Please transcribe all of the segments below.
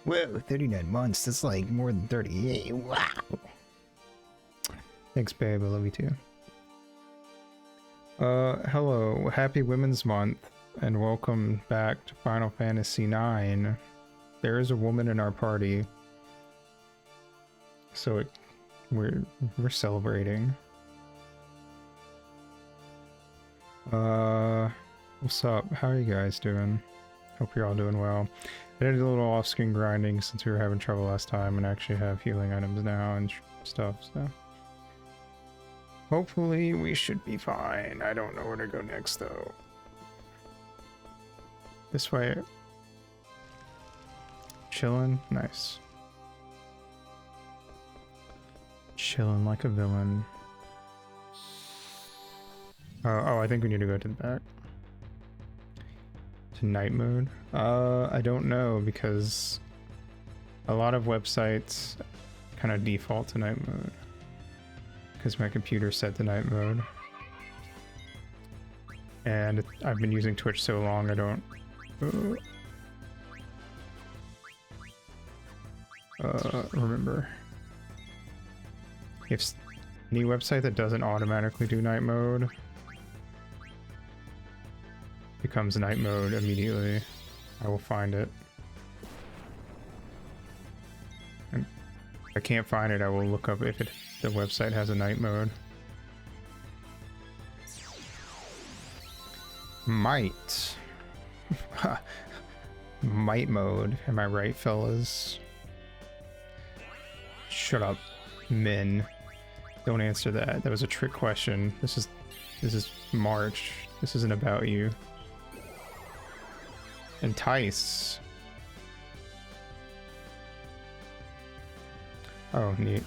Whoa, 39 months. That's like more than 38. Wow. Thanks, babe. I love you too. Hello. Happy Women's Month, and welcome back to Final Fantasy IX. There is a woman in our party, so we're celebrating. What's up? How are you guys doing? Hope you're all doing well. I did a little off-screen grinding since we were having trouble last time, and actually have healing items now and stuff, so hopefully we should be fine. I don't know where to go next though. This way. Chilling? Nice. Chilling like a villain. Oh, I think we need to go to the back. To night mode? I don't know, because a lot of websites kind of default to night mode. Because my computer's set to night mode. And I've been using Twitch so long, I don't... remember. If any website that doesn't automatically do night mode becomes night mode immediately, I will find it. And if I can't find it, I will look up if the website has a night mode. Might. Might mode. Am I right, fellas? Shut up, men. Don't answer that. That was a trick question. This is March. This isn't about you. Entice. Oh, neat.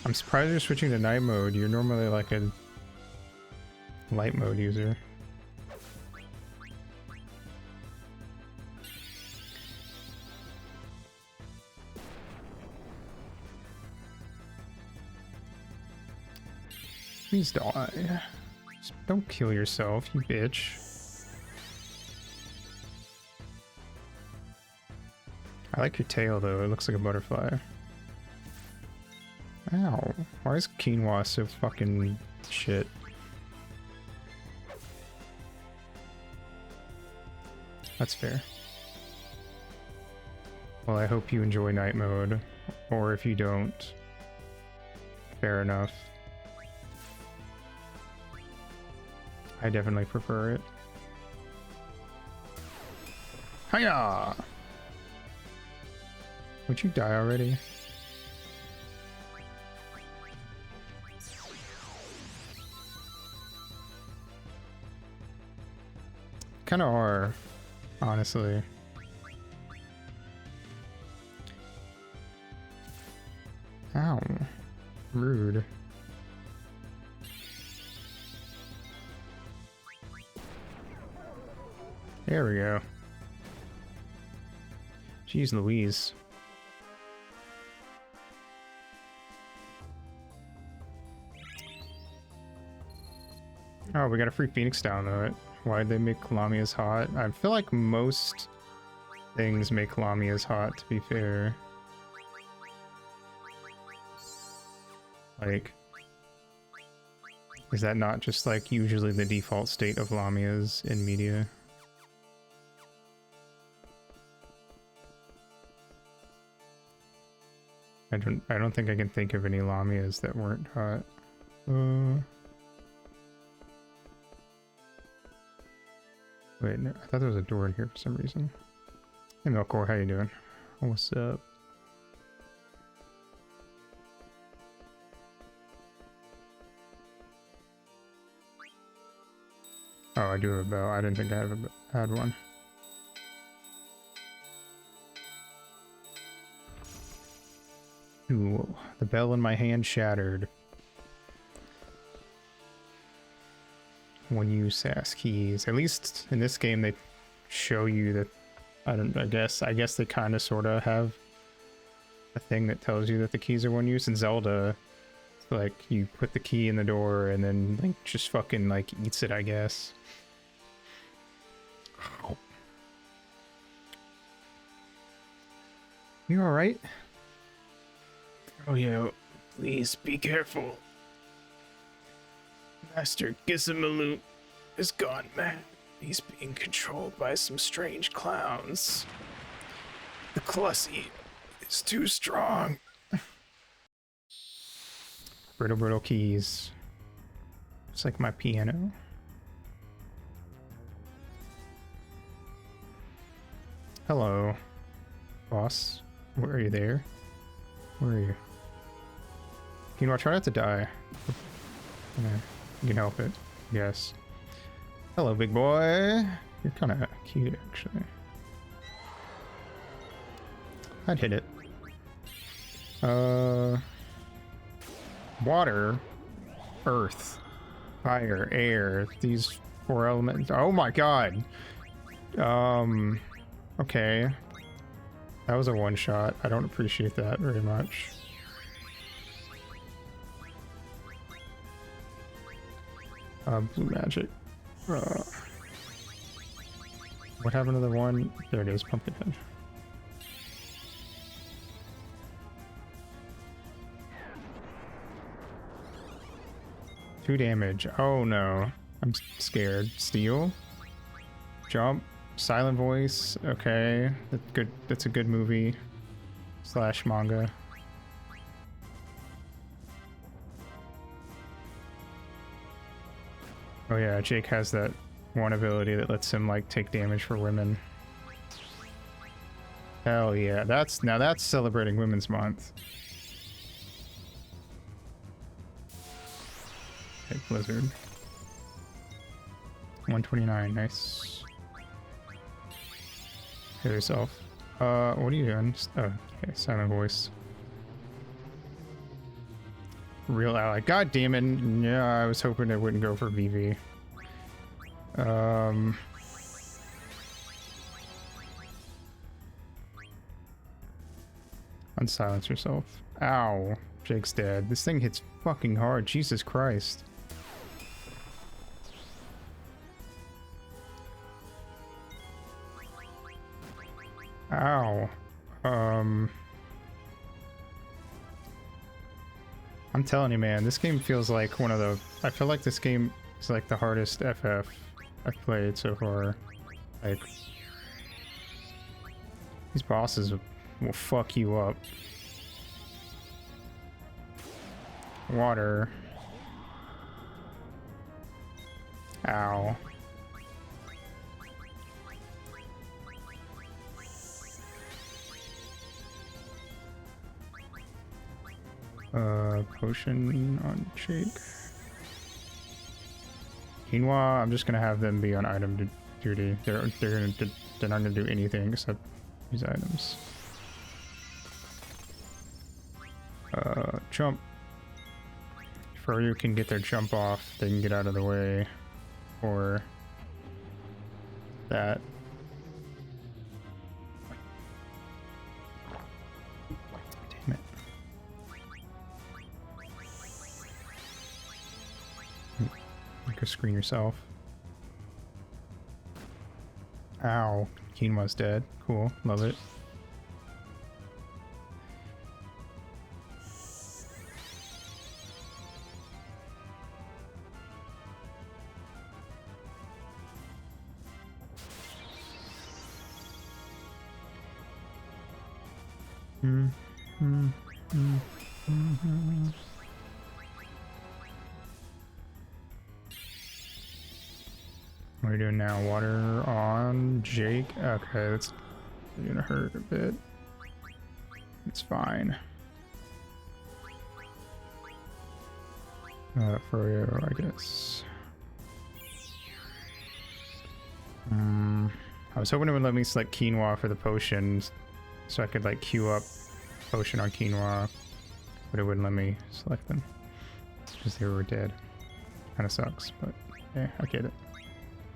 I'm surprised you're switching to night mode. You're normally like a light mode user. Please die. Just don't kill yourself, you bitch. I like your tail though, it looks like a butterfly. Ow. Why is quinoa so fucking shit? That's fair. Well, I hope you enjoy night mode. Or if you don't, fair enough. I definitely prefer it. Hiya! Would you die already? Kinda are, honestly. Ow. Rude. There we go. Jeez Louise. Oh, we got a free Phoenix down though. Why'd they make Lamia's hot? I feel like most things make Lamia's hot, to be fair. Like, is that not just like usually the default state of Lamias in media? I don't think I can think of any Lamias that weren't hot. Wait, no, I thought there was a door in here for some reason. Hey Milkor, how you doing? What's up? Oh, I do have a bow. I didn't think I had one. Ooh, the bell in my hand shattered. When you SAS keys. At least in this game they show you that I guess they kinda sorta have a thing that tells you that the keys are one use. In Zelda, Like, you put the key in the door and then, like, just fucking, like, eats it, I guess. You alright? Oh, yeah. Please be careful. Master Gizamalu has gone mad. He's being controlled by some strange clowns. The Clussy is too strong. Brittle keys. It's like my piano. Hello, boss. Where are you there? Where are you? Quinoa, try not to die. Yeah, you can help it. Yes. Hello, big boy. You're kind of cute, actually. I'd hit it. Water, earth, fire, air. These 4 elements. Oh my god. Okay. That was a one-shot. I don't appreciate that very much. Blue magic. What happened to the one? There it is, Pumpkinhead. Two damage. Oh no. I'm scared. Steel. Jump. Silent voice. Okay. That's good. That's a good movie. / manga. Oh yeah, Jake has that one ability that lets him like take damage for women. Hell yeah. Now that's celebrating Women's Month. Okay, Blizzard. 129, nice. Hit yourself. What are you doing? Oh, okay, silent voice. Real ally. God damn it. Yeah, I was hoping it wouldn't go for VV. Unsilence yourself. Ow. Jake's dead. This thing hits fucking hard. Jesus Christ. Ow. I'm telling you, man, this game feels like one of the... I feel like this game is like the hardest FF I've played so far. Like, these bosses will fuck you up. Water. Ow. Potion on Jake. Quinoa, I'm just gonna have them be on item duty. They're not gonna do anything except use items. Jump. Furyu can get their jump off. They can get out of the way. Or that. Damn it. Go screen yourself. Ow. Quinoa's dead. Cool. Love it. What are you doing now? Water on Jake? Okay, that's gonna hurt a bit. It's fine. Froyo, I guess. I was hoping it would let me select Quinoa for the potions, so I could like queue up potion on Quinoa, but it wouldn't let me select them because they were dead. Kind of sucks, but yeah, I get it,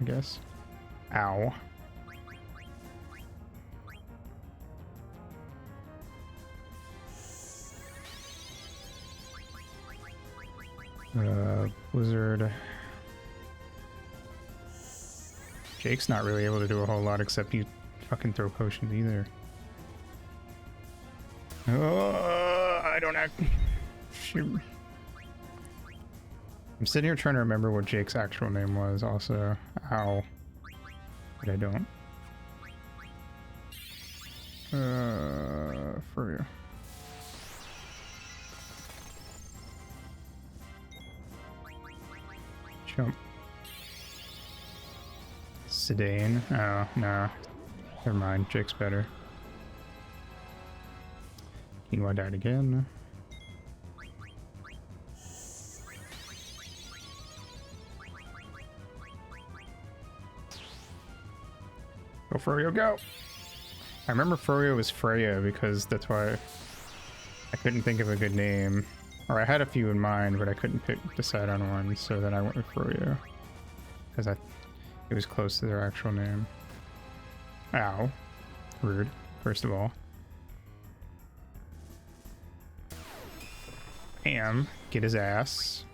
I guess. Ow. Blizzard. Jake's not really able to do a whole lot except you fucking throw potions either. Oh, I don't act. Shoot. I'm sitting here trying to remember what Jake's actual name was also. Ow. But I don't. For you. Jump. Sedane. Oh, no. Never mind. Jake's better. Quinoa died again. Go, Froyo, go! I remember Froyo was Freya because that's why I couldn't think of a good name. Or I had a few in mind, but I couldn't decide on one, so then I went with Froyo. Because it was close to their actual name. Ow. Rude, first of all. Bam. Get his ass.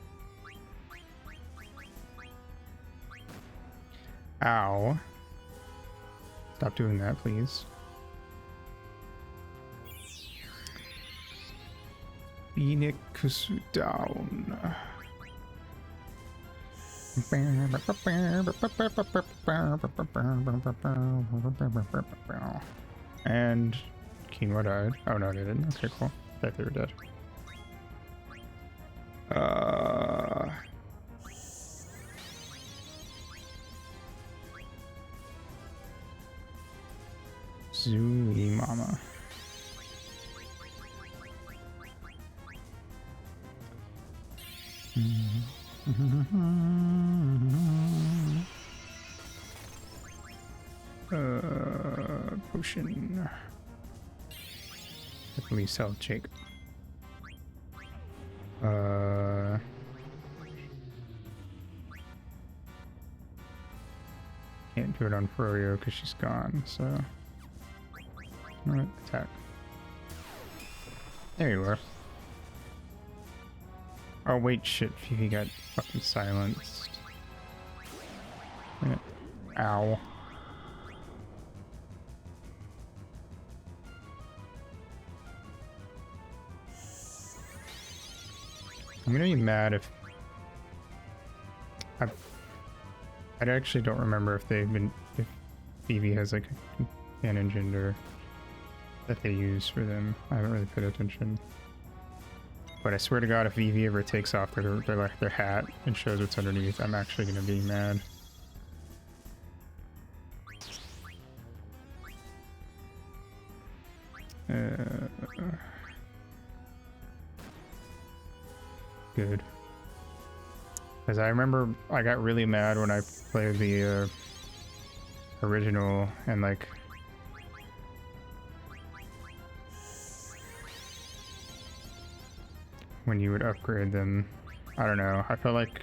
Ow. Stop doing that, please. Phoenix down. And Quinoa died. Oh no, they didn't. Okay, cool. I thought they were dead. Zooey mama. Potion. At least help Jake. Can't do it on Froyo because she's gone, so. Alright, attack. There you are. Oh wait, shit, he got fucking silenced. Ow. I'm gonna be mad if I actually don't remember if Vivi has like a canon gender that they use for them. I haven't really paid attention. But I swear to God, if Vivi ever takes off their hat and shows what's underneath, I'm actually gonna be mad. Good. Because I remember I got really mad when I played the original and like when you would upgrade them. I don't know. I felt like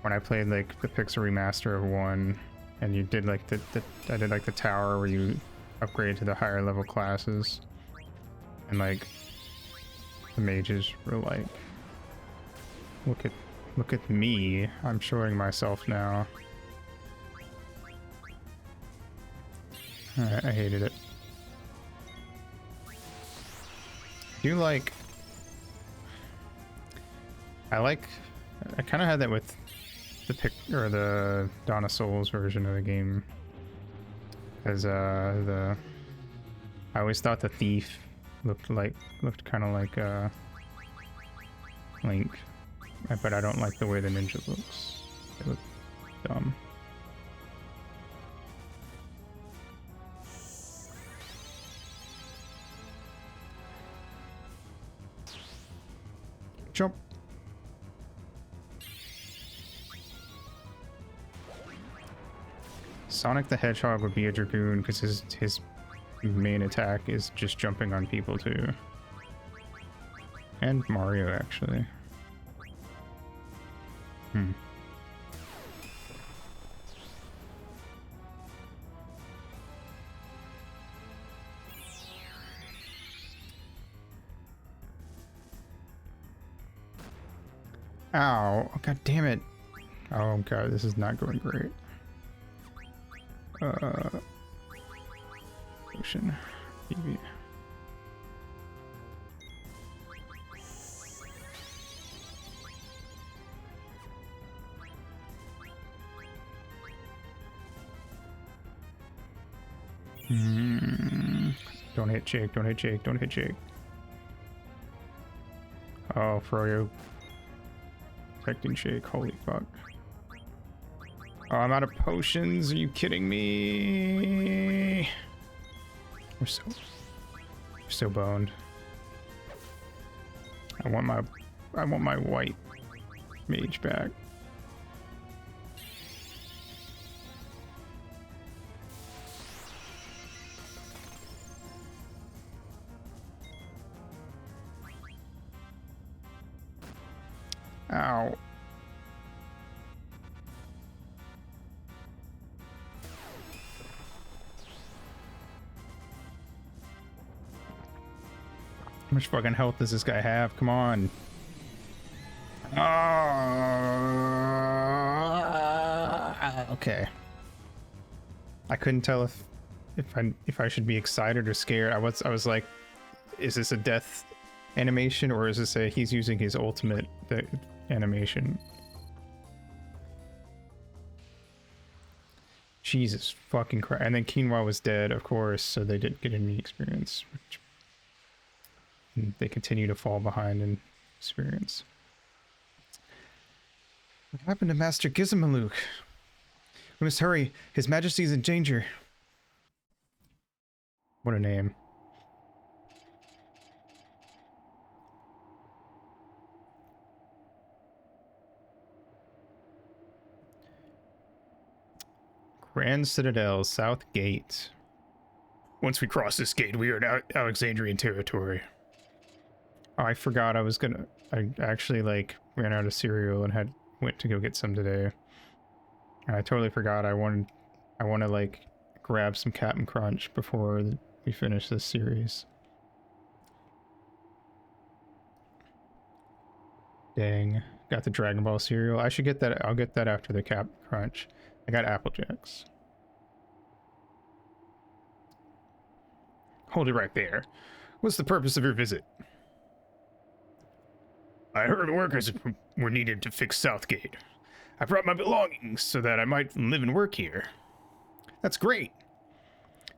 when I played like the Pixel remaster of 1 and you did like I did like the tower where you upgrade to the higher level classes and like the mages were like, look at me, I'm showing myself now. I hated it. I kind of had that with the Dawn of Souls version of the game, because I always thought the thief looked kind of like Link, but I don't like the way the ninja looks. They look dumb. Jump. Sonic the Hedgehog would be a Dragoon because his main attack is just jumping on people too. And Mario, actually. Ow. Oh, god damn it. Oh god, this is not going great. Ocean. Maybe. Don't hit Jake, don't hit Jake, don't hit Jake. Oh, Froyo. Protecting Jake, holy fuck. Oh, I'm out of potions, are you kidding me? We're so boned. I want my white mage back. Ow. How much fucking health does this guy have? Come on. Okay. I couldn't tell if I should be excited or scared. I was like, is this a death animation or is this a he's using his ultimate animation? Jesus fucking Christ. And then Quinoa was dead, of course, so they didn't get any experience. They continue to fall behind in experience. What happened to Master Gizmaluk? We must hurry. His Majesty's in danger. What a name. Grand Citadel, South Gate. Once we cross this gate, we are in Alexandrian territory. Oh, I forgot I actually like ran out of cereal and went to go get some today. And I totally forgot I want to like grab some Captain Crunch before we finish this series. Dang, got the Dragon Ball cereal. I should get that. I'll get that after the Captain Crunch. I got Apple Jacks. Hold it right there. What's the purpose of your visit? I heard workers were needed to fix Southgate. I brought my belongings so that I might live and work here. That's great.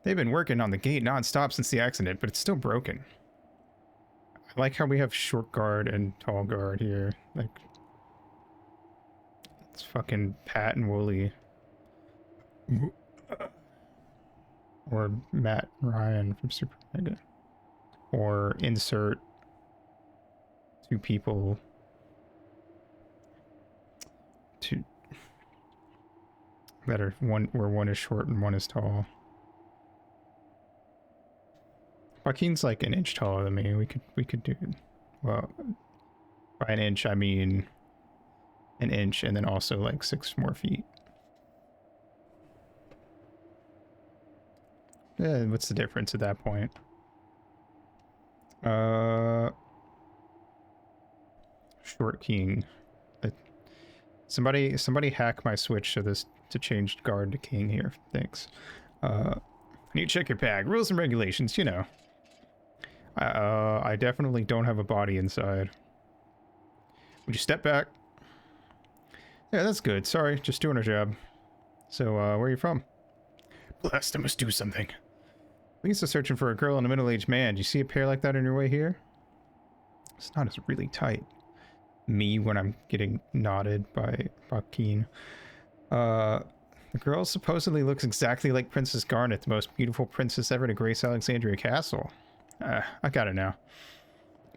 They've been working on the gate non-stop since the accident, but it's still broken. I like how we have short guard and tall guard here. Like, it's fucking Pat and Wooly. Or Matt Ryan from Super Mega. Or insert two people that are where one is short and one is tall. Joaquin's like an inch taller than me. We could do, well, by an inch I mean an inch and then also like 6 more feet. Yeah, what's the difference at that point? Short king. Somebody hack my switch to change guard to king here. Thanks. I need to check your bag. Rules and regulations, you know. I definitely don't have a body inside. Would you step back? Yeah, that's good. Sorry, just doing our job. So, where are you from? Blast, I must do something. Police are searching for a girl and a middle-aged man. Do you see a pair like that on your way here? It's not as really tight. Me when I'm getting nodded by Joaquin. The girl supposedly looks exactly like Princess Garnet, the most beautiful princess ever to grace Alexandria Castle. I got it now.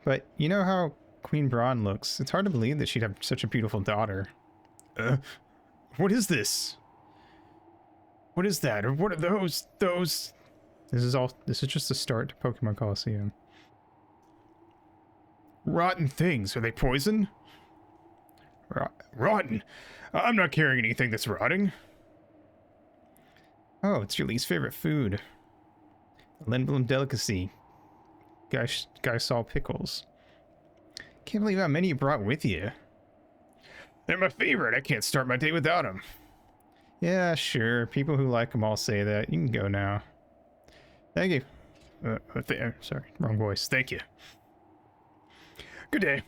But you know how Queen Braun looks? It's hard to believe that she'd have such a beautiful daughter. What is this? What is that? Or what are those? This is just a start to Pokemon Coliseum. Rotten things. Are they poison? Rotten? I'm not carrying anything that's rotting. Oh, it's your least favorite food. Lindblom delicacy. Guy saw pickles. Can't believe how many you brought with you. They're my favorite. I can't start my day without them. Yeah, sure. People who like them all say that. You can go now. Thank you. Sorry, wrong voice. Thank you. Good day.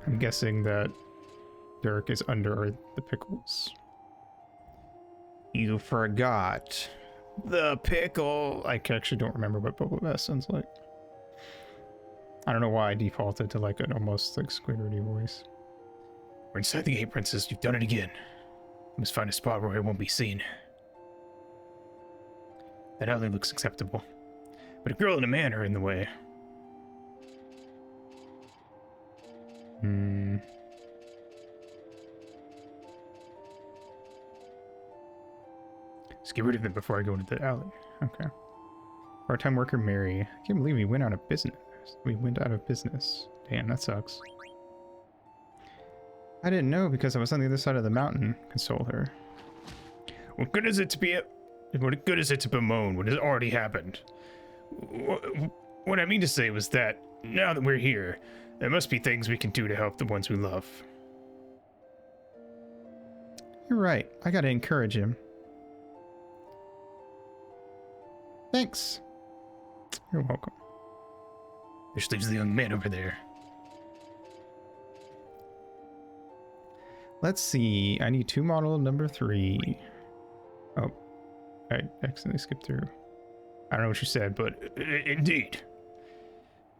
I'm guessing that Dirk is under the pickles. You forgot the pickle. I actually don't remember what Bubble Bass sounds like. I don't know why I defaulted to like an almost like Squidwardy voice. We're inside the gate, Princess. You've done it again. We must find a spot where I won't be seen. That alley looks acceptable, but a girl and a man are in the way. Let's get rid of it before I go into the alley. Okay. Part-time worker Mary. I can't believe we went out of business. Damn, that sucks. I didn't know because I was on the other side of the mountain. Console her. What good is it to bemoan what has already happened? What I mean to say was that now that we're here, there must be things we can do to help the ones we love. You're right. I gotta encourage him. Thanks. You're welcome. Which leaves the young man over there. Let's see. I need 2 model number 3. Oh, I accidentally skipped through. I don't know what you said, but indeed.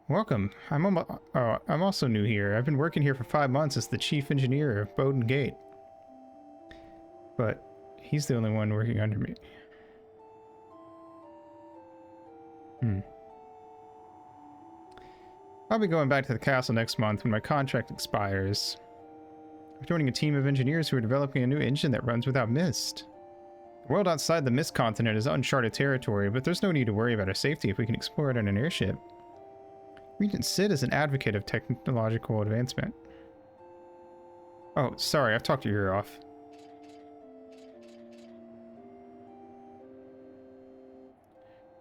Welcome. I'm also new here. I've been working here for 5 months as the chief engineer of Bowden Gate. But he's the only one working under me. I'll be going back to the castle next month when my contract expires. I'm joining a team of engineers who are developing a new engine that runs without mist. The world outside the mist continent is uncharted territory, but there's no need to worry about our safety if we can explore it on an airship. Regent Sid is an advocate of technological advancement. Oh, sorry, I've talked your ear off.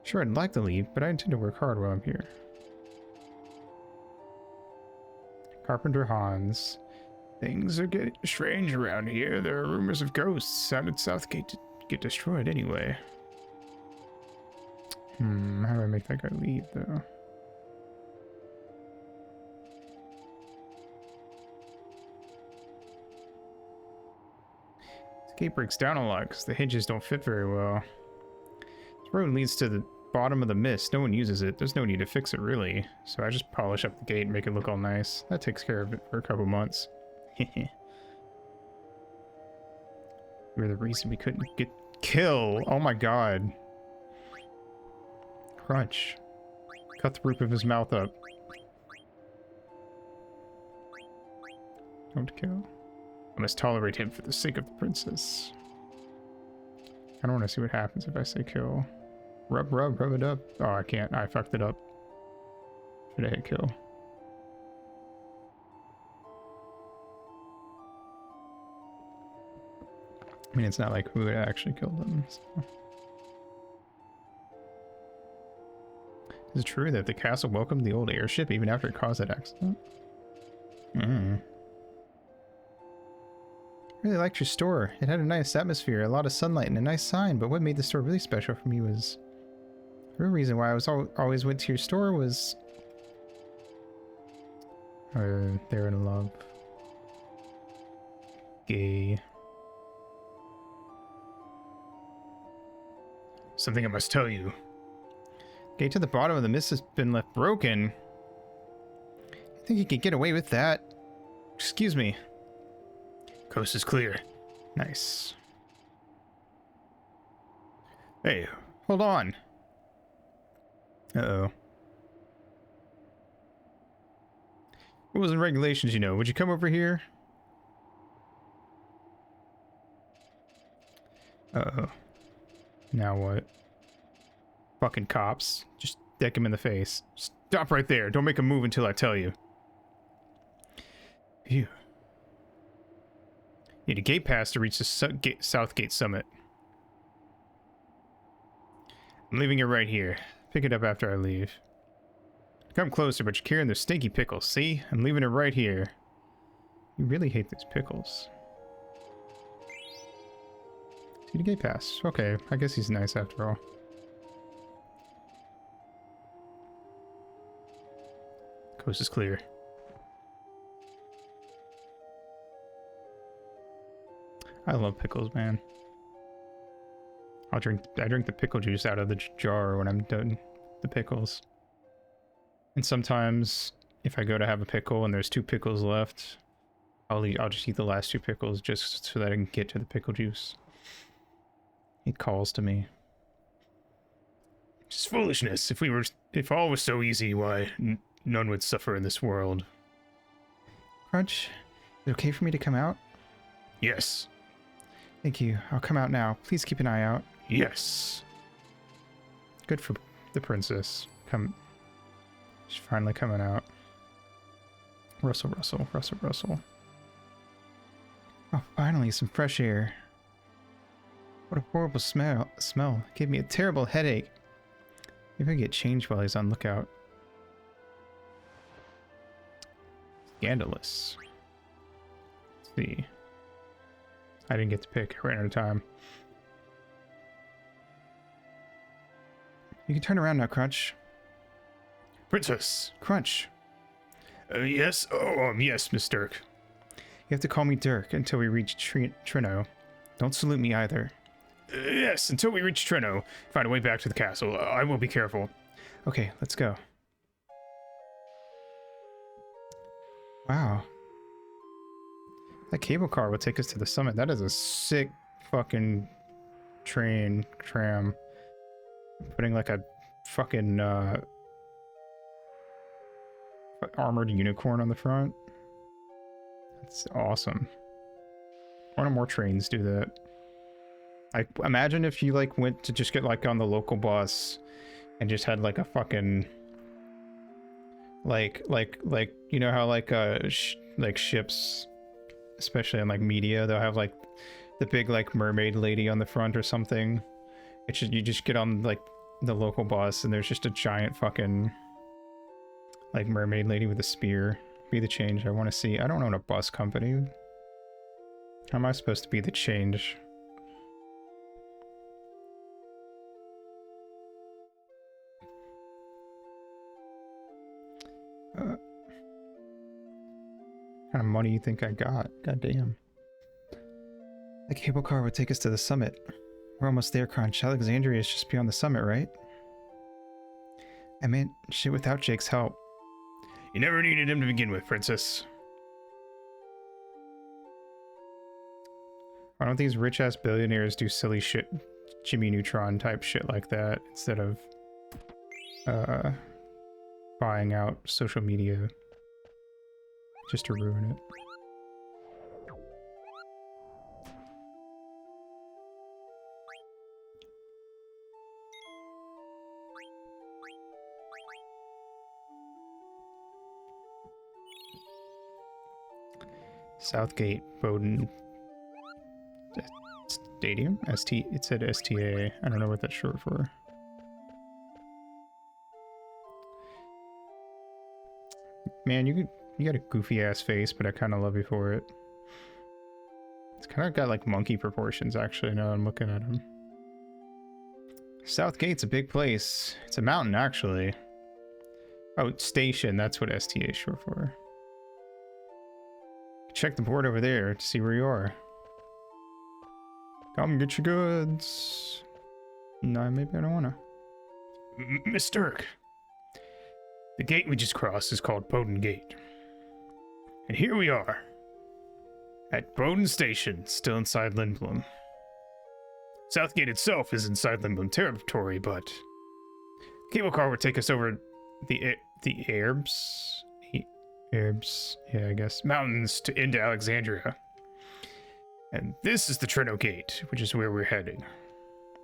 Sure, I'd like to leave, but I intend to work hard while I'm here. Carpenter Hans. Things are getting strange around here. There are rumors of ghosts out at Southgate to get destroyed anyway. How do I make that guy leave, though? This gate breaks down a lot because the hinges don't fit very well. This road leads to the bottom of the mist. No one uses it. There's no need to fix it, really. So I just polish up the gate and make it look all nice. That takes care of it for a couple months. You're the reason we couldn't get kill. Oh my god. Crunch. Cut the roof of his mouth up. Don't kill. I must tolerate him for the sake of the princess. I don't want to see what happens if I say kill. Rub it up. Oh, I can't. I fucked it up. Should I hit kill? I mean, it's not like who would actually killed them. So. Is it true that the castle welcomed the old airship even after it caused that accident? I really liked your store. It had a nice atmosphere, a lot of sunlight, and a nice sign, but what made the store really special for me was... The real reason why I was always went to your store was... they're in love. Gay. Something I must tell you. Gate to the bottom of the mist has been left broken. I think you could get away with that. Excuse me. Coast is clear. Nice. Hey, hold on. Uh-oh. Rules and regulations, you know. Would you come over here? Uh-oh. Now what? Fucking cops. Just deck him in the face. Stop right there. Don't make a move until I tell you. Phew. Need a gate pass to reach the Southgate summit. I'm leaving it right here. Pick it up after I leave. Come closer, but you're carrying those stinky pickles. See? I'm leaving it right here. You really hate these pickles. See the gate pass. Okay, I guess he's nice after all. Coast is clear. I love pickles, man. I drink the pickle juice out of the jar when I'm done the pickles. And sometimes if I go to have a pickle and there's 2 pickles left, I'll just eat the last 2 pickles just so that I can get to the pickle juice. It calls to me. It's foolishness. If all was so easy, why none would suffer in this world. Crunch, is it okay for me to come out? Yes. Thank you. I'll come out now. Please keep an eye out. Yes. Good for the princess. She's finally coming out. Rustle, rustle, rustle, rustle. Oh, finally, some fresh air. What a horrible smell. It gave me a terrible headache. Maybe I get changed while he's on lookout. Scandalous. Let's see. I didn't get to pick. I ran out of time. You can turn around now, Crunch. Princess! Crunch! Yes? Oh, yes, Miss Dirk. You have to call me Dirk until we reach Trino. Don't salute me either. Yes, until we reach Trino. Find a way back to the castle. I will be careful. Okay, let's go. Wow. That cable car will take us to the summit. That is a sick fucking tram. Putting like a fucking armored unicorn on the front. That's awesome. Why don't more trains do that? Like, imagine if you like went to just get like on the local bus and just had like a fucking like you know how like like ships, especially in like media, they'll have like the big like mermaid lady on the front or something. It's just, you just get on like the local bus and there's just a giant fucking like mermaid lady with a spear. Be the change I want to see. I don't own a bus company. How am I supposed to be the change? What kind of money you think I got? God damn. The cable car would take us to the summit. We're almost there, Crunch. Alexandria is just beyond the summit, right? I meant shit without Jake's help. You never needed him to begin with, Princess. Why don't these rich-ass billionaires do silly shit, Jimmy Neutron type shit like that, instead of buying out social media just to ruin it? Southgate Bowden Stadium? It said STA. I don't know what that's short for. Man, you got a goofy ass face, but I kind of love you for it. It's kind of got like monkey proportions, actually, now I'm looking at him. Southgate's a big place. It's a mountain, actually. Oh, station, that's what STA is short for. Check the board over there to see where you are. Come get your goods. No, maybe I don't wanna. Miss Dirk. The gate we just crossed is called Bowden Gate. And here we are. At Bowden Station, still inside Lindblom. Southgate itself is inside Lindblom territory, but the cable car would take us over the Erbs, yeah, I guess, mountains into Alexandria. And this is the Trino Gate, which is where we're heading.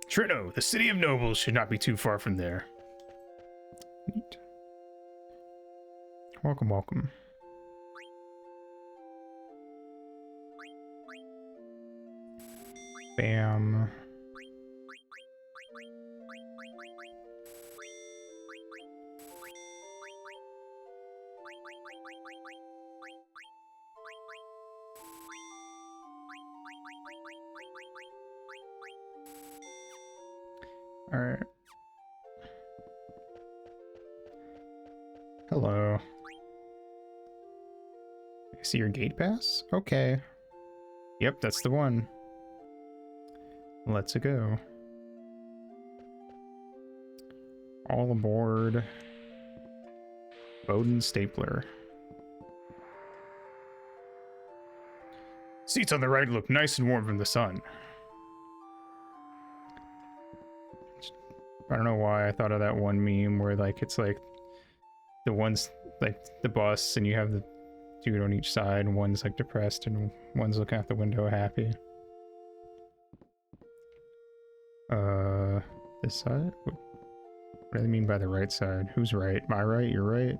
Trino, the city of nobles, should not be too far from there. Neat. Welcome, welcome. Bam. Alright. Hello. I see your gate pass? Okay. Yep, that's the one. Let's go. All aboard. Bowden Stapler. Seats on the right look nice and warm from the sun. I don't know why I thought of that one meme where like it's like the one's like the bus and you have the dude on each side and one's like depressed and one's looking out the window happy. This side? What do they mean by the right side? Who's right? My right? Your right?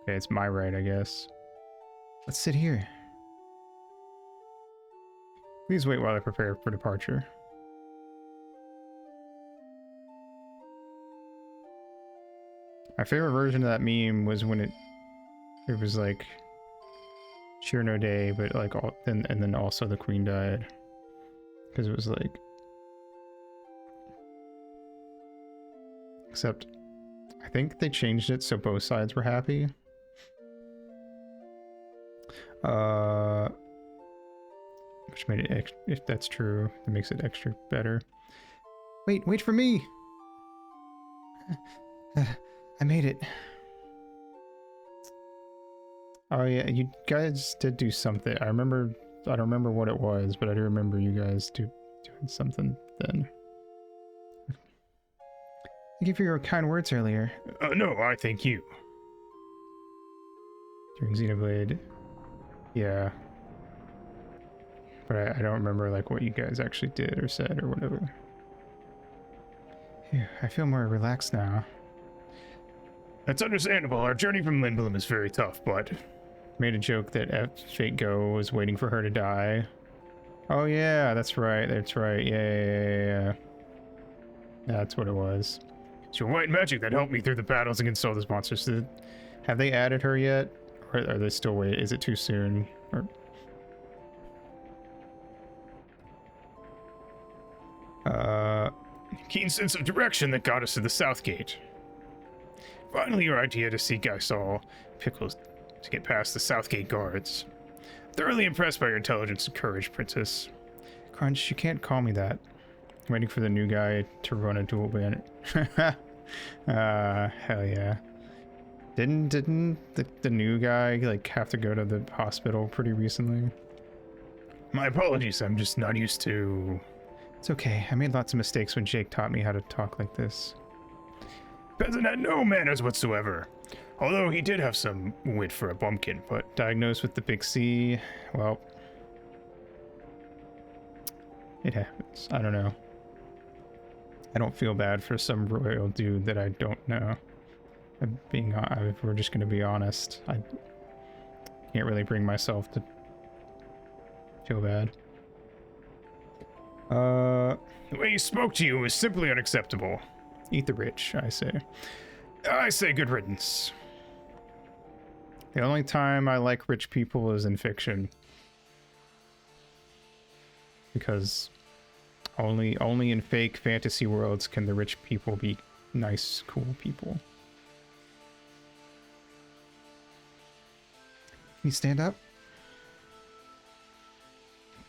Okay, it's my right, I guess. Let's sit here. Please wait while I prepare for departure. My favorite version of that meme was when it was like Cheer No Day, but like all and then also the Queen died. Because it was like, except I think they changed it so both sides were happy. Which made it if that's true, it makes it extra better. Wait for me! I made it. Oh yeah, you guys did do something. I don't remember what it was, but I do remember you guys doing something then. Thank you for your kind words earlier. No, I thank you. During Xenoblade. Yeah. But I don't remember like what you guys actually did or said or whatever. Phew, I feel more relaxed now. That's understandable. Our journey from Lindblom is very tough, but made a joke that Fate Go was waiting for her to die. Oh yeah, that's right. That's right. Yeah. That's what it was. It's your white magic that helped me through the battles against all those monsters. Have they added her yet? Or are they still waiting? Is it too soon? Or keen sense of direction that got us to the south gate. Finally, your idea to seek Isol Pickles to get past the south gate guards. Thoroughly impressed by your intelligence and courage, Princess. Crunch, you can't call me that. I'm waiting for the new guy to run a dual banner. Hell yeah. Didn't the new guy like have to go to the hospital pretty recently? My apologies, I'm just not used to... It's okay, I made lots of mistakes when Jake taught me how to talk like this. Peasant had no manners whatsoever. Although he did have some wit for a bumpkin, but diagnosed with the big C, well... It happens. I don't know. I don't feel bad for some royal dude that I don't know. If we're just gonna be honest, I can't really bring myself to feel bad. The way he spoke to you was simply unacceptable. Eat the rich, I say. I say good riddance. The only time I like rich people is in fiction. Because only in fake fantasy worlds can the rich people be nice, cool people. Can you stand up?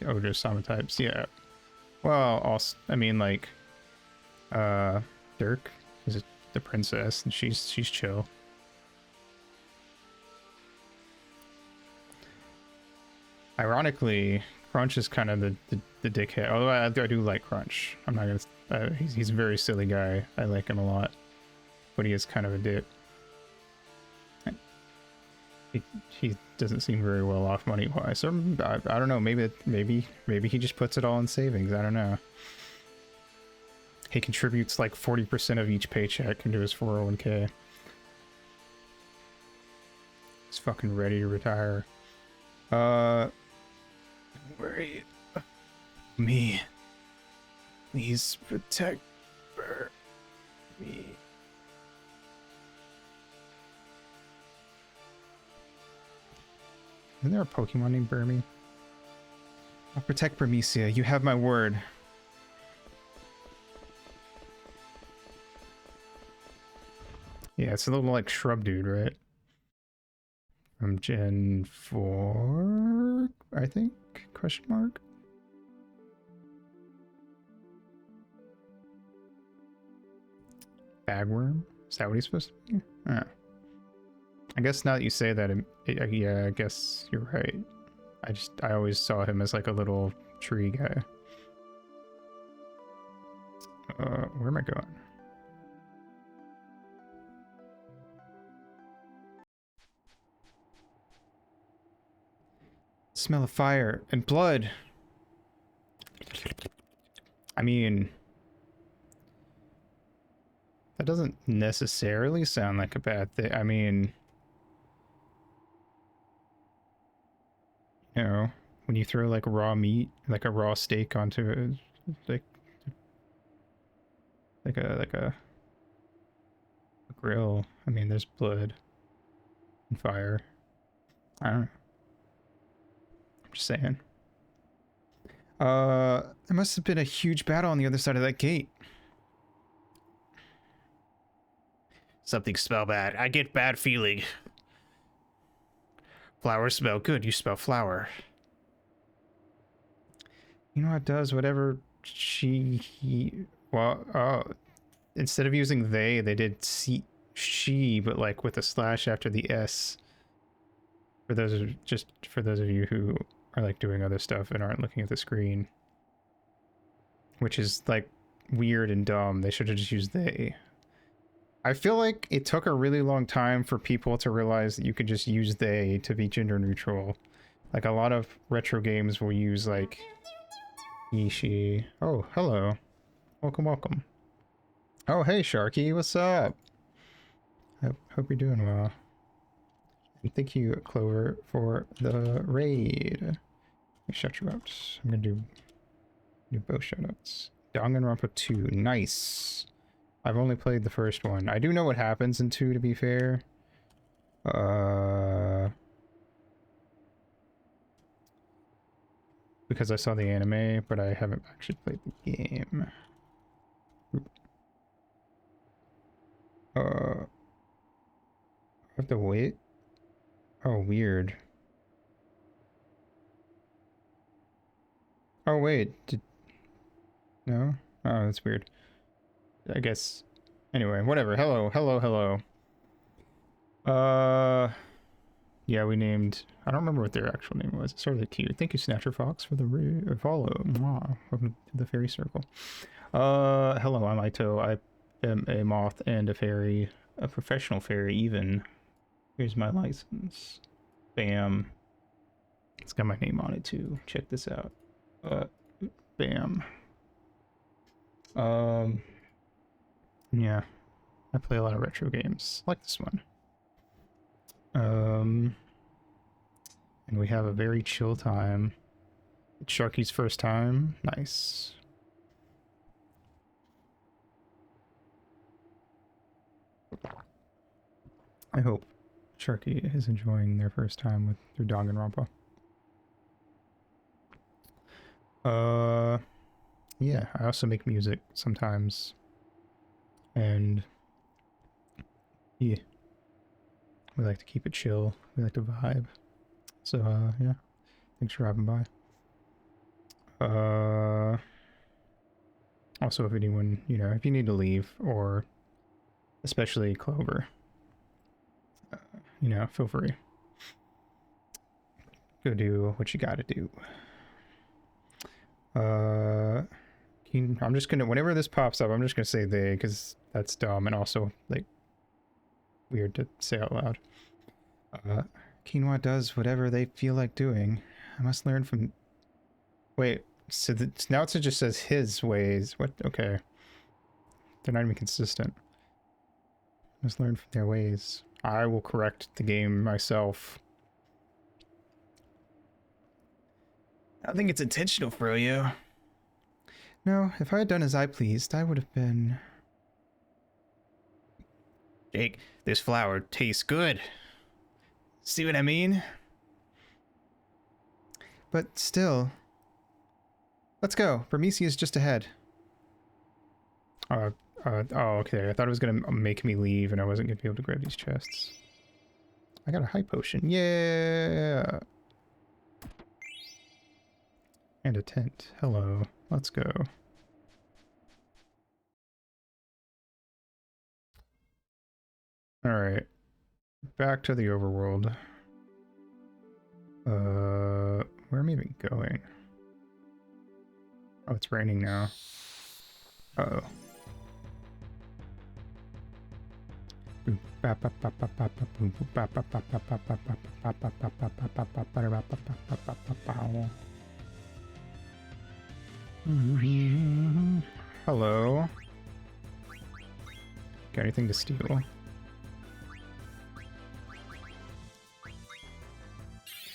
Oh, there's some types, yeah. Well, also, I mean, like, Dirk is the princess, and she's chill. Ironically, Crunch is kind of the dickhead. Although I do like Crunch. I'm not gonna. He's a very silly guy. I like him a lot, but he is kind of a dick. He doesn't seem very well off money wise. So I don't know. Maybe he just puts it all in savings. I don't know. He contributes like 40% of each paycheck into his 401k. He's fucking ready to retire. Where are you? Me. Please protect me. Isn't there a Pokemon named Burmy? I'll protect Bermesia. You have my word. Yeah, it's a little like shrub dude, right? From Gen 4, I think? Question mark? Bagworm? Is that what he's supposed to be? I guess now that you say that, yeah, I guess you're right. I always saw him as like a little tree guy. Where am I going? Smell of fire and blood. I mean, that doesn't necessarily sound like a bad thing. I mean, you know, when you throw like raw meat, like a raw steak onto it, like a grill. I mean, there's blood and fire. I don't know. I'm just saying. There must have been a huge battle on the other side of that gate. Something smell bad. I get bad feeling. Flowers smell good. You smell flower. You know what does? Whatever instead of using they did she, but like with a slash after the S. For those of you who are like doing other stuff and aren't looking at the screen. Which is like weird and dumb. They should have just used they. I feel like it took a really long time for people to realize that you could just use they to be gender neutral. Like a lot of retro games will use like he, she. Oh, hello. Welcome, welcome. Oh, hey Sharky, what's up? I hope you're doing well. And thank you, Clover, for the raid. Shut you out. I'm gonna do both shoutouts. Danganronpa 2, nice. I've only played the first one. I do know what happens in 2, to be fair. Because I saw the anime, but I haven't actually played the game. I have to wait? Oh, weird. Oh, wait. No? Oh, that's weird. I guess. Anyway, whatever. Hello, hello, hello. Yeah, we named... I don't remember what their actual name was. It started with Q. Thank you, Snatcher Fox, for the follow. Mwah. Welcome to the fairy circle. Hello, I'm Aito. I am a moth and a fairy. A professional fairy, even. Here's my license. Bam. It's got my name on it, too. Check this out. Bam. Yeah. I play a lot of retro games, like this one. And we have a very chill time. It's Sharky's first time. Nice. I hope Sharky is enjoying their first time through Danganronpa. Yeah, I also make music sometimes. And yeah, we like to keep it chill. We like to vibe. So, yeah, thanks for dropping by. Also, if anyone, you know, if you need to leave, or especially Clover, you know, feel free. Go do what you gotta do. I'm just gonna, whenever this pops up, I'm just gonna say they, because that's dumb and also, like, weird to say out loud. Quinoa does whatever they feel like doing. I must learn from... Wait, so now it just says his ways. What? Okay. They're not even consistent. Must learn from their ways. I will correct the game myself. I don't think it's intentional, Froyo. No, if I had done as I pleased, I would have been... Jake, this flower tastes good. See what I mean? But still, Let's go. Bermisi is just ahead. Oh, okay. I thought it was gonna make me leave and I wasn't gonna be able to grab these chests. I got a high potion. Yeah! And a tent. Hello. Let's go. Alright. Back to the overworld. Where am I even going? Oh, it's raining now. Uh-oh. Hello. Got anything to steal?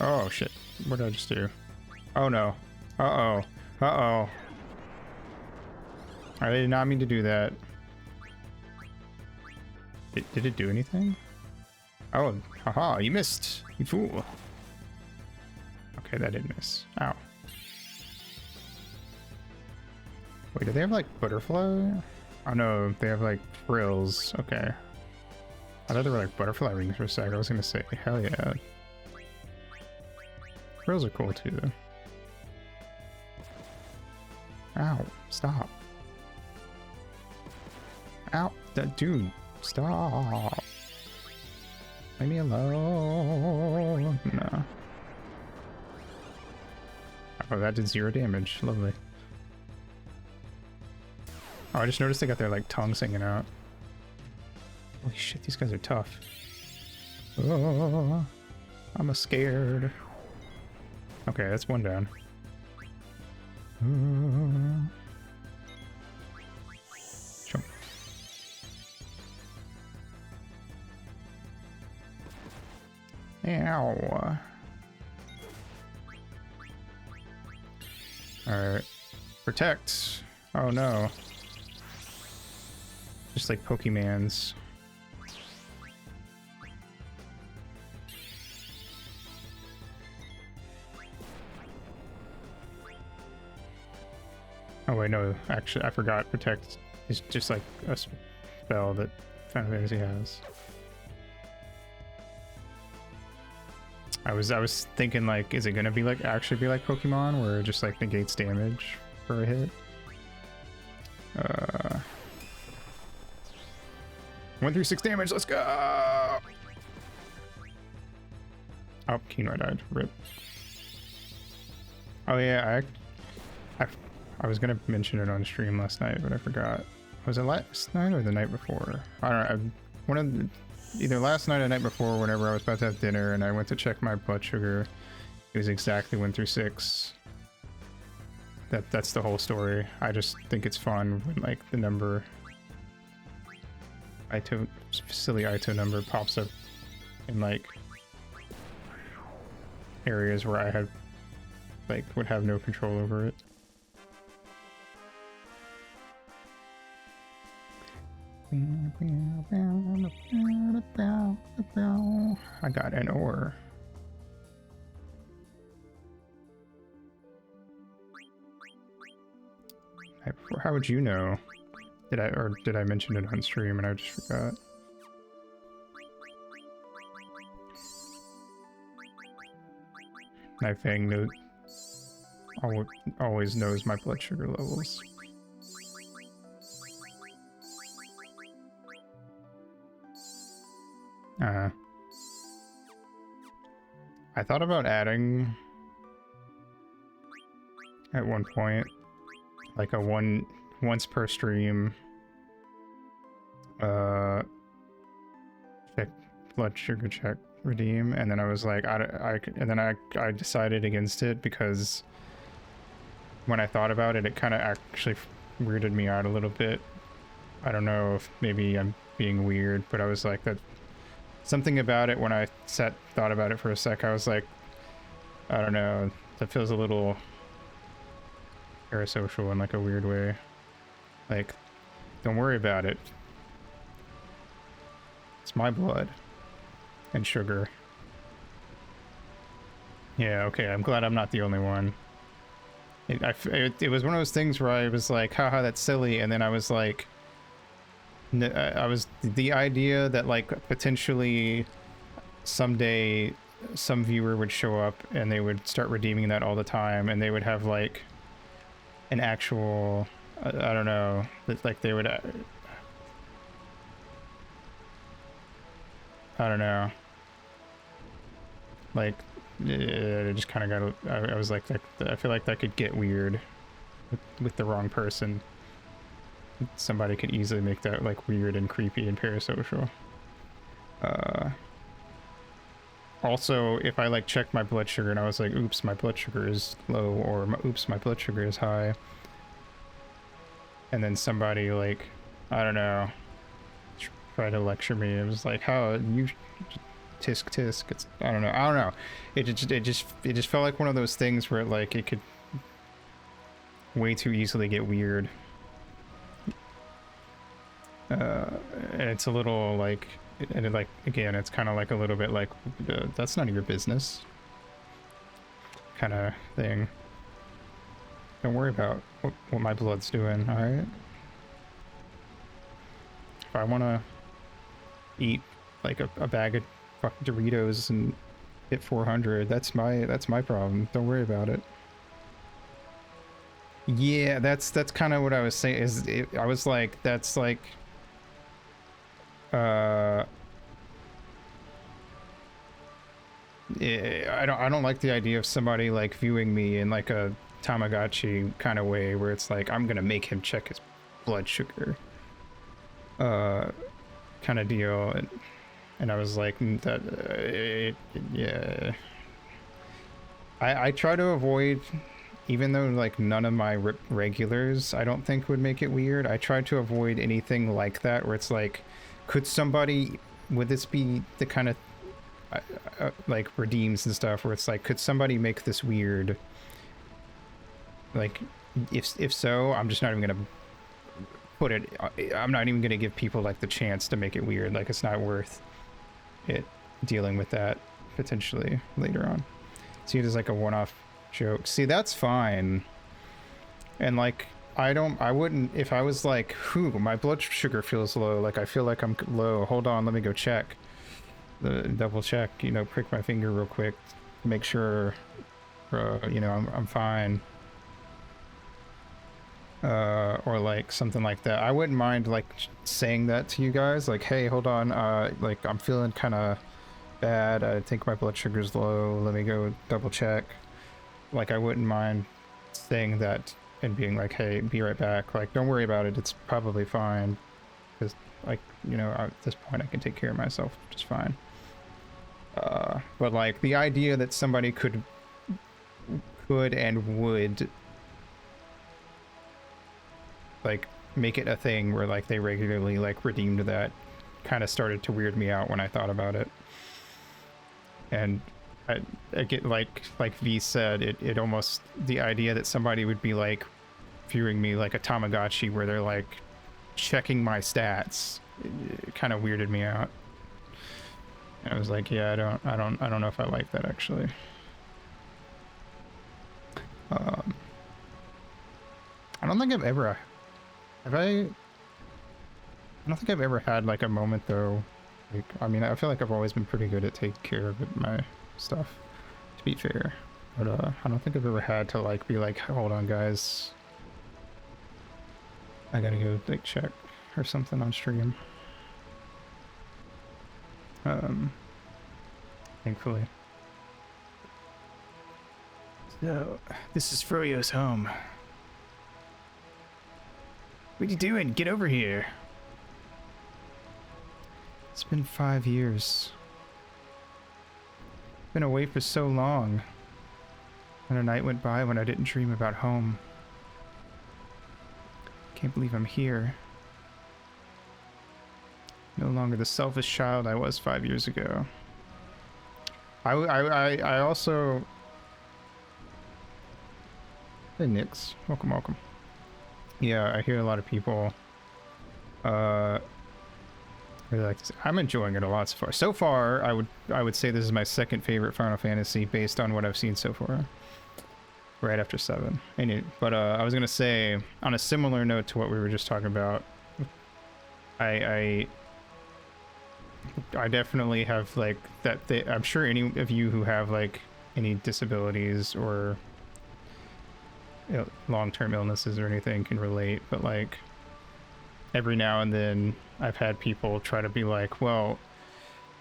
Oh shit. What did I just do? Oh no. Uh-oh. Uh-oh. I did not mean to do that. Did it do anything? Oh, haha, you missed. You fool. Okay, that didn't miss. Ow. Wait, do they have like butterfly? Oh no, they have like frills. Okay. I thought they were like butterfly wings for a sec. I was gonna say, hell yeah. Frills are cool too, though. Ow, stop. Ow, dude, stop. Leave me alone. No. Oh, that did 0 damage. Lovely. Oh, I just noticed they got their like tongues hanging out. Holy shit, these guys are tough. Oh, I'm scared. Okay, that's one down. Jump. Ow. Alright. Protect. Oh no. Just like Pokemans. Oh wait, no, actually I forgot. Protect is just like a spell that Final Fantasy has. I was thinking like, is it gonna be like actually be like Pokemon where it just like negates damage for a hit? 136 damage, let's go! Oh, Keenra died. Rip. Oh yeah, I was gonna mention it on stream last night, but I forgot. Was it last night or the night before? I don't know. One of the, either last night or the night before, whenever I was about to have dinner and I went to check my blood sugar, it was exactly 136. That's the whole story. I just think it's fun when like the number silly Ito number pops up in like areas where I had like would have no control over it. I got an ore. How would you know? Did I mention it on stream and I just forgot? My Fang always knows my blood sugar levels. I thought about adding at one point like a once per stream check blood sugar check redeem, and then I was like I decided against it because when I thought about it, it kind of actually weirded me out a little bit. I don't know if maybe I'm being weird, but I was like that something about it when I thought about it for a sec. I was like, I don't know, that feels a little parasocial in like a weird way. Like, don't worry about it. It's my blood and sugar. Yeah, okay, I'm glad I'm not the only one. It was one of those things where I was like, haha, that's silly, and then I was like, I was the idea that like potentially someday some viewer would show up and they would start redeeming that all the time, and they would have like an actual, I don't know, that like they would, I don't know, like it just kind of got, I was like, I feel like that could get weird with the wrong person. Somebody could easily make that like weird and creepy and parasocial. Also, if I like checked my blood sugar and I was like, oops, my blood sugar is low, or oops, my blood sugar is high, and then somebody like, I don't know, try to lecture me, it was like, how you tisk tisk, it's, I don't know, it just felt like one of those things where like it could way too easily get weird. And it's a little like, and it, like, again, it's kind of like a little bit like, that's none of your business kind of thing. Don't worry about what my blood's doing, alright? If I want to eat like a bag of fucking Doritos and hit 400, that's my problem. Don't worry about it. Yeah, that's kind of what I was saying. I was like, that's like, I don't like the idea of somebody like viewing me in like a Tamagotchi kind of way where it's like I'm gonna make him check his blood sugar kind of deal, and I was like, yeah, I try to avoid, even though like none of my regulars I don't think would make it weird, I try to avoid anything like that where it's like, could somebody, would this be the kind of like redeems and stuff where it's like, could somebody make this weird? Like, if so, I'm just not even gonna put it, I'm not even gonna give people like the chance to make it weird. Like, it's not worth it dealing with that potentially later on. See it as like a one-off joke. See, that's fine. And like, I wouldn't, if I was like, whew, my blood sugar feels low, like I feel like I'm low, hold on, let me go check. Double check, you know, prick my finger real quick, make sure, you know, I'm fine. Or like something like that. I wouldn't mind like saying that to you guys, like, hey, hold on, like I'm feeling kind of bad, I think my blood sugar's low, let me go double check. Like, I wouldn't mind saying that and being like, hey, be right back, like, don't worry about it, it's probably fine, because like, you know, at this point I can take care of myself just fine. But like the idea that somebody could and would like make it a thing where like they regularly like redeemed that kind of started to weird me out when I thought about it. And I get like V said, it almost, the idea that somebody would be like viewing me like a Tamagotchi where they're like checking my stats, it kind of weirded me out. And I was like, yeah, I don't know if I like that actually. I don't think I've ever, I don't think I've ever had like a moment though. Like, I mean, I feel like I've always been pretty good at taking care of my stuff, to be fair. But I don't think I've ever had to like be like, hold on guys, I gotta go like check or something on stream. Thankfully. So, this is Froyo's home. What are you doing? Get over here. It's been 5 years. Been away for so long. And a night went by when I didn't dream about home. Can't believe I'm here. No longer the selfish child I was 5 years ago. I also... Hey Nix, welcome. Yeah, I hear a lot of people really like this. I'm enjoying it a lot so far. So far, I would say this is my second favorite Final Fantasy based on what I've seen so far. right after 7. But I was gonna say, on a similar note to what we were just talking about, I definitely have like that. I'm sure any of you who have like any disabilities or long-term illnesses or anything can relate. But like every now and then, I've had people try to be like, well,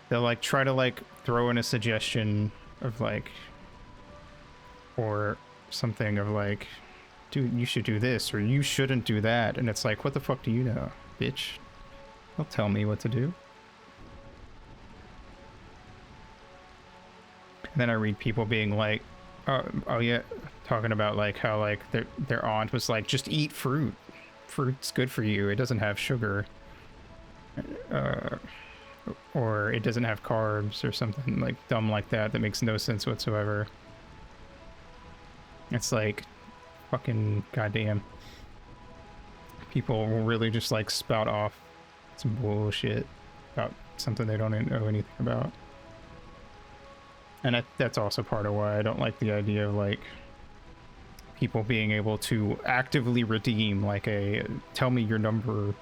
they'll like try to like throw in a suggestion of like, or something of like, dude, you should do this or you shouldn't do that, and it's like, what the fuck do you know, bitch? Don't tell me what to do. And then I read people being like, oh yeah, talking about like how like their aunt was like, just eat fruit. Fruit's good for you. It doesn't have sugar. Or it doesn't have carbs or something like dumb like that that makes no sense whatsoever. It's like, fucking goddamn. People will really just like spout off some bullshit about something they don't know anything about. And that's also part of why I don't like the idea of like people being able to actively redeem like a tell me your number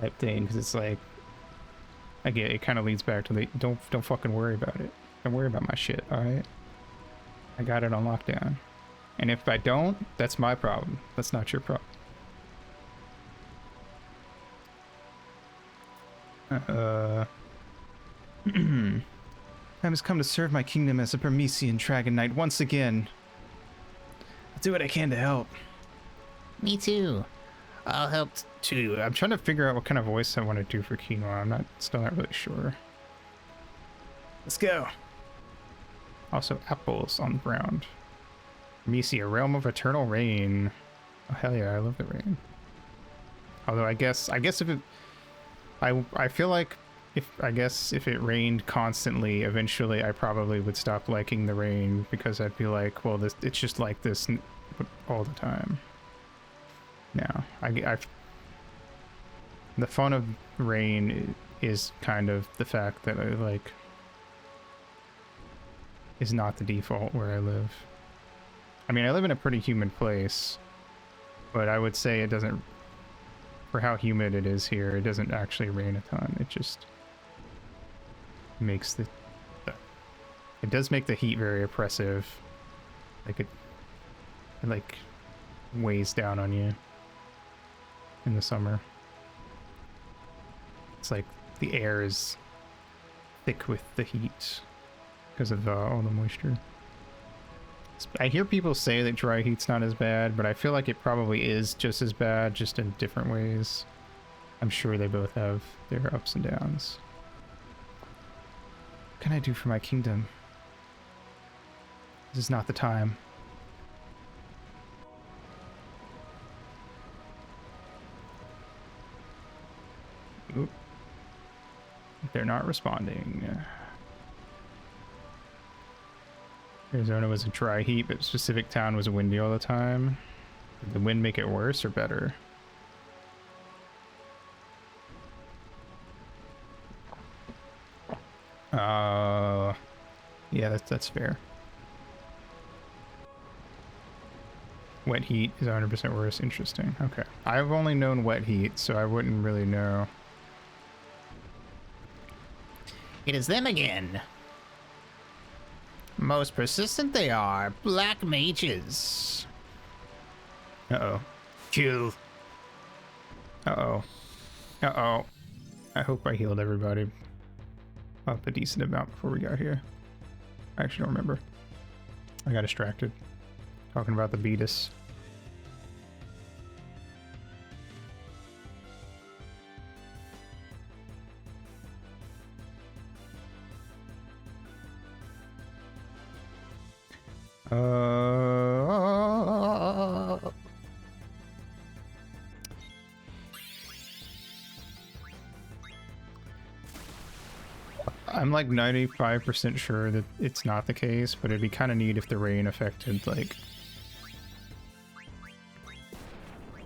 type thing, because it's like, again, it kind of leads back to the don't fucking worry about it. Don't worry about my shit, all right? I got it on lockdown. And if I don't, that's my problem. That's not your problem. Time has come to serve my kingdom as a Promethean Dragon Knight once again. I'll do what I can to help. Me too. I'll help too. I'm trying to figure out what kind of voice I want to do for Quinoa. I'm still not really sure. Let's go. Also, apples on the ground. Prometheus, realm of eternal rain. Oh hell yeah, I love the rain. Although I guess if it, I feel like if it rained constantly, eventually I probably would stop liking the rain, because I'd be like, well, it's just like this all the time. Now, the fun of rain is kind of the fact that I like is not the default where I live. I mean, I live in a pretty humid place, but I would say it doesn't, for how humid it is here, it doesn't actually rain a ton. It just makes it does make the heat very oppressive. Like it like weighs down on you in the summer. It's like the air is thick with the heat because of all the moisture. I hear people say that dry heat's not as bad, but I feel like it probably is just as bad, just in different ways. I'm sure they both have their ups and downs. What can I do for my kingdom? This is not the time. Oop. They're not responding. Arizona was a dry heat, but specific town was windy all the time. Did the wind make it worse or better? Yeah, that's fair. Wet heat is 100% worse. Interesting. Okay. I've only known wet heat, so I wouldn't really know. It is them again. Most persistent they are. Black mages. Uh-oh. Kill. Uh-oh. Uh-oh. I hope I healed everybody up a decent amount before we got here. I actually don't remember. I got distracted talking about the Beatus. I'm like 95% sure that it's not the case, but it'd be kind of neat if the rain affected like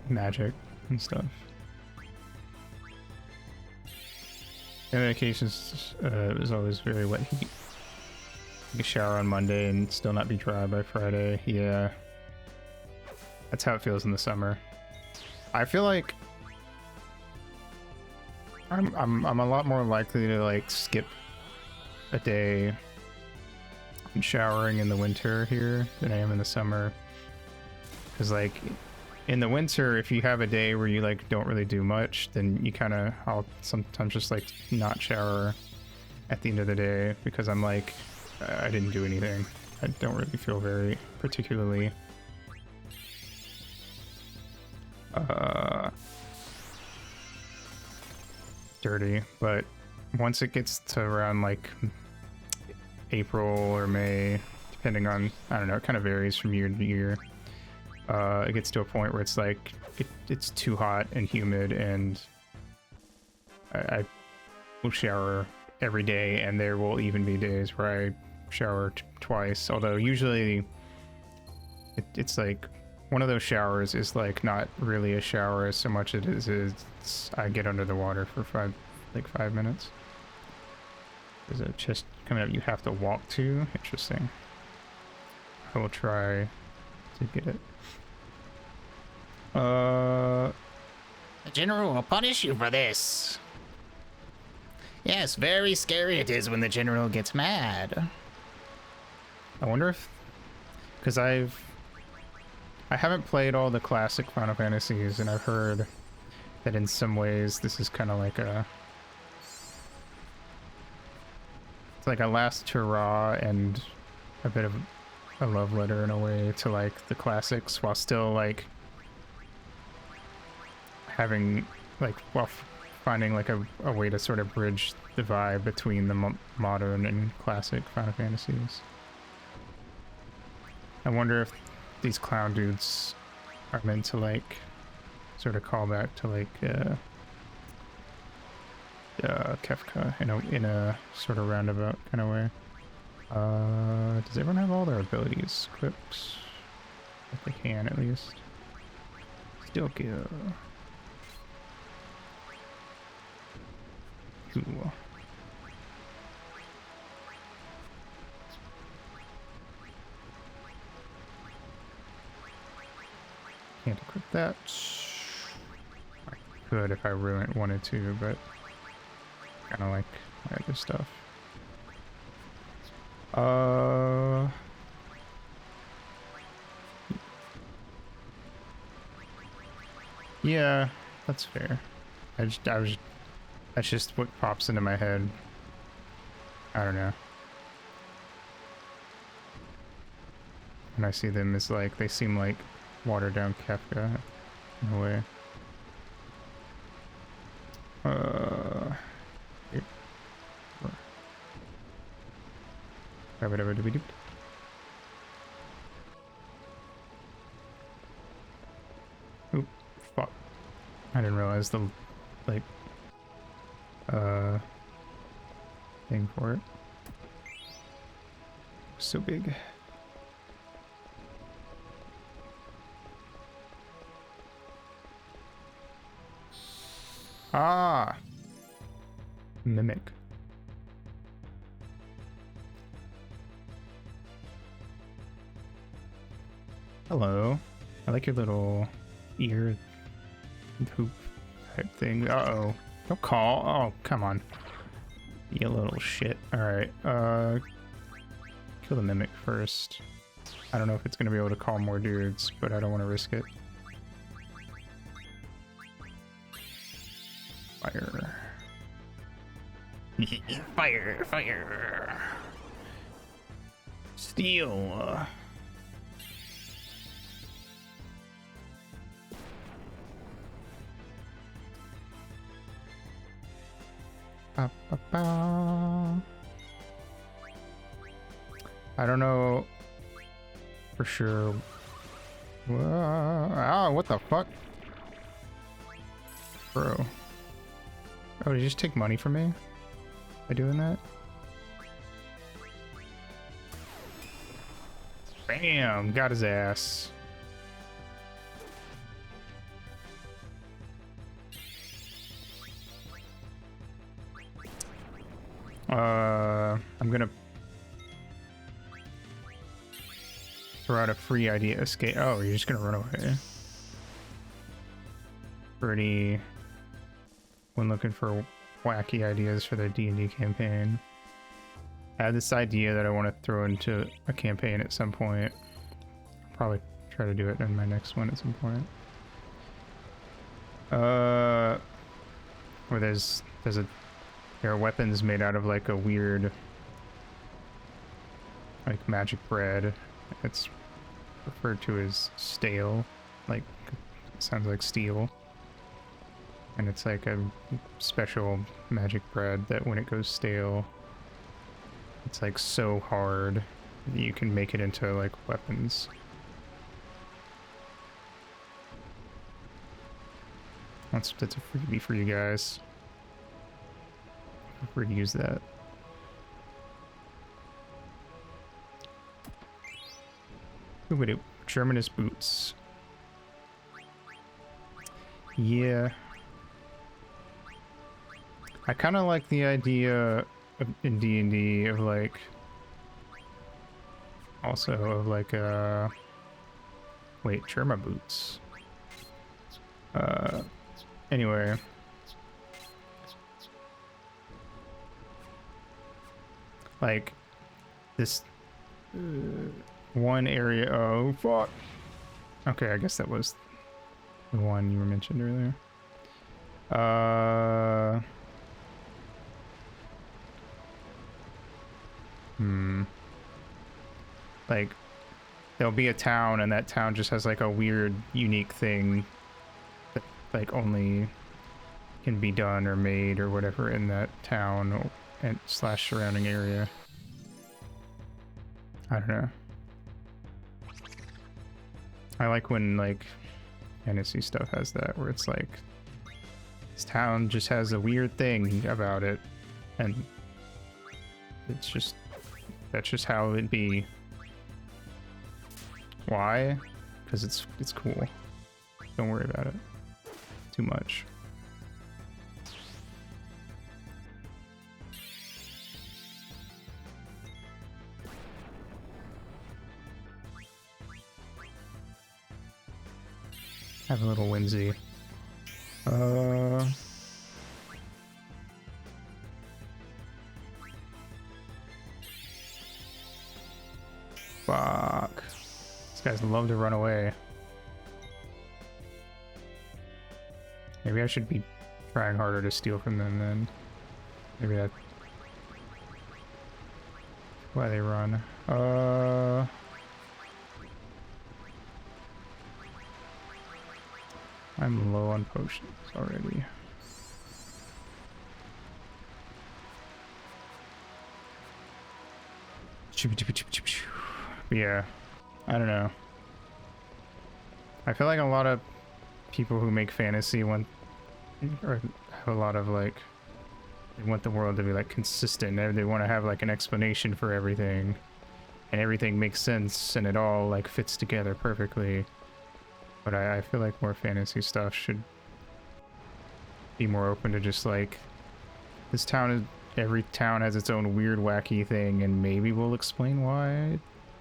magic and stuff. And on occasions, it was always very wet heat. You can shower on Monday and still not be dry by Friday. Yeah, That's how it feels in the summer. I feel like I'm a lot more likely to like skip a day showering in the winter here than I am in the summer. Because like in the winter, if you have a day where you like don't really do much, then you kind of, I'll sometimes just like not shower at the end of the day because I'm like, I didn't do anything. I don't really feel very particularly dirty. But once it gets to around like April or May, depending on, I don't know, it kind of varies from year to year. It gets to a point where it's like it's too hot and humid, and I will shower every day, and there will even be days where I shower twice. Although usually it's like one of those showers is like not really a shower so much as it is I get under the water for 5 minutes. There's a chest coming up you have to walk to. Interesting. I will try to get it. The general will punish you for this. Yes, very scary it is when the general gets mad. I wonder if, because I haven't played all the classic Final Fantasies, and I've heard that in some ways this is kind of like it's like a last hurrah and a bit of a love letter in a way to like the classics, while still like having like, well, finding like a way to sort of bridge the vibe between the modern and classic Final Fantasies. I wonder if these clown dudes are meant to like sort of call back to like Kefka in a sort of roundabout kind of way. Does everyone have all their abilities equipped? If they can, at least. Still go. Cool. Can't equip that. I could if I really wanted to, but kind of like my other stuff. Yeah, that's fair. That's just what pops into my head. I don't know. When I see them, it's like they seem like watered down Kefka in a way. Here. Oop, fuck. I didn't realize the, like, thing for it. So big. Ah! Mimic. Hello. I like your little ear hoop type thing. Uh-oh. Don't call. Oh, come on. You little shit. Alright, kill the mimic first. I don't know if it's gonna be able to call more dudes, but I don't want to risk it. Fire. Fire, fire. Steel. I don't know for sure. Oh, what the fuck? Bro. Oh, did you just take money from me by doing that? Bam! Got his ass. I'm gonna throw out a free idea escape. Oh, you're just gonna run away. Pretty. When looking for wacky ideas for their D&D campaign. I have this idea that I want to throw into a campaign at some point. Probably try to do it in my next one at some point. Where there are weapons made out of like a weird, like magic bread. It's referred to as stale, like it sounds like steel. And it's like a special magic bread that when it goes stale, it's like so hard that you can make it into like weapons. That's a freebie for you guys. Feel free to use that. Ooh, wait, Germanist boots. Yeah. I kind of like the idea in D&D of like, also of like wait, Germa boots. Anyway. Like, this one area, oh fuck. Okay, I guess that was the one you were mentioned earlier. Like, there'll be a town and that town just has like a weird, unique thing that like only can be done or made or whatever in that town and slash surrounding area. I don't know. I like when like fantasy stuff has that, where it's like this town just has a weird thing about it and it's just, that's just how it'd be. Why? Because it's cool. Don't worry about it too much. Have a little whimsy. Fuck. These guys love to run away. Maybe I should be trying harder to steal from them then. Maybe that's why they run. I'm low on potions already. Yeah, I don't know. I feel like a lot of people who make fantasy want, or have a lot of like, they want the world to be like consistent. They want to have like an explanation for everything, and everything makes sense, and it all like fits together perfectly. But I feel like more fantasy stuff should be more open to just like, this town is, every town has its own weird wacky thing, and maybe we'll explain why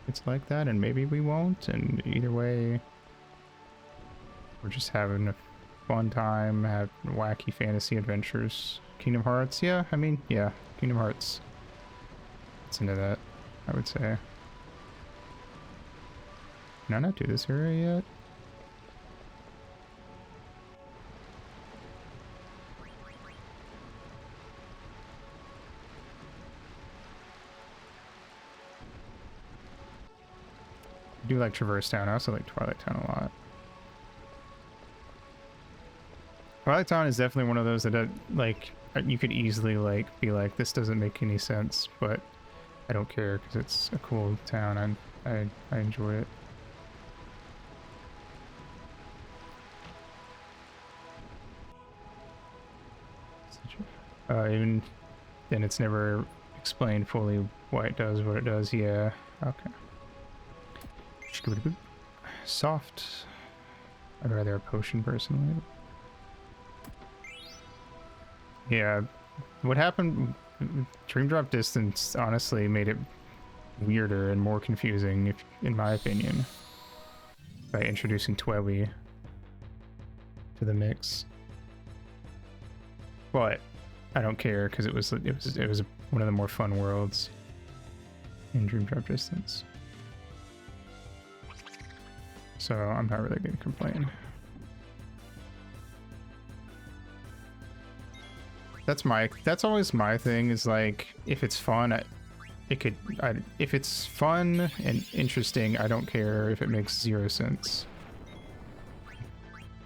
it's like that, and maybe we won't, and either way we're just having a fun time, have wacky fantasy adventures. Kingdom Hearts, yeah, I mean, yeah, Kingdom Hearts, it's into that, I would say. Can I not do this area yet? I do like Traverse Town. I also like Twilight Town a lot. Twilight Town is definitely one of those that like you could easily like be like, this doesn't make any sense, but I don't care because it's a cool town and I enjoy it. Even then, it's never explained fully why it does what it does. Yeah. Okay. Soft. I'd rather a potion personally. Yeah, what happened, Dream Drop Distance honestly made it weirder and more confusing, if, in my opinion, by introducing Twelly to the mix. But I don't care because it was one of the more fun worlds in Dream Drop Distance. So I'm not really gonna complain. That's always my thing, is like, if it's fun, if it's fun and interesting, I don't care if it makes 0 sense.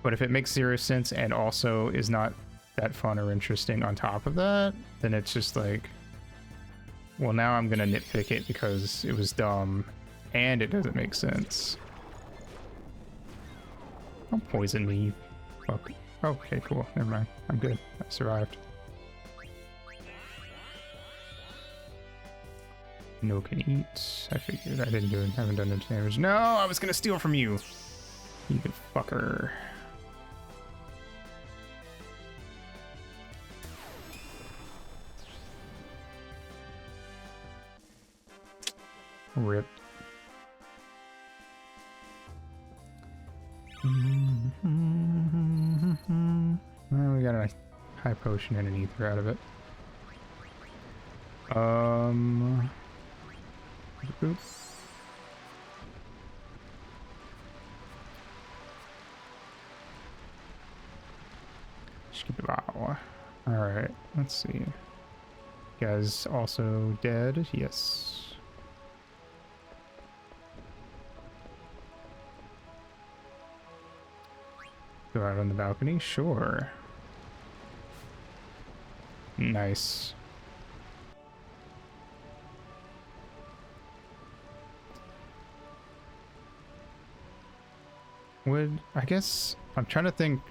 But if it makes 0 sense and also is not that fun or interesting on top of that, then it's just like, well, now I'm gonna nitpick it because it was dumb and it doesn't make sense. Don't poison me, you fuck. Okay, cool, never mind, I'm good, I survived. No can eat. I figured. I haven't done any damage. No, I was gonna steal from you. You fucker. Rip. Well, we got a high potion and an ether out of it. Boop. Wow. Alright, let's see. You guys also dead? Yes. Go out on the balcony? Sure. Nice. I guess I'm trying to think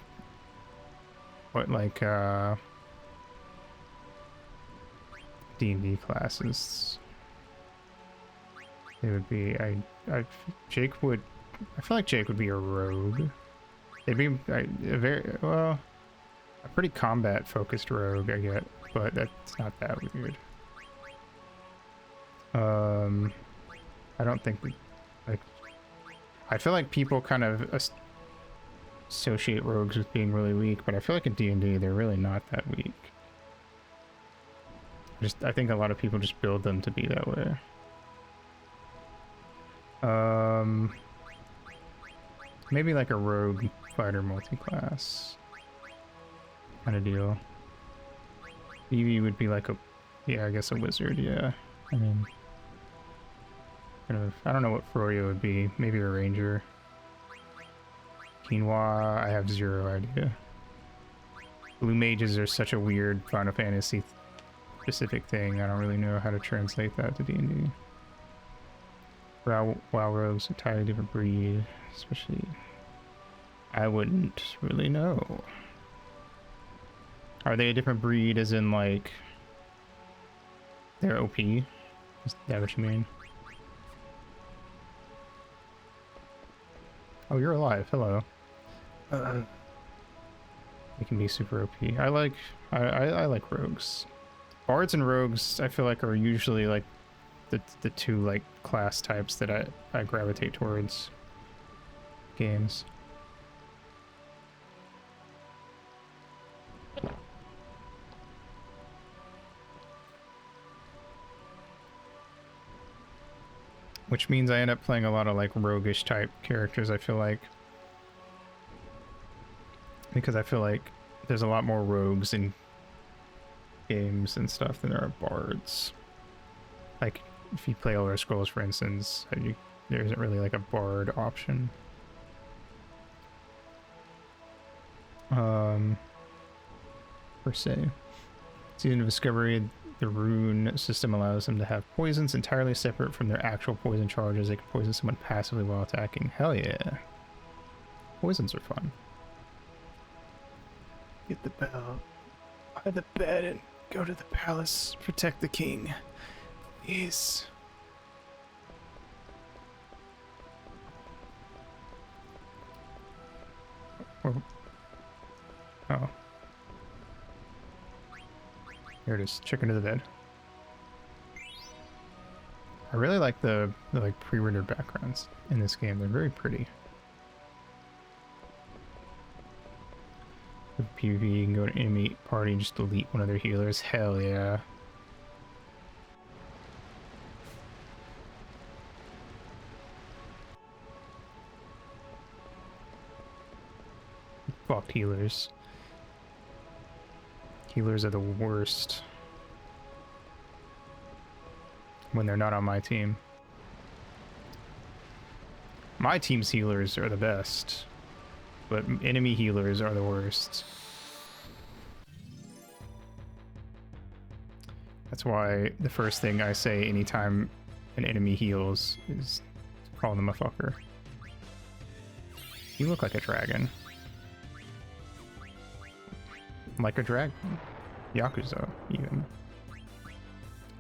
what like D&D classes they would be. I feel like Jake would be a rogue. They'd be a pretty combat focused rogue, I get, but that's not that weird. I don't think I feel like people kind of associate rogues with being really weak, but I feel like in D&D they're really not that weak. I think a lot of people just build them to be that way. Maybe like a rogue fighter multi-class kind of deal. Evie would be like I guess a wizard, yeah. I mean, I don't know what Froyo would be. Maybe a ranger. Quinoa, I have 0 idea. Blue mages are such a weird Final Fantasy specific thing. I don't really know how to translate that to D&D. WoW rogues are entirely different breed, especially. I wouldn't really know. Are they a different breed as in like they're OP? Is that what you mean? Oh, you're alive. Hello. They can be super OP. I like rogues. Bards and rogues, I feel like, are usually like the two like class types that I gravitate towards games. Which means I end up playing a lot of like roguish type characters, I feel like. Because I feel like there's a lot more rogues in games and stuff than there are bards. Like, if you play Elder Scrolls, for instance, there isn't really like a bard option. Per se. Season of Discovery, the rune system allows them to have poisons entirely separate from their actual poison charges. They can poison someone passively while attacking. Hell yeah. Poisons are fun. Get the bell by the bed and go to the palace. Protect the king. Yes. Oh. Here it is. Check into the bed. I really like the like pre-rendered backgrounds in this game. They're very pretty. With PvP, you can go to enemy party and just delete one of their healers. Hell yeah. Fuck healers. Healers are the worst when they're not on my team. My team's healers are the best, but enemy healers are the worst. That's why the first thing I say anytime an enemy heals is call them a fucker. You look like a dragon. Like a dragon. Yakuza, even.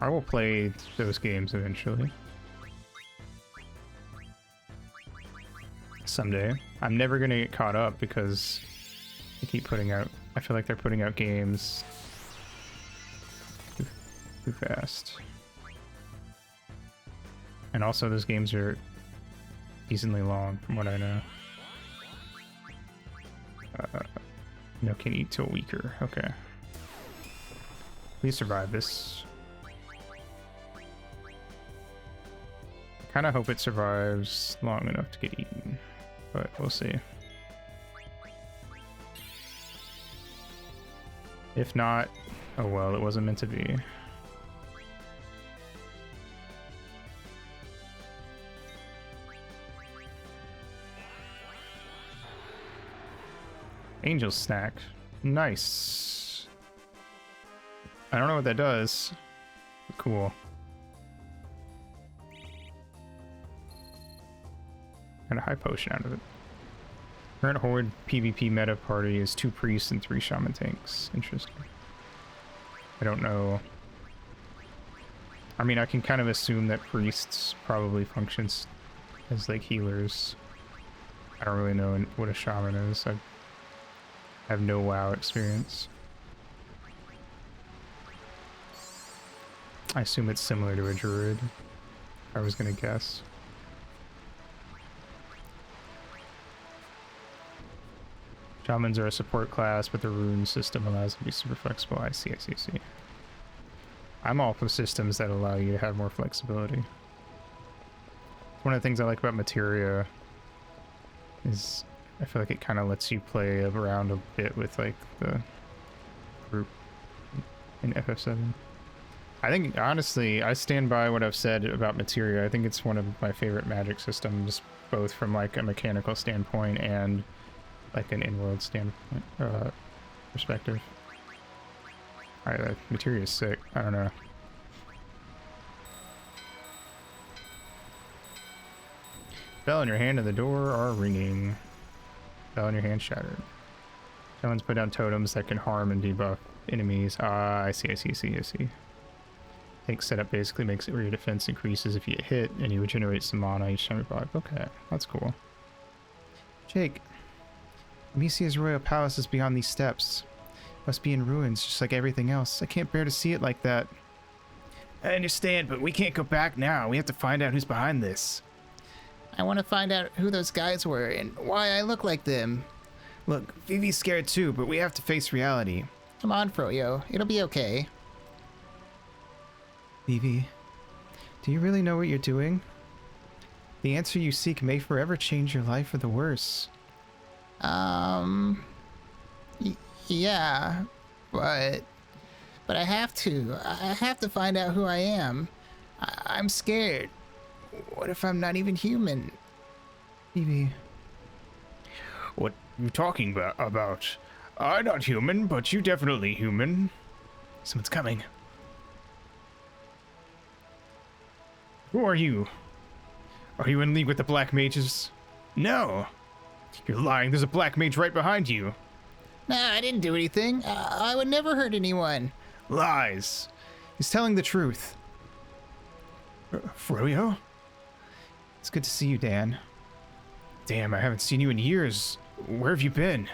I will play those games eventually. Someday. I'm never gonna get caught up because they keep putting out... I feel like they're putting out games too fast. And also those games are decently long from what I know. No, can eat till weaker. Okay. Please survive this. I kind of hope it survives long enough to get eaten, but we'll see. If not, oh well, it wasn't meant to be. Angel snack. Nice. I don't know what that does, but cool. And a high potion out of it. Current Horde PvP meta party is 2 priests and 3 shaman tanks. Interesting. I don't know. I mean, I can kind of assume that priests probably functions as like healers. I don't really know what a shaman is. I have no WoW experience. I assume it's similar to a druid, I was gonna guess. Shamans are a support class, but the rune system allows them to be super flexible. I see. I'm all for systems that allow you to have more flexibility. One of the things I like about Materia is I feel like it kind of lets you play around a bit with like the group in FF7. I think, honestly, I stand by what I've said about Materia. I think it's one of my favorite magic systems, both from like a mechanical standpoint and like an in-world standpoint, perspective. Alright, Materia is sick. I don't know. Bell in your hand and the door are ringing. Bell in your hand shattered. Someone's put down totems that can harm and debuff enemies. Ah, I see. Tank setup basically makes it where your defense increases if you get hit, and you regenerate some mana each time you block. Okay, that's cool. Jake, Misia's royal palace is beyond these steps. Must be in ruins, just like everything else. I can't bear to see it like that. I understand, but we can't go back now. We have to find out who's behind this. I want to find out who those guys were and why I look like them. Look, Vivi's scared too, but we have to face reality. Come on, Froyo. It'll be okay. Vivi, do you really know what you're doing? The answer you seek may forever change your life for the worse. Yeah, but I have to. I have to find out who I am. I'm scared. What if I'm not even human? Vivi. What are you talking about? I'm not human, but you're definitely human. Someone's coming. Who are you? Are you in league with the Black Mages? No! You're lying, there's a Black Mage right behind you. No, I didn't do anything. I would never hurt anyone. Lies. He's telling the truth. Froyo? It's good to see you, Dan. Damn, I haven't seen you in years. Where have you been?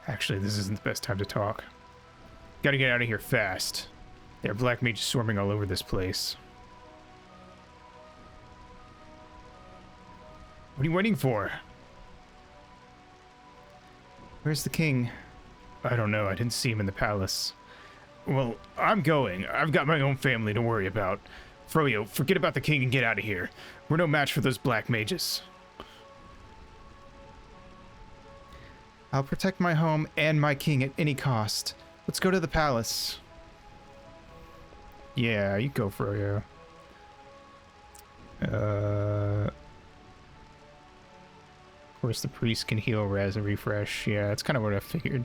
Actually, this isn't the best time to talk. Gotta get out of here fast. There are Black Mages swarming all over this place. What are you waiting for? Where's the king? I don't know. I didn't see him in the palace. Well, I'm going. I've got my own family to worry about. Froyo, forget about the king and get out of here. We're no match for those black mages. I'll protect my home and my king at any cost. Let's go to the palace. Yeah, you go, Froyo. Of course, the priest can heal, res, and refresh. Yeah, that's kind of what I figured.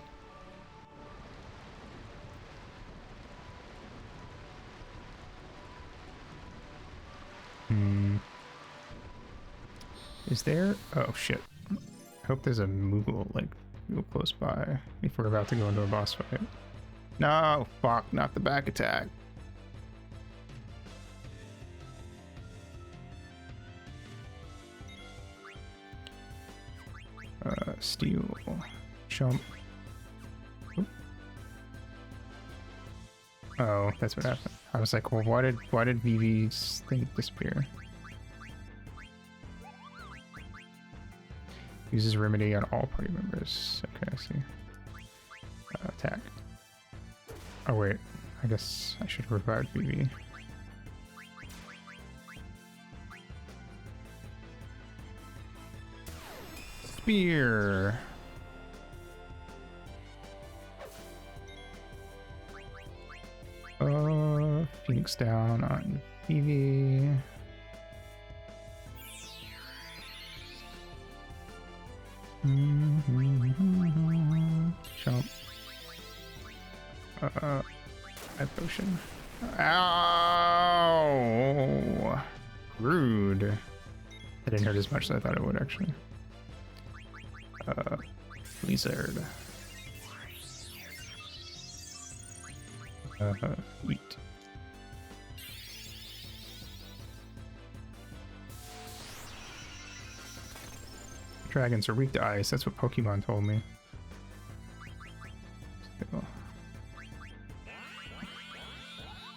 Is there? Oh shit! I hope there's a Moogle like real close by if we're about to go into a boss fight. No, fuck! Not the back attack. Steal, jump. Oop. Oh, that's what happened. I was like, well, why did VV's thing disappear? Uses remedy on all party members. Okay, I see. Attack. Oh wait, I guess I should have revived VV. Spear. Phoenix down on VV. Jump. Red potion. Ow! Rude. That didn't hurt as much as I thought it would, actually. Blizzard. Wheat. Dragons are weak to ice, that's what Pokemon told me.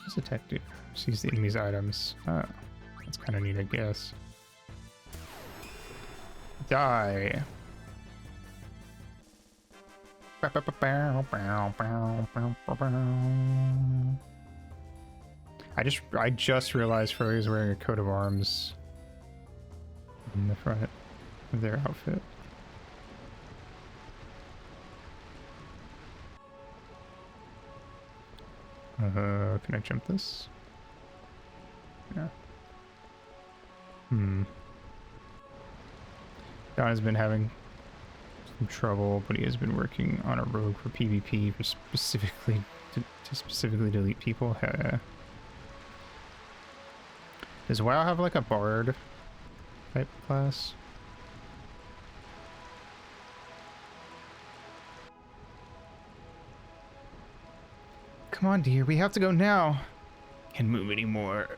What's attack do? Seize the enemy's items. That's kind of neat, I guess. Die. I just realized Froyo's wearing a coat of arms in the front of their outfit. Can I jump this? Yeah. Don has been having some trouble, but he has been working on a rogue for PvP for specifically to specifically delete people. Does WoW have like a bard type class? Come on, dear, we have to go now. Can't move anymore.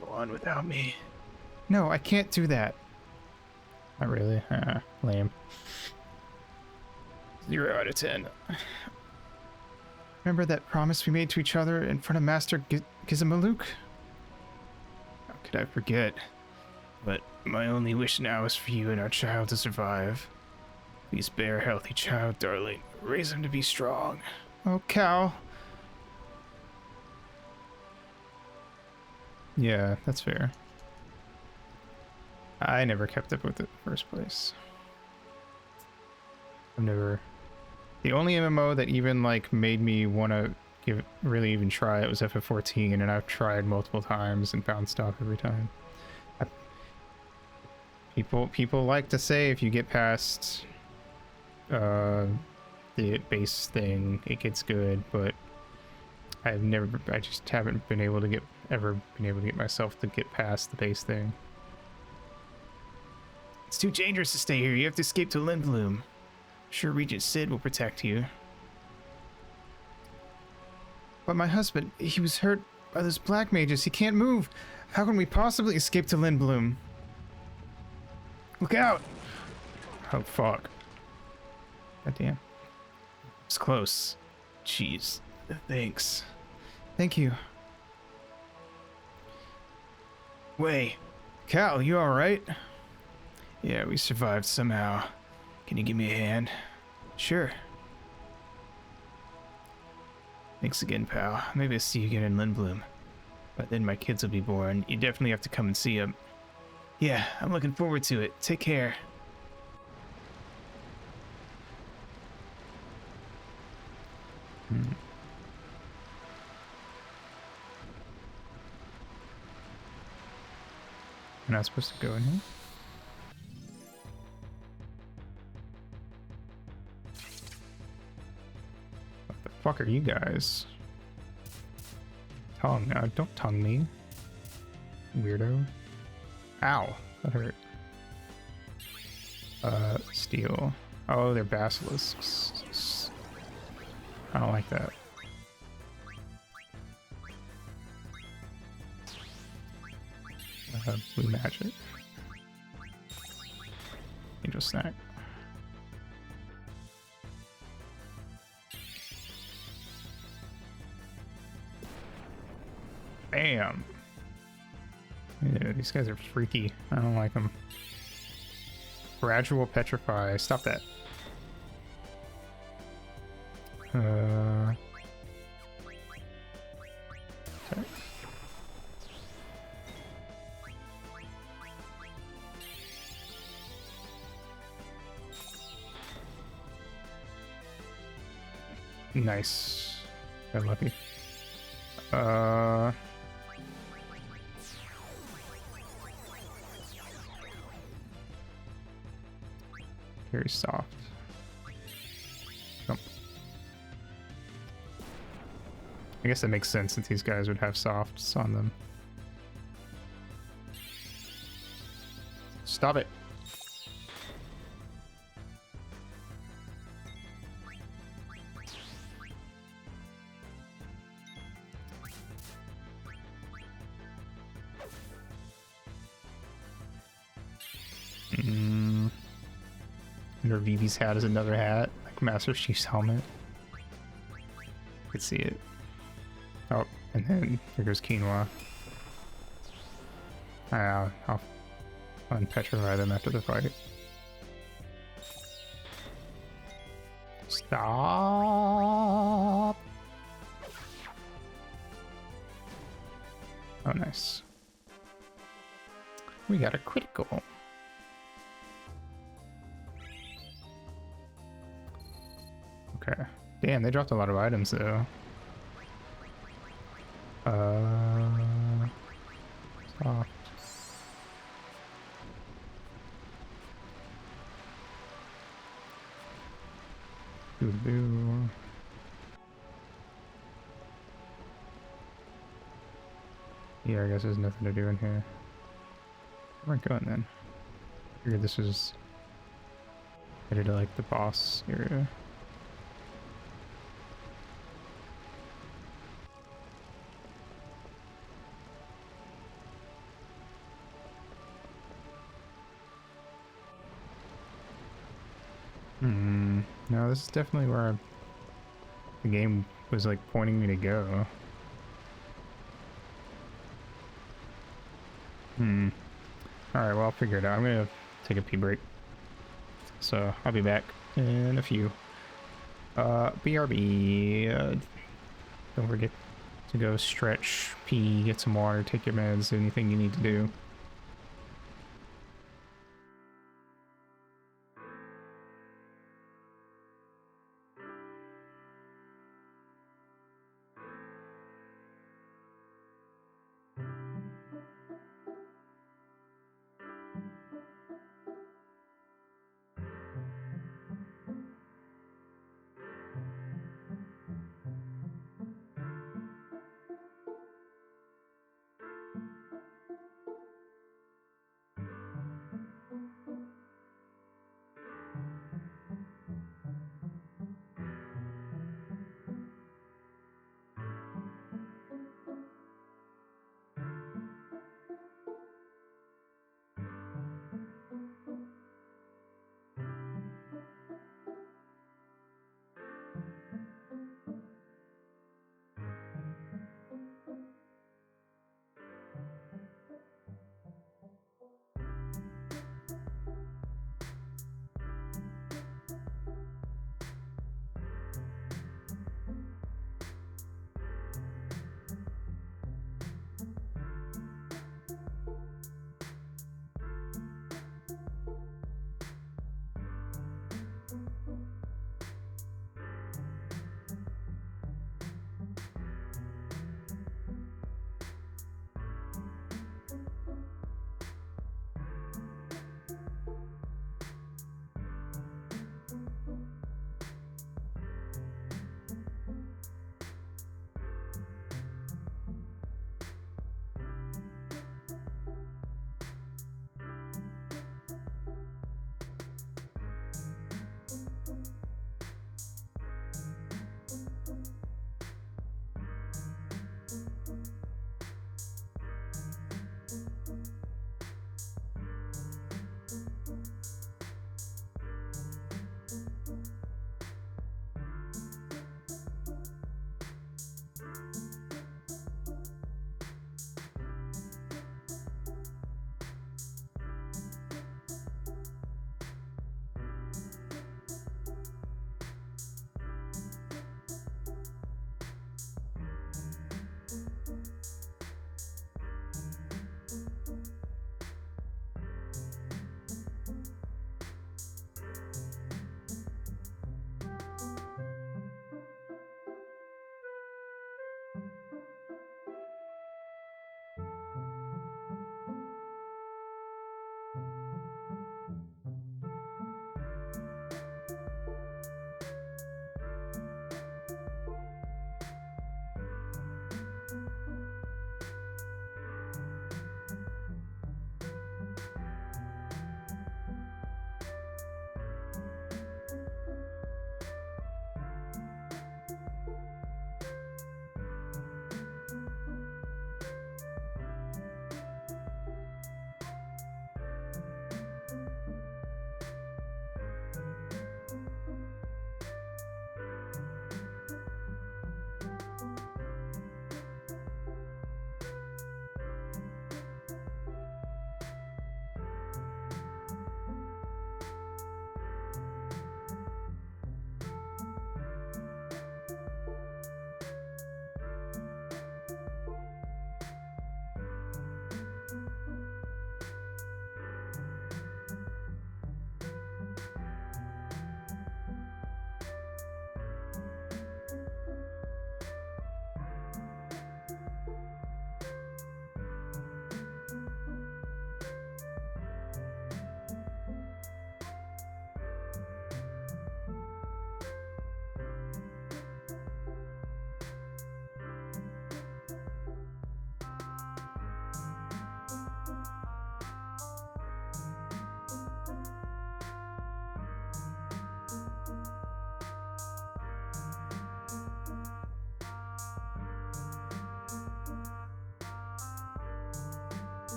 Go on without me. No, I can't do that. Not really. Lame. 0 out of 10. Remember that promise we made to each other in front of Master Gizamalook? How could I forget? But my only wish now is for you and our child to survive. Please bear a healthy child, darling. Raise him to be strong. Oh, Cal. Yeah, that's fair. I never kept up with it in the first place. I've never... The only MMO that even, like, made me want to really even try it was FF14, and I've tried multiple times and found stuff every time. People like to say if you get past the base thing, it gets good, but I just haven't been able to get myself to get past the base thing. It's too dangerous to stay here. You have to escape to Lindblum. Sure, Regent Sid will protect you. But my husband, he was hurt by those black mages. He can't move. How can we possibly escape to Lindblum? Look out! Oh, fuck. God damn. It's close. Jeez. Thanks. Thank you. Wei. Cal, you alright? Yeah, we survived somehow. Can you give me a hand? Sure. Thanks again, pal. Maybe I'll see you again in Lindblom. But then my kids will be born. You definitely have to come and see them. Yeah, I'm looking forward to it. Take care. Am I not supposed to go in here? What the fuck are you guys? Tongue. Don't tongue me. Weirdo. Ow. That hurt. Steel. Oh, they're basilisks. I don't like that. Blue magic. Angel snack. Bam. Yeah, these guys are freaky. I don't like them. Gradual petrify. Stop that. Okay. Nice. Got lucky. Very soft. Jump. I guess that makes sense since these guys would have softs on them. Stop it. Under Vivi's hat is another hat, like Master Chief's helmet. I could see it. Oh, and then there goes Quinoa. I'll unpetrify them after the fight. Stop! Oh, nice. We got a critical. Okay. Damn, they dropped a lot of items though. Soft. Boo. Yeah, I guess there's nothing to do in here. Where am I going then? Figured this was headed to like the boss area. No, this is definitely where the game was like pointing me to go. Alright, well, I'll figure it out. I'm gonna take a pee break. So, I'll be back in a few. BRB. Don't forget to go stretch, pee, get some water, take your meds, anything you need to do.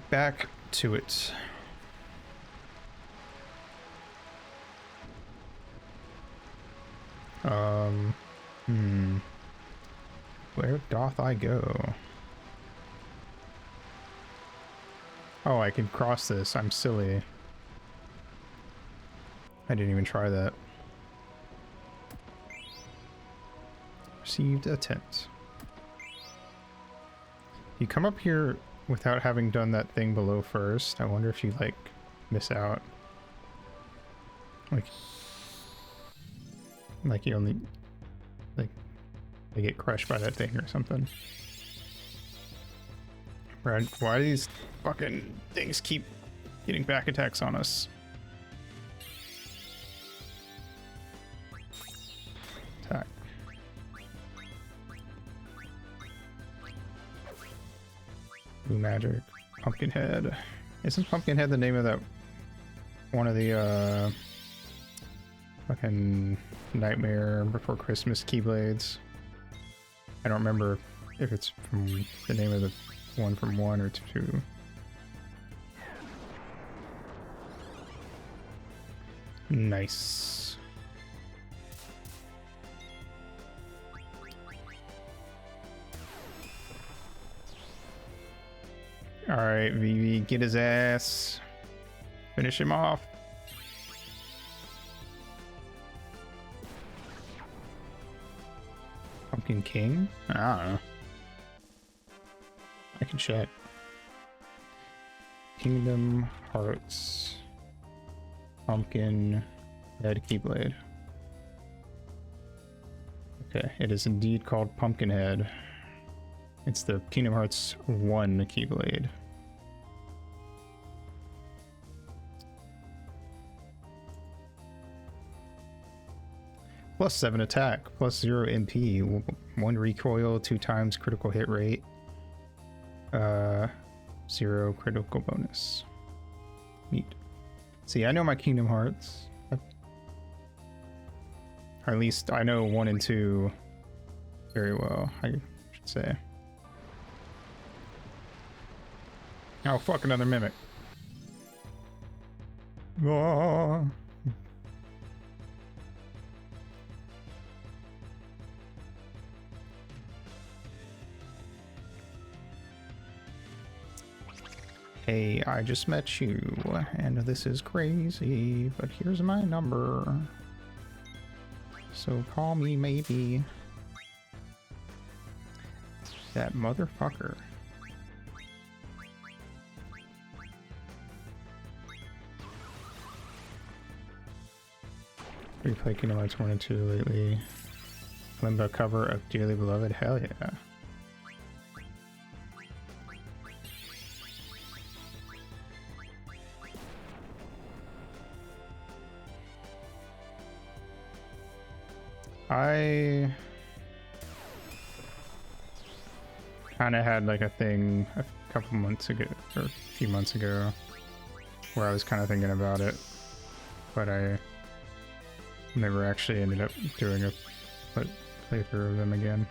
back to it. Hmm. Where doth I go? Oh, I can cross this. I'm silly. I didn't even try that. Received a tent. You come up here without having done that thing below first. I wonder if you, like, miss out. Like you only, like, they get crushed by that thing or something. Brad, why do these fucking things keep getting back attacks on us? Attack. Blue magic. Pumpkinhead. Isn't Pumpkinhead the name of that one of the fucking Nightmare Before Christmas Keyblades? I don't remember if it's from the name of the one from 1 or 2. Nice. Alright, Vivi, get his ass. Finish him off. Pumpkin King? I don't know. I can check. Kingdom Hearts. Pumpkin Head Keyblade. Okay, it is indeed called Pumpkinhead. It's the Kingdom Hearts 1 Keyblade. Plus 7 attack, plus 0 MP, 1 recoil, 2 times critical hit rate, 0 critical bonus. Neat. See, I know my Kingdom Hearts. Or at least I know 1 and 2 very well, I should say. Oh, fuck, another mimic. Oh. Hey, I just met you, and this is crazy, but here's my number. So call me maybe. That motherfucker. Replay Kingdom Hearts 1 and 2 lately. Limbo cover of Dearly Beloved? Hell yeah. I kind of had like a thing a couple months ago, or a few months ago, where I was kind of thinking about it, but I never actually ended up doing a playthrough of them again.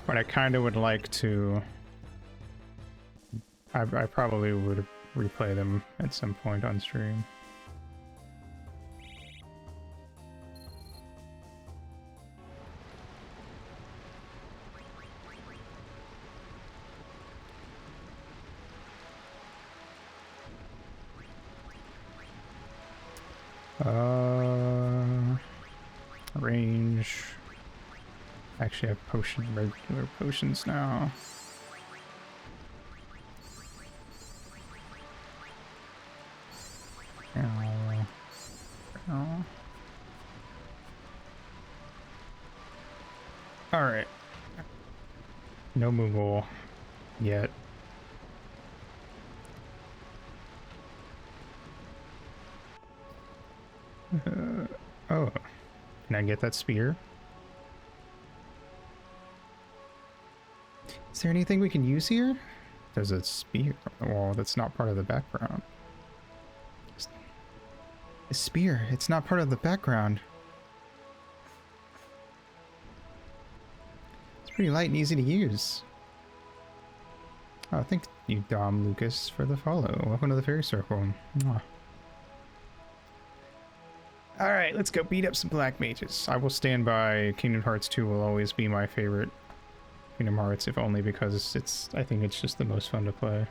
But I kind of would like to. I probably would replay them at some point on stream. Range. Actually, I have regular potions now. All right. No Moogle yet. Oh, can I get that spear? Is there anything we can use here? There's a spear on the wall that's not part of the background. A spear, it's not part of the background. It's pretty light and easy to use. Oh, thank you, Dom Lucas, for the follow. Welcome to the Fairy Circle. Mwah. Alright, let's go beat up some black mages. I will stand by Kingdom Hearts 2 will always be my favorite Kingdom Hearts, if only because I think it's just the most fun to play.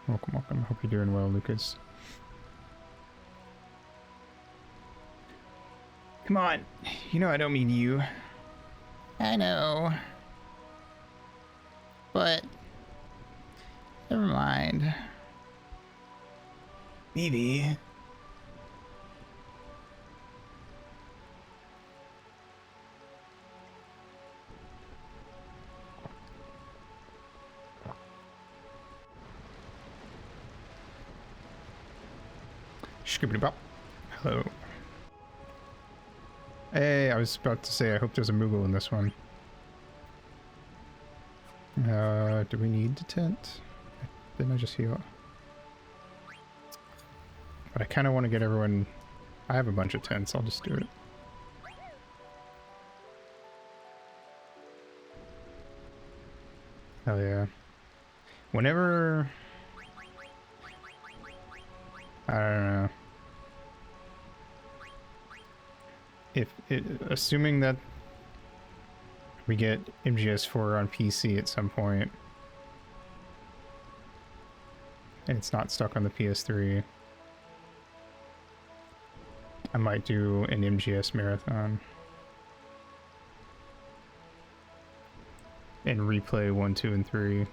Welcome, welcome. Hope you're doing well, Lucas. Come on. You know I don't mean you. I know. But never mind. Vivi. Scoopity bop. Hello. Hey, I was about to say I hope there's a Moogle in this one. Do we need the tent? Didn't I just heal? But I kind of want to get everyone... I have a bunch of tents, I'll just do it. Hell yeah. Whenever... I don't know. Assuming that we get MGS4 on PC at some point, and it's not stuck on the PS3, I might do an MGS marathon and replay 1, 2, and 3,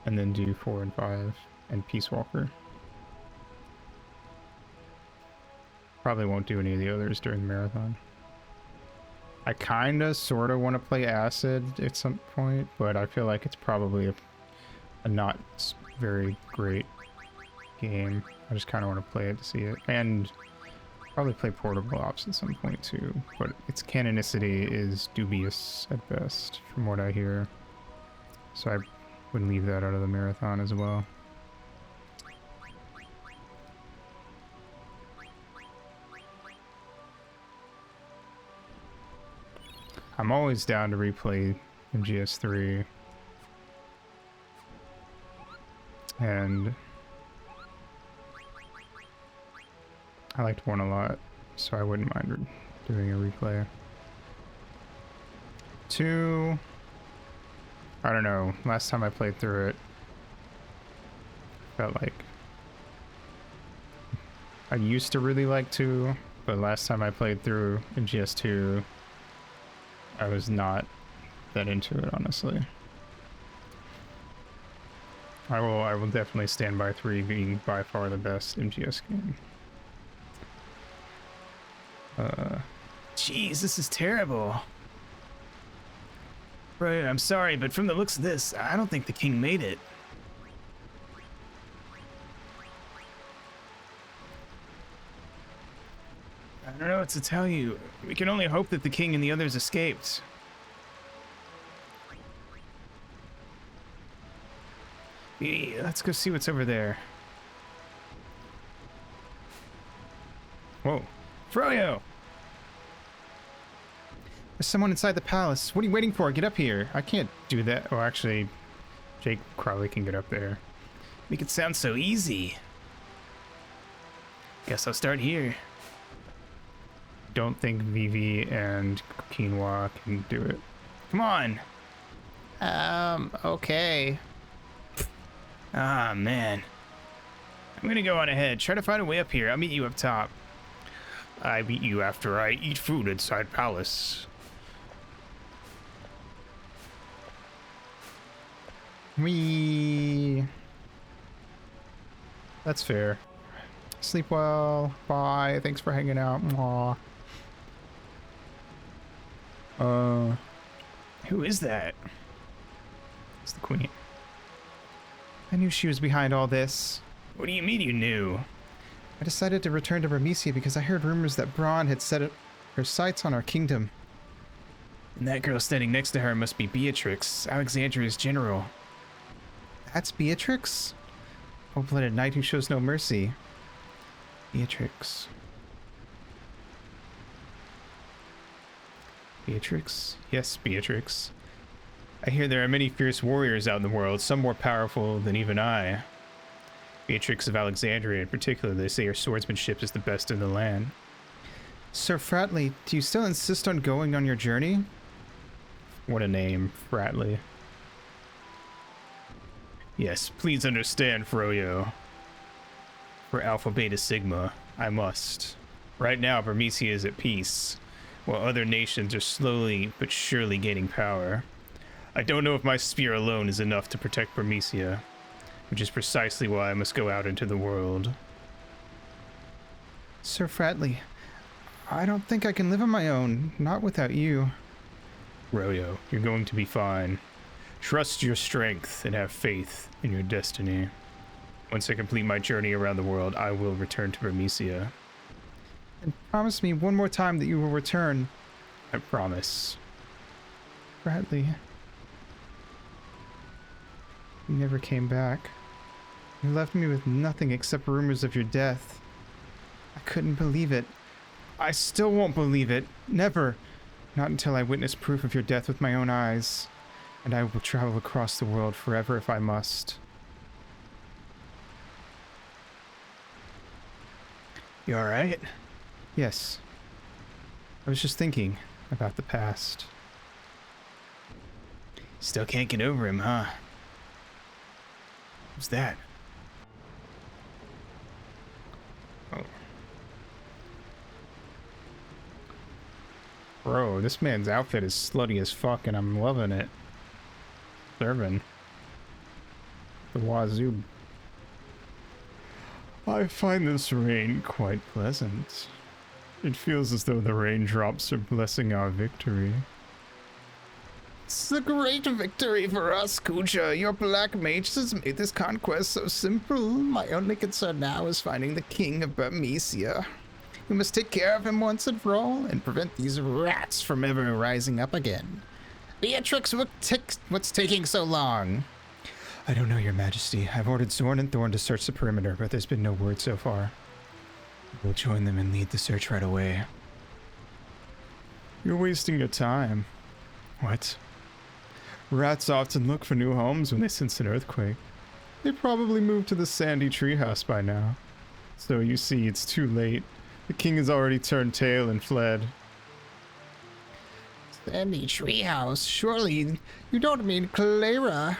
and then do 4 and 5 and Peace Walker. Probably won't do any of the others during the marathon. I kinda sorta want to play Acid at some point, but I feel like it's probably a not very great game. I just kinda want to play it to see it. And probably play Portable Ops at some point too, but its canonicity is dubious at best, from what I hear. So I would leave that out of the marathon as well. I'm always down to replay MGS3. And I liked 1 a lot, so I wouldn't mind doing a replay. 2, I don't know, last time I played through it, felt like I used to really like 2, but last time I played through MGS2, I was not that into it, honestly. I will definitely stand by 3 being by far the best MGS game. Jeez, this is terrible. Right, I'm sorry, but from the looks of this, I don't think the king made it. I don't know what to tell you. We can only hope that the king and the others escaped. Let's go see what's over there. Whoa. Froyo! There's someone inside the palace. What are you waiting for? Get up here. I can't do that. Oh, actually, Jake Crowley can get up there. Make it sound so easy. Guess I'll start here. Don't think Vivi and Quinoa can do it. Come on. Okay. Ah, man. I'm gonna go on ahead. Try to find a way up here. I'll meet you up top. I meet you after I eat food inside palace. Wee. That's fair. Sleep well. Bye. Thanks for hanging out. Mwah. Who is that? It's the queen. I knew she was behind all this. What do you mean you knew? I decided to return to Ramesia because I heard rumors that Braun had set her sights on our kingdom. And that girl standing next to her must be Beatrix, Alexandria's general. That's Beatrix? Cold-blooded knight who shows no mercy. Beatrix. Beatrix? Yes, Beatrix. I hear there are many fierce warriors out in the world, some more powerful than even I. Beatrix of Alexandria in particular, they say her swordsmanship is the best in the land. Sir Fratley, do you still insist on going on your journey? What a name, Fratley. Yes, please understand, Froyo. For Alpha Beta Sigma, I must. Right now, Bermesia is at peace, while other nations are slowly but surely gaining power. I don't know if my spear alone is enough to protect Bermesia, which is precisely why I must go out into the world. Sir Fratley, I don't think I can live on my own, not without you. Froyo, you're going to be fine. Trust your strength and have faith in your destiny. Once I complete my journey around the world, I will return to Bermesia. And promise me one more time that you will return. I promise. Fratley. You never came back. You left me with nothing except rumors of your death. I couldn't believe it. I still won't believe it. Never. Not until I witness proof of your death with my own eyes. And I will travel across the world forever if I must. You alright? Yes. I was just thinking about the past. Still can't get over him, huh? Who's that? Oh. Bro, this man's outfit is slutty as fuck and I'm loving it. Serving. The wazoo. I find this rain quite pleasant. It feels as though the raindrops are blessing our victory. It's a great victory for us, Kuja. Your black mage has made this conquest so simple. My only concern now is finding the king of Bermesia. We must take care of him once and for all, and prevent these rats from ever rising up again. Beatrix, what's taking so long? I don't know, Your Majesty. I've ordered Zorn and Thorn to search the perimeter, but there's been no word so far. We'll join them and lead the search right away. You're wasting your time. What? Rats often look for new homes when they sense an earthquake. They probably moved to the sandy treehouse by now. So you see, it's too late. The king has already turned tail and fled. Sandy treehouse? Surely you don't mean Clara?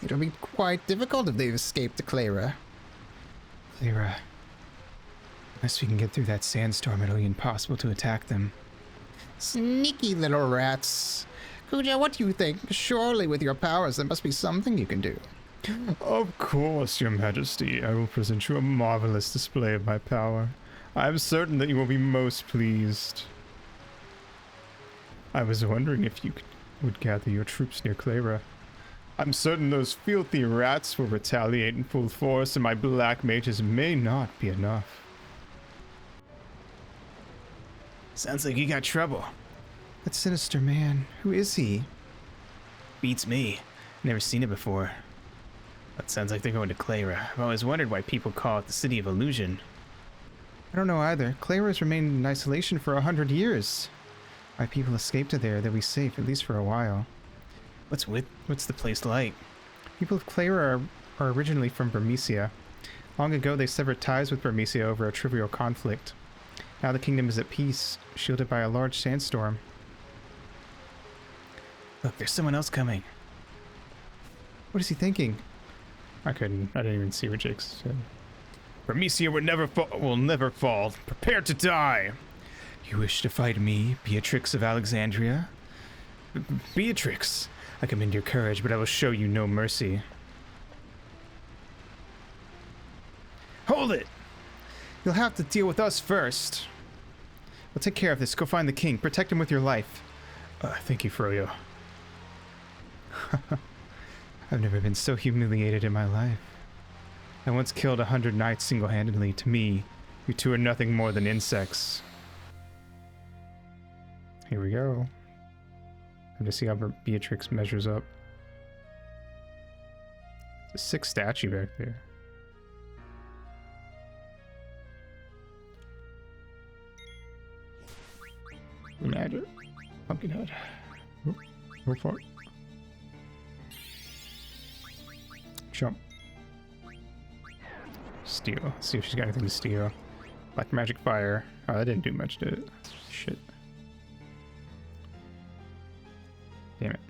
It'll be quite difficult if they've escaped to Clara. Clara. Unless we can get through that sandstorm, it'll be impossible to attack them. Sneaky little rats. Kuja, what do you think? Surely with your powers there must be something you can do. Of course, Your Majesty. I will present you a marvelous display of my power. I am certain that you will be most pleased. I was wondering if you would gather your troops near Clara. I'm certain those filthy rats will retaliate in full force, and my black mages may not be enough. Sounds like you got trouble. That sinister man, who is he? Beats me. Never seen it before. That sounds like they're going to Clara. I've always wondered why people call it the City of Illusion. I don't know either. Clara has remained in isolation for 100 years. Why people escape to there, they'll be safe, at least for a while. What's the place like? People of Clara are originally from Bermesia. Long ago, they severed ties with Bermesia over a trivial conflict. Now the kingdom is at peace, shielded by a large sandstorm. Look, there's someone else coming. What is he thinking? I didn't even see what Jake said. Bermesia will never fall. Prepare to die. You wish to fight me, Beatrix of Alexandria? Beatrix. I commend your courage, but I will show you no mercy. Hold it! You'll have to deal with us first. We'll take care of this. Go find the king. Protect him with your life. Thank you, Froyo. I've never been so humiliated in my life. I once killed 100 knights single-handedly. To me, you two are nothing more than insects. Here we go. Time to see how Beatrix measures up. There's a sick statue back there. Magic. Pumpkinhead. Go for it. Jump. Steal. Let's see if she's got anything to steal. Black magic fire. Oh, that didn't do much, did it? Shit. Damn it.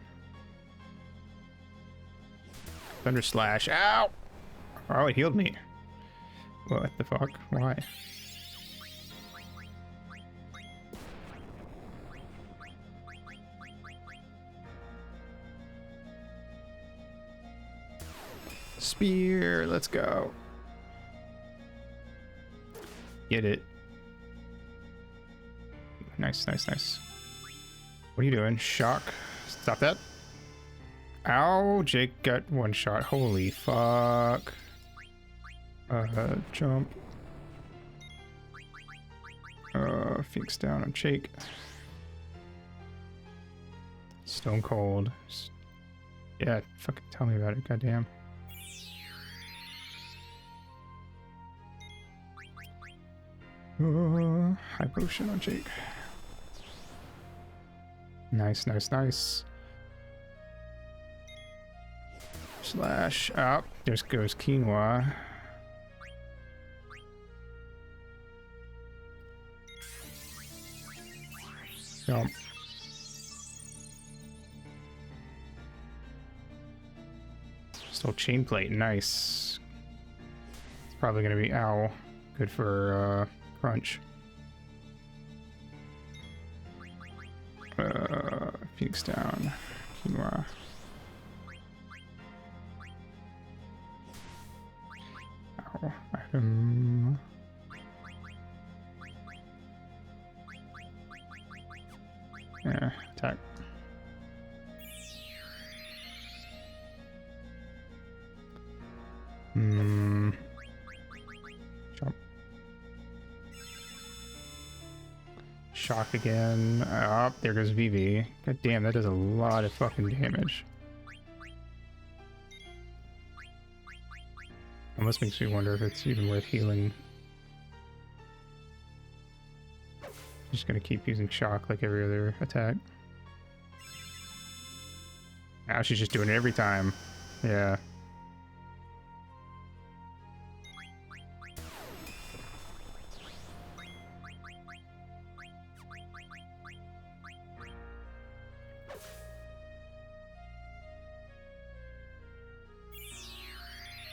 Thunder slash. Ow! Oh, it healed me. What the fuck? Why? Spear, let's go. Get it. Nice, nice, nice. What are you doing? Shock. Stop that. Ow, Jake got one shot. Holy fuck. Jump. Phoenix down on Jake. Stone cold. Yeah, fucking tell me about it, goddamn. High potion on Jake. Nice, nice, nice. Slash up. There goes quinoa. Jump. Still chain plate. Nice. It's probably gonna be owl. Good for crunch. Phoenix down. Quinoa. Ow. Item. Yeah, attack. Jump. Shock again. Oh, there goes VV. God damn, that does a lot of fucking damage. Almost makes me wonder if it's even worth healing. Just gonna keep using shock like every other attack. Now she's just doing it every time. Yeah.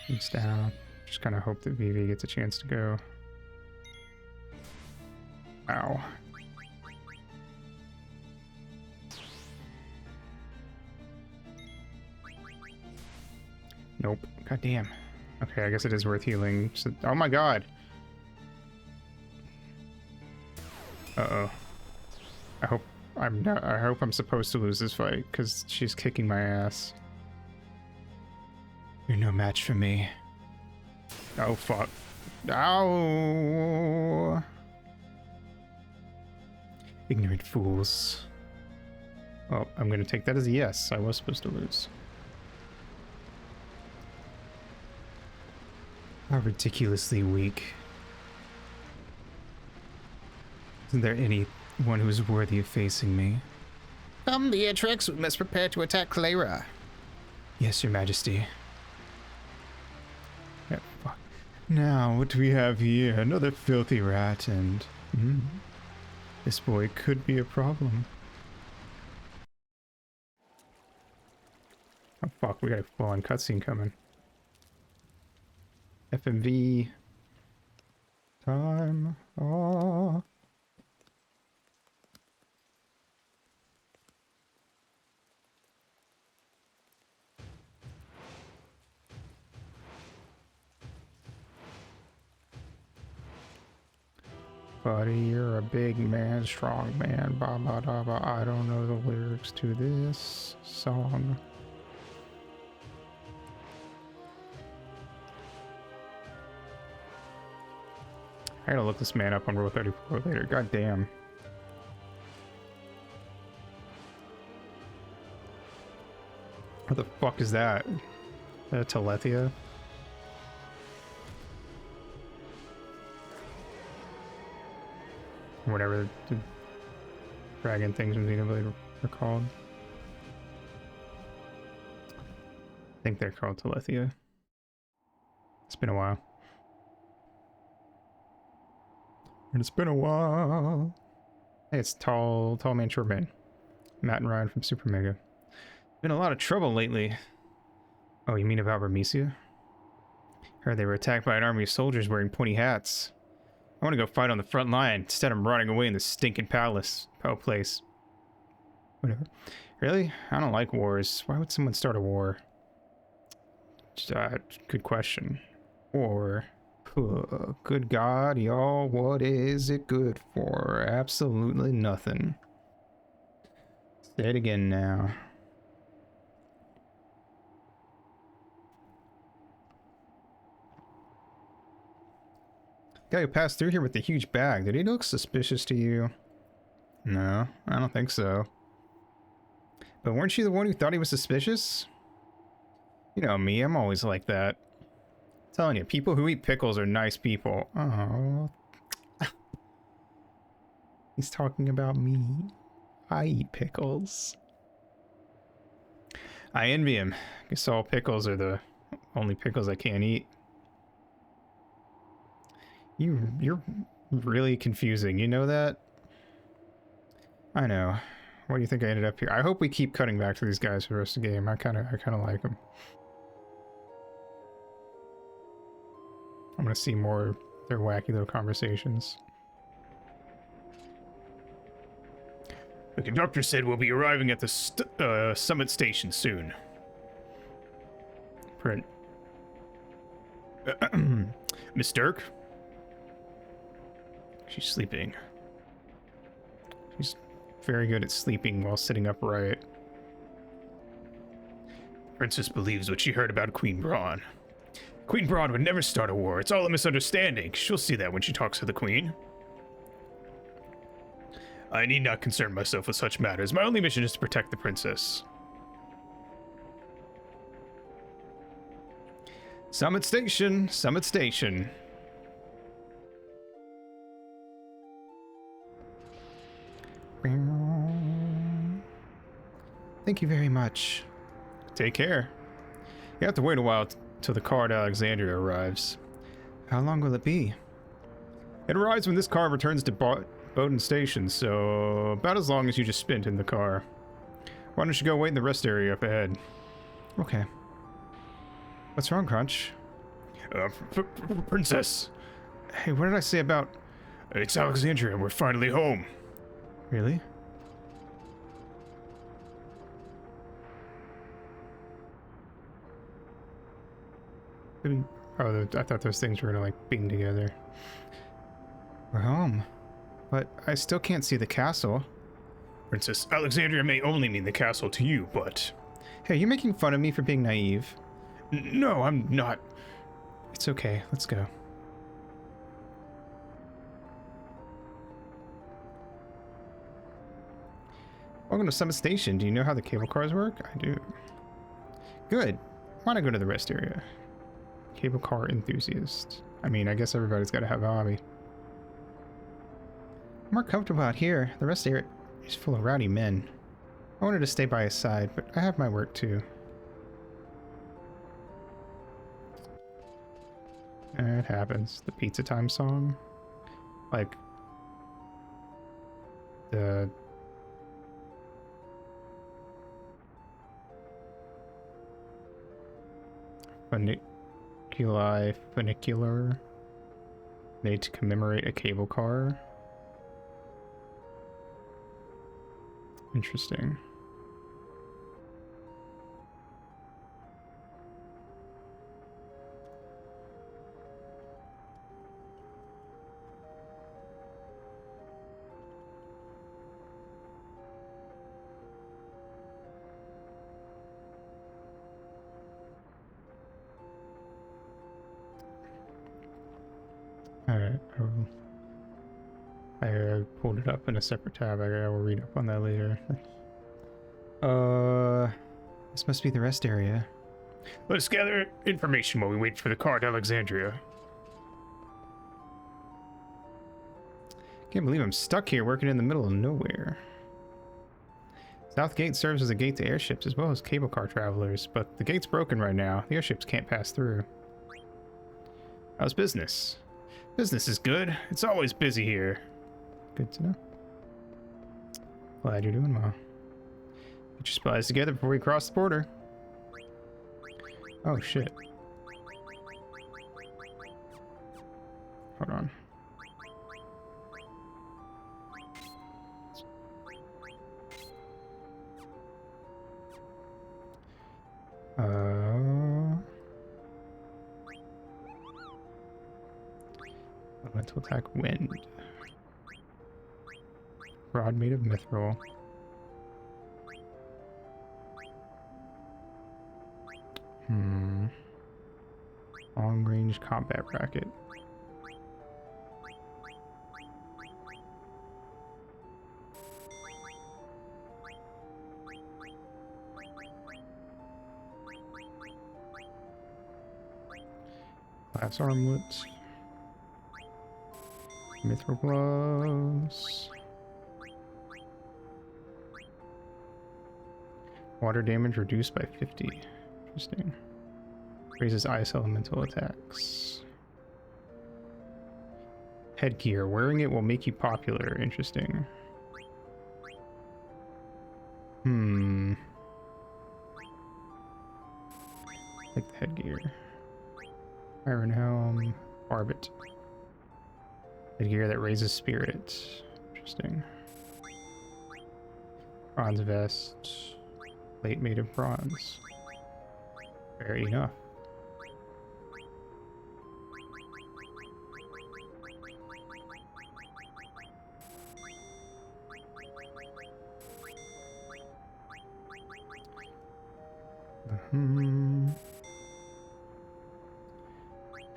It's down. Just kind of hope that VV gets a chance to go. Ow. Nope. God damn. Okay, I guess it is worth healing. So, oh my god. Uh-oh. I hope I'm supposed to lose this fight, because she's kicking my ass. You're no match for me. Oh fuck. Ow! Ignorant fools. Oh, I'm gonna take that as a yes. I was supposed to lose. How ridiculously weak. Isn't there anyone who is worthy of facing me? Come, Beatrix, we must prepare to attack Clara. Yes, your majesty. Yeah, fuck. Now, what do we have here? Another filthy rat and... this boy could be a problem. Oh fuck, we got a full-on cutscene coming. FMV. Time. Oh. Buddy, you're a big man, strong man, ba ba da ba. I don't know the lyrics to this song. I gotta look this man up on Rule 34 later. God damn. What the fuck is that? Telethia? Whatever the dragon things in Xenoblade are called. I think they're called Telethia. been a while. And it's been a while. Hey, it's tall man, short man. Matt and Ryan from Super Mega. Been a lot of trouble lately. Oh, you mean about Bermesia? Heard they were attacked by an army of soldiers wearing pointy hats. I want to go fight on the front line. Instead, I'm rotting away in this stinking place. Whatever. Really? I don't like wars. Why would someone start a war? Good question. War. Good God, y'all, what is it good for? Absolutely nothing. Say it again now. Guy who passed through here with the huge bag, did he look suspicious to you? No, I don't think so. But weren't you the one who thought he was suspicious? You know me, I'm always like that. I'm telling you, people who eat pickles are nice people. Oh. He's talking about me. I eat pickles. I envy him. I guess all pickles are the only pickles I can't eat. You're really confusing, you know that? I know. Why do you think I ended up here? I hope we keep cutting back to these guys for the rest of the game. I kind of like them. I'm gonna see more of their wacky little conversations. The conductor said we'll be arriving at the summit station soon. Print. Miss Dirk? She's sleeping. She's very good at sleeping while sitting upright. Princess believes what she heard about Queen Braun. Queen Braun would never start a war. It's all a misunderstanding. She'll see that when she talks to the Queen. I need not concern myself with such matters. My only mission is to protect the princess. Summit Station! Summit Station! Thank you very much. Take care. You have to wait a while till the car at Alexandria arrives. How long will it be? It arrives when this car returns to Bowden Station, so about as long as you just spent in the car. Why don't you go wait in the rest area up ahead? Okay. What's wrong, Crunch? Princess. Hey, what did I say about... It's Alexandria. We're finally home. Really? Oh, I thought those things were gonna, like, bing together. We're home. But I still can't see the castle. Princess, Alexandria may only mean the castle to you, but... Hey, you're making fun of me for being naive. No, I'm not. It's okay. Let's go. Welcome to Summit Station. Do you know how the cable cars work? I do. Good. Why not go to the rest area? Cable car enthusiast. I mean, I guess everybody's got to have a hobby. I'm more comfortable out here. The rest area is full of rowdy men. I wanted to stay by his side, but I have my work too. It happens. The Pizza Time song. Like... the... funicular made to commemorate a cable car. Interesting. Alright, I pulled it up in a separate tab. I will read up on that later. This must be the rest area. Let's gather information while we wait for the car at Alexandria. Can't believe I'm stuck here working in the middle of nowhere. South Gate serves as a gate to airships as well as cable car travelers, but the gate's broken right now. The airships can't pass through. How's business? Business is good. It's always busy here. Good to know. Glad you're doing well. Get your supplies together before we cross the border. Oh shit. Hold on. Elemental attack wind. Rod made of mithril. Long range combat bracket. Glass armlets. Mithril gloves. Water damage reduced by 50. Interesting. Raises ice elemental attacks. Headgear. Wearing it will make you popular. Interesting. Like the headgear. Iron helm. Barbet. Headgear that raises spirit. Interesting. Bronze vest. Plate made of bronze. Fair enough.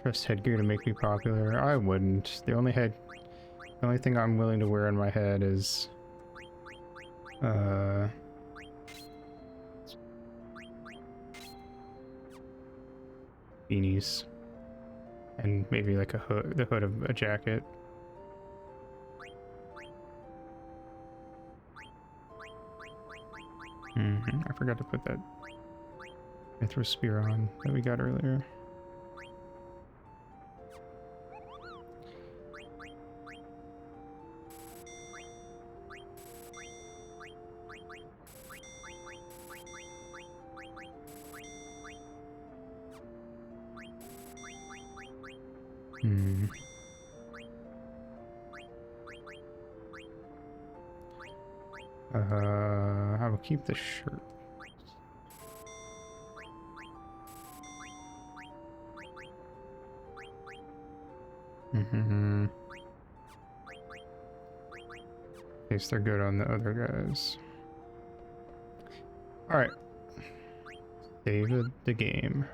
Trust headgear to make me popular. I wouldn't. The only thing I'm willing to wear on my head is beanies. And maybe like the hood of a jacket. I forgot to put that mithril spear on that we got earlier. I will keep the shirt. In case they're good on the other guys. Alright. Save the game.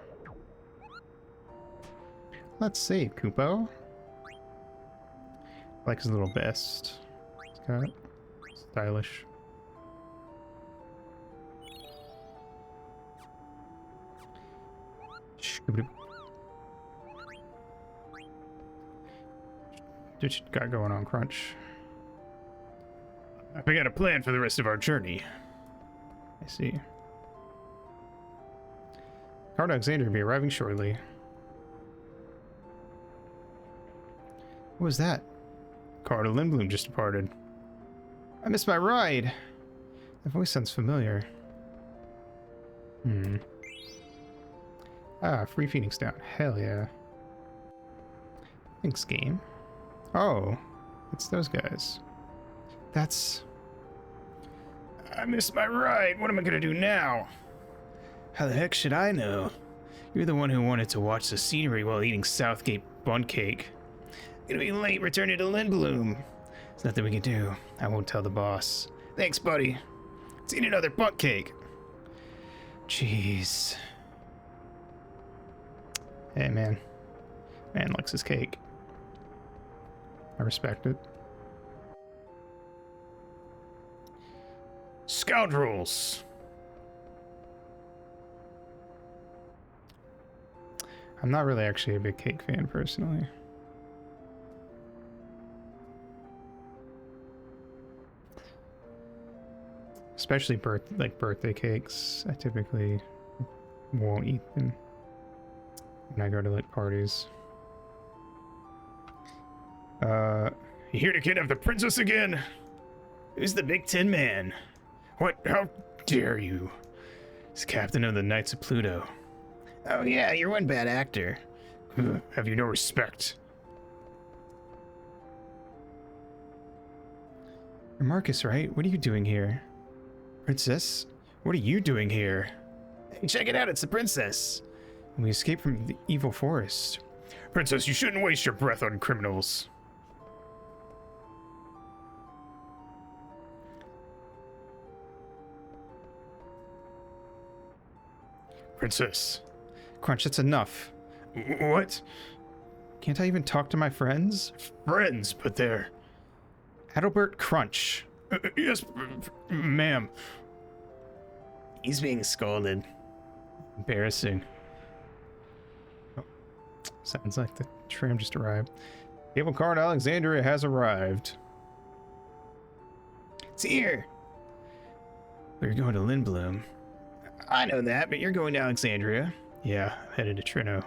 Let's save, Kupo. Like his little vest. It's got stylish. What you got going on, Crunch? We got a plan for the rest of our journey. I see. Card Alexander will be arriving shortly. What was that? Carter Lindblom just departed. I missed my ride. That voice sounds familiar. Ah, free Phoenix down. Hell yeah. Thanks, game. Oh, it's those guys. That's... I missed my ride. What am I gonna do now? How the heck should I know? You're the one who wanted to watch the scenery while eating Southgate bun cake. Gonna be late returning to Lindblom. There's nothing we can do. I won't tell the boss. Thanks, buddy. Let's eat another butt cake. Jeez. Hey, man. Man likes his cake. I respect it. Scoundrels. I'm not really actually a big cake fan, personally. Especially birthday cakes. I typically won't eat them when I go to like parties. You here to kidnap the princess again? Who's the Big Tin Man? What? How dare you? He's captain of the Knights of Pluto. Oh yeah, you're one bad actor. Have you no respect? You're Marcus, right? What are you doing here? Princess? What are you doing here? Hey, check it out, it's the princess. We escaped from the evil forest. Princess, you shouldn't waste your breath on criminals. Princess. Crunch, that's enough. What? Can't I even talk to my friends? Friends, but they're... Adalbert Crunch. Yes, ma'am. He's being scolded. Embarrassing. Oh, sounds like the tram just arrived. Cable car in Alexandria has arrived. It's here. We're going to Lindblom. I know that, but you're going to Alexandria. Yeah, I'm headed to Trino.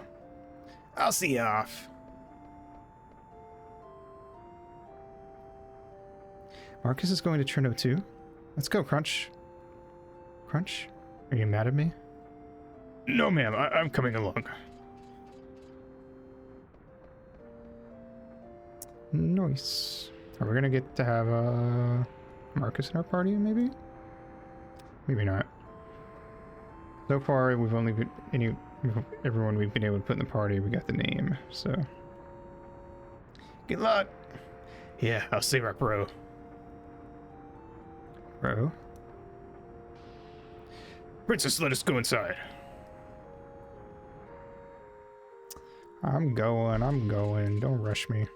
I'll see you off. Marcus is going to Trino too. Let's go, Crunch. Crunch? Are you mad at me? No, ma'am, I'm coming along. Nice. Are we gonna get to have Marcus in our party, maybe? Maybe not. So far, we've only been everyone we've been able to put in the party. We got the name, so Good luck. Yeah, I'll save our bro. bro. Princess, let us go inside. I'm going. Don't rush me,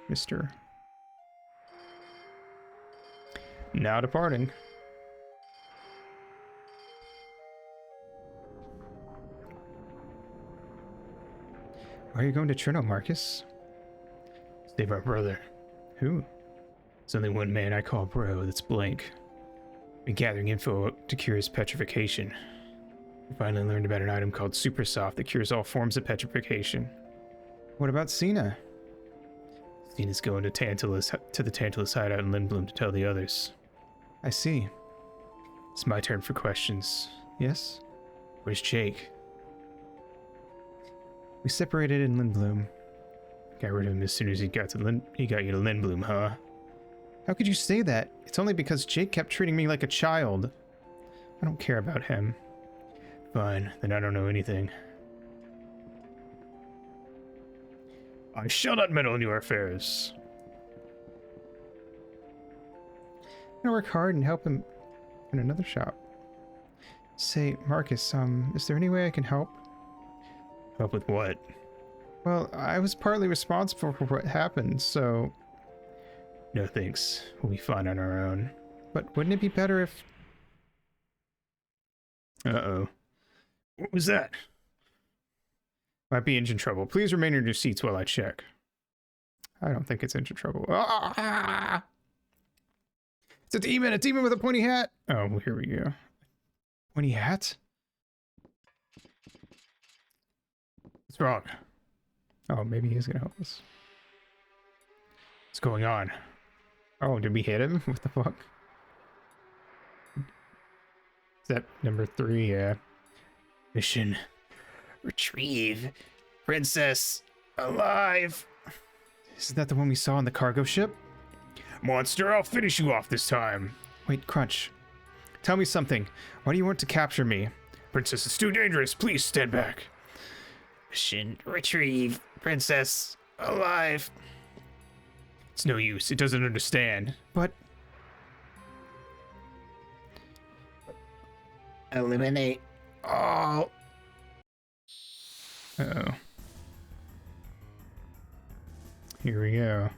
mister. Now departing. Why are you going to Trino, Marcus? Save our brother. Who? There's only one man I call bro, that's Blank. Been gathering info to cure his petrification. We finally learned about an item called Super Soft that cures all forms of petrification. What about Cena? Cena's going to the Tantalus hideout in Lindblom to tell the others. I see. It's my turn for questions. Yes? Where's Jake? We separated in Lindblom. Got rid of him as soon as he got you to Lindblom, huh? How could you say that? It's only because Jake kept treating me like a child. I don't care about him. Fine, then I don't know anything. I shall not meddle in your affairs. I'm gonna work hard and help him in another shop. Say, Marcus, is there any way I can help? Help with what? Well, I was partly responsible for what happened, so... No thanks. We'll be fine on our own. But wouldn't it be better if... Uh-oh. What was that? Might be engine trouble. Please remain in your seats while I check. I don't think it's engine trouble. Ah! It's a demon with a pointy hat! Oh, well, here we go. Pointy hat? What's wrong? Oh, maybe he's gonna help us. What's going on? Oh, did we hit him? What the fuck? Is that number 3? Yeah. Mission. Retrieve Princess alive. Isn't that the one we saw on the cargo ship? Monster, I'll finish you off this time. Wait, Crunch. Tell me something. Why do you want to capture me? Princess, it's too dangerous. Please stand back. Mission. Retrieve Princess alive. It's no use. It doesn't understand. But... Eliminate all. Uh-oh. Here we go.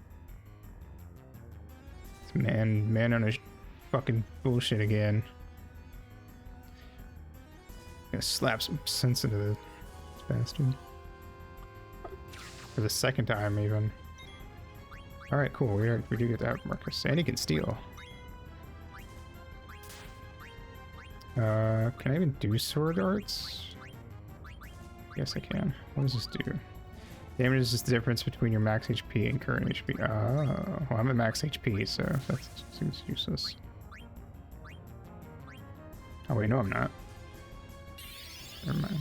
This man on his fucking bullshit again. Gonna slap some sense into this bastard. For the second time, even. Alright, cool. We do get that, Marcus. And he can steal. Can I even do sword arts? Yes, I can. What does this do? Damage is just the difference between your max HP and current HP. Oh, well, I'm at max HP, so that seems useless. Oh wait, no I'm not. Never mind.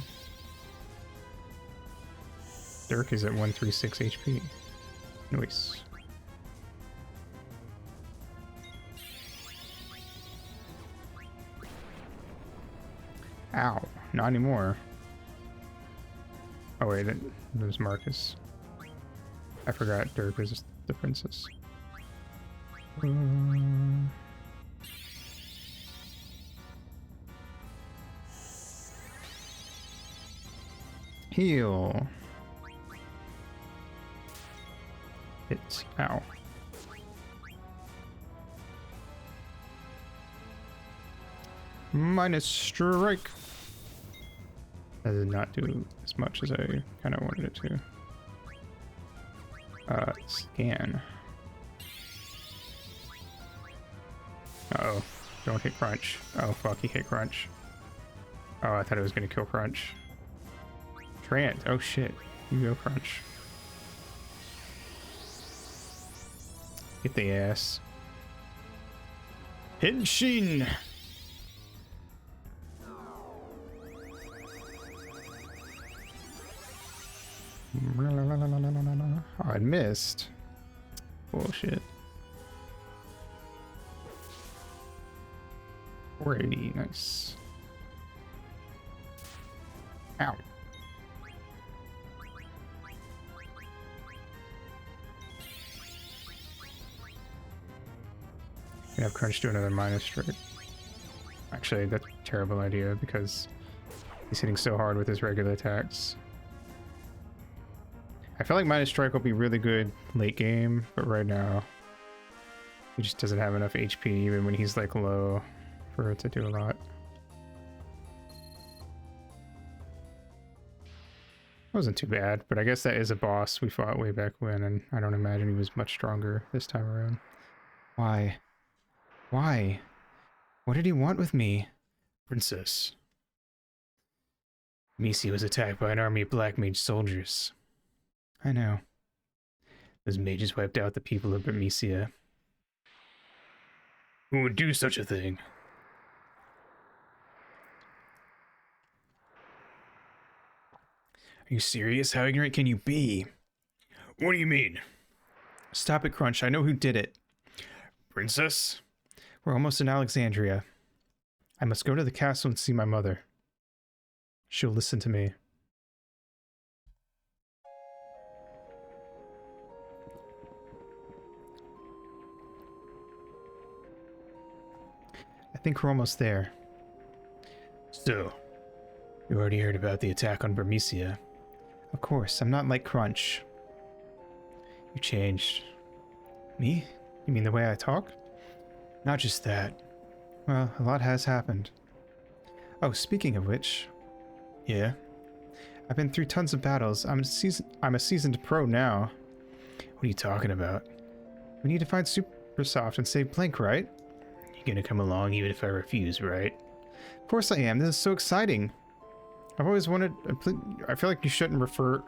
Dirk is at 136 HP. Nice. Ow, not anymore. Oh wait, that was Marcus. I forgot Dirk was the princess. Heal. Hit. Ow. Minus strike. That did not do as much as I kind of wanted it to. Scan. Uh-oh. Don't hit Crunch. Oh, fuck, he hit Crunch. Oh, I thought it was going to kill Crunch. Trant. Oh, shit. You go, Crunch. Get the ass. Henshin! Oh, I missed. Bullshit. 480, nice. Ow. Gonna have Crunch do another minus strike. Actually, that's a terrible idea because he's hitting so hard with his regular attacks. I feel like minus strike will be really good late game, but right now he just doesn't have enough HP even when he's like low for it to do a lot. Wasn't too bad, but I guess that is a boss we fought way back when, and I don't imagine he was much stronger this time around. Why? Why? What did he want with me? Princess. Misia was attacked by an army of black mage soldiers. I know. Those mages wiped out the people of Bermesia. Who would do such a thing? Are you serious? How ignorant can you be? What do you mean? Stop it, Crunch. I know who did it. Princess? We're almost in Alexandria. I must go to the castle and see my mother. She'll listen to me. I think we're almost there. So, you already heard about the attack on Bermesia. Of course, I'm not like Crunch. You changed. Me? You mean the way I talk? Not just that. Well, a lot has happened. Oh, speaking of which... Yeah? I've been through tons of battles. I'm a seasoned pro now. What are you talking about? We need to find Supersoft and save Blink, right? You gonna come along even if I refuse, right? Of course I am. This is so exciting. I've always wanted... I feel like you shouldn't refer...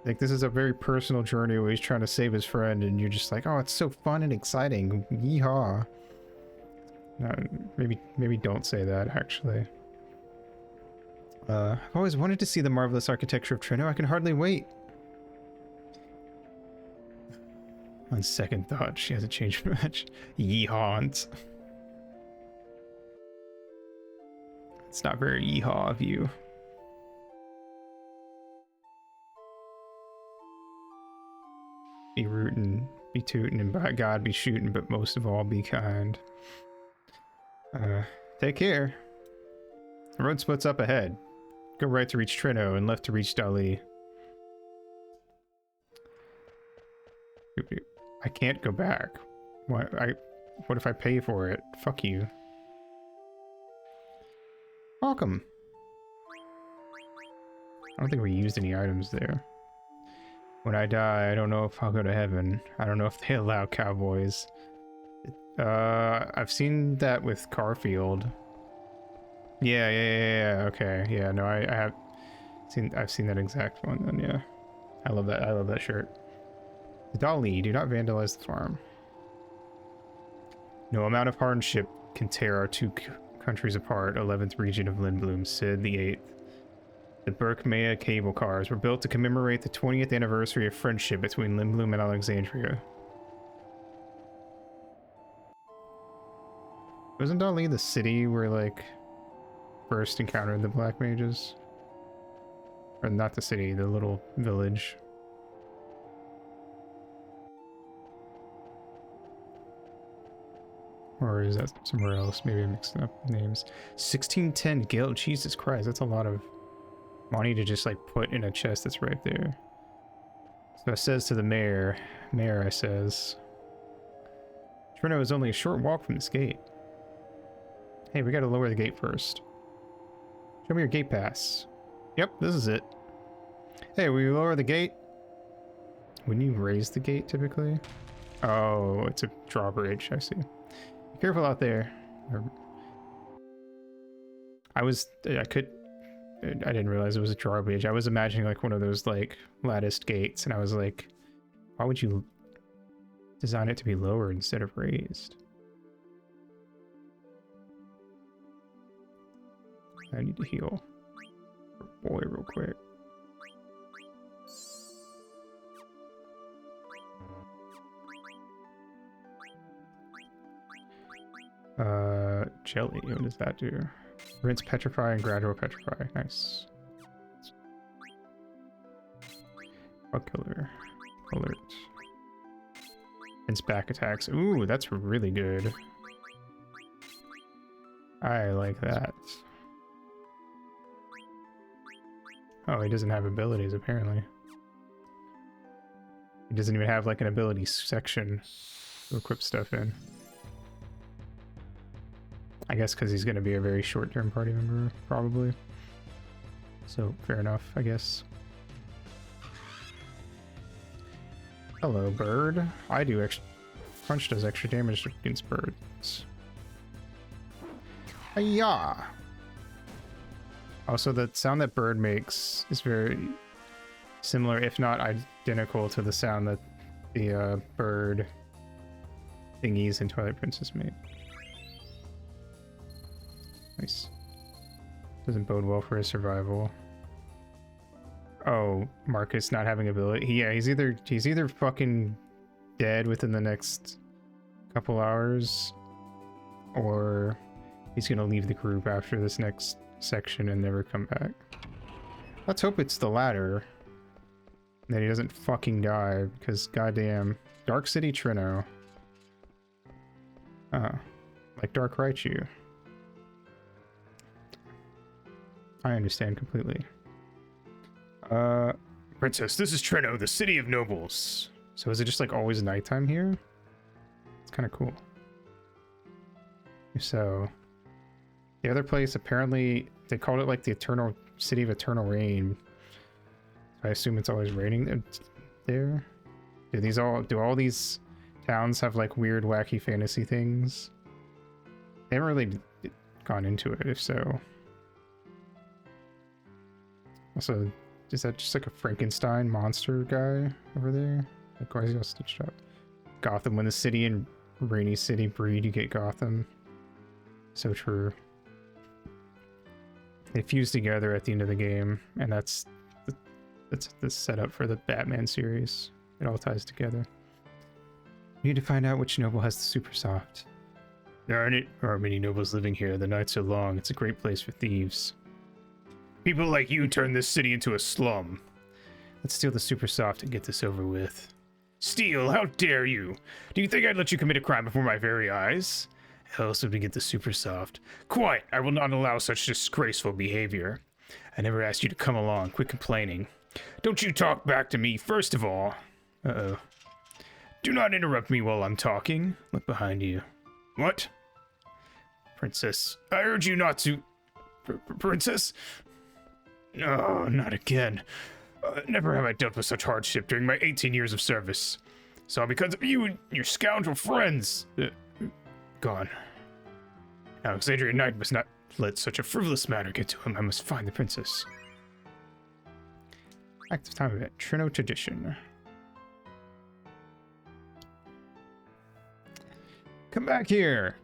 Like, this is a very personal journey where he's trying to save his friend, and you're just like, oh, it's so fun and exciting. Yeehaw. No, maybe don't say that, actually. I've always wanted to see the marvelous architecture of Trino. I can hardly wait. On second thought, she hasn't changed much. Yeehaw. It's not very yeehaw of you. Be rootin', be tootin', and by God be shootin', but most of all be kind. Take care. The road splits up ahead. Go right to reach Trino and left to reach Dali. I can't go back. What if I pay for it? Fuck you. Welcome. I don't think we used any items there. When I die, I don't know if I'll go to heaven. I don't know if they allow cowboys. I've seen that with Carfield. Yeah, okay. Yeah, no, I've seen that exact one then, yeah. I love that. I love that shirt. Dali, do not vandalize the farm. No amount of hardship can tear our two countries apart. 11th region of Lindblom, Sid the 8th. The Berkmaya cable cars were built to commemorate the 20th anniversary of friendship between Lindblom and Alexandria. Wasn't Dali the city where, like, first encountered the Black Mages? Or not the city, the little village. Or is that somewhere else? Maybe I'm mixing up names. 1610 guild. Jesus Christ, that's a lot of money to just like put in a chest that's right there. So it says to the mayor, I says, Trino is only a short walk from this gate. Hey, we gotta lower the gate first. Show me your gate pass. Yep, this is it. Hey, will you lower the gate? Wouldn't you raise the gate typically? Oh, it's a drawbridge, I see. Be careful out there. I didn't realize it was a drawbridge. I was imagining like one of those like latticed gates, and I was like, why would you design it to be lowered instead of raised? I need to heal. Boy, real quick. Jelly, what does that do? Rinse, petrify, and gradual petrify. Nice. Bug killer. Alert. Rinse back attacks. Ooh, that's really good. I like that. Oh, he doesn't have abilities, apparently. He doesn't even have, like, an ability section to equip stuff in. I guess because he's going to be a very short-term party member, probably. So, fair enough, I guess. Hello, bird. I do extra... Punch does extra damage against birds. Hiya! Also, the sound that bird makes is very similar, if not identical, to the sound that the bird thingies in Twilight Princess make. Nice. Doesn't bode well for his survival. Oh, Marcus not having ability. Yeah, he's either fucking dead within the next couple hours, or he's gonna leave the group after this next section and never come back. Let's hope it's the latter. That he doesn't fucking die, because goddamn. Dark City Trino. Like Dark Raichu. I understand completely. Princess, this is Trino, the city of nobles. So is it just like always nighttime here? It's kind of cool. So, the other place, apparently, they called it like the Eternal City of Eternal Rain. I assume it's always raining there. Do all these towns have like weird, wacky fantasy things? They haven't really gone into it, if so. Also, is that just like a Frankenstein monster guy over there? Like, why is he all stitched up? Gotham, when the city and Rainy City breed, you get Gotham. So true. They fuse together at the end of the game, and that's the setup for the Batman series. It all ties together. We need to find out which noble has the super soft. There aren't many nobles living here. The nights are long. It's a great place for thieves. People like you turn this city into a slum. Let's steal the super soft and get this over with. Steal? How dare you? Do you think I'd let you commit a crime before my very eyes? Hell, so to get the super soft. Quiet! I will not allow such disgraceful behavior. I never asked you to come along. Quit complaining. Don't you talk back to me, first of all. Uh-oh. Do not interrupt me while I'm talking. Look behind you. What? Princess. I urge you not to... Princess? No, not again. Never have I dealt with such hardship during my 18 years of service. So because of you and your scoundrel friends... gone. Alexandria Knight must not let such a frivolous matter get to him. I must find the princess. Active time event. Trino tradition. Come back here.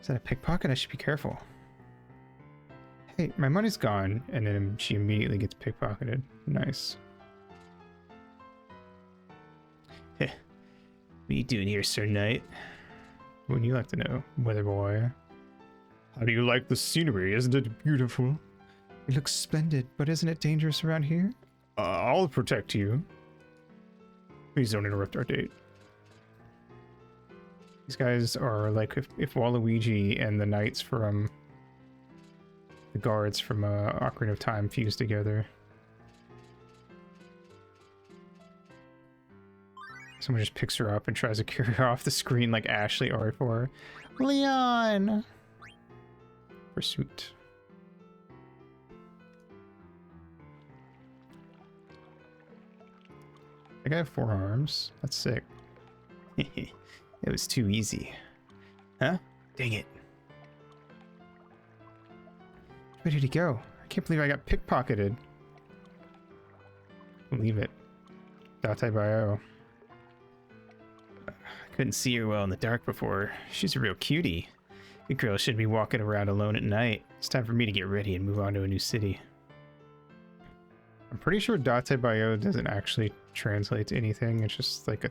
Is that a pickpocket? I should be careful. Hey, my money's gone. And then she immediately gets pickpocketed. Nice. What are you doing here, Sir Knight? Wouldn't you like to know, weather boy? How do you like the scenery? Isn't it beautiful? It looks splendid, but isn't it dangerous around here? I'll protect you. Please don't interrupt our date. These guys are like if Waluigi and the knights from the guards from Ocarina of Time fused together. Someone just picks her up and tries to carry her off the screen like Ashley RE4. Leon! Pursuit. I think I have 4 arms. That's sick. It was too easy. Huh? Dang it. Where did he go? I can't believe I got pickpocketed. Believe it. Date Bio. I couldn't see her well in the dark before. She's a real cutie. Good girl shouldn't be walking around alone at night. It's time for me to get ready and move on to a new city. I'm pretty sure Date Bio doesn't actually translate to anything. It's just like a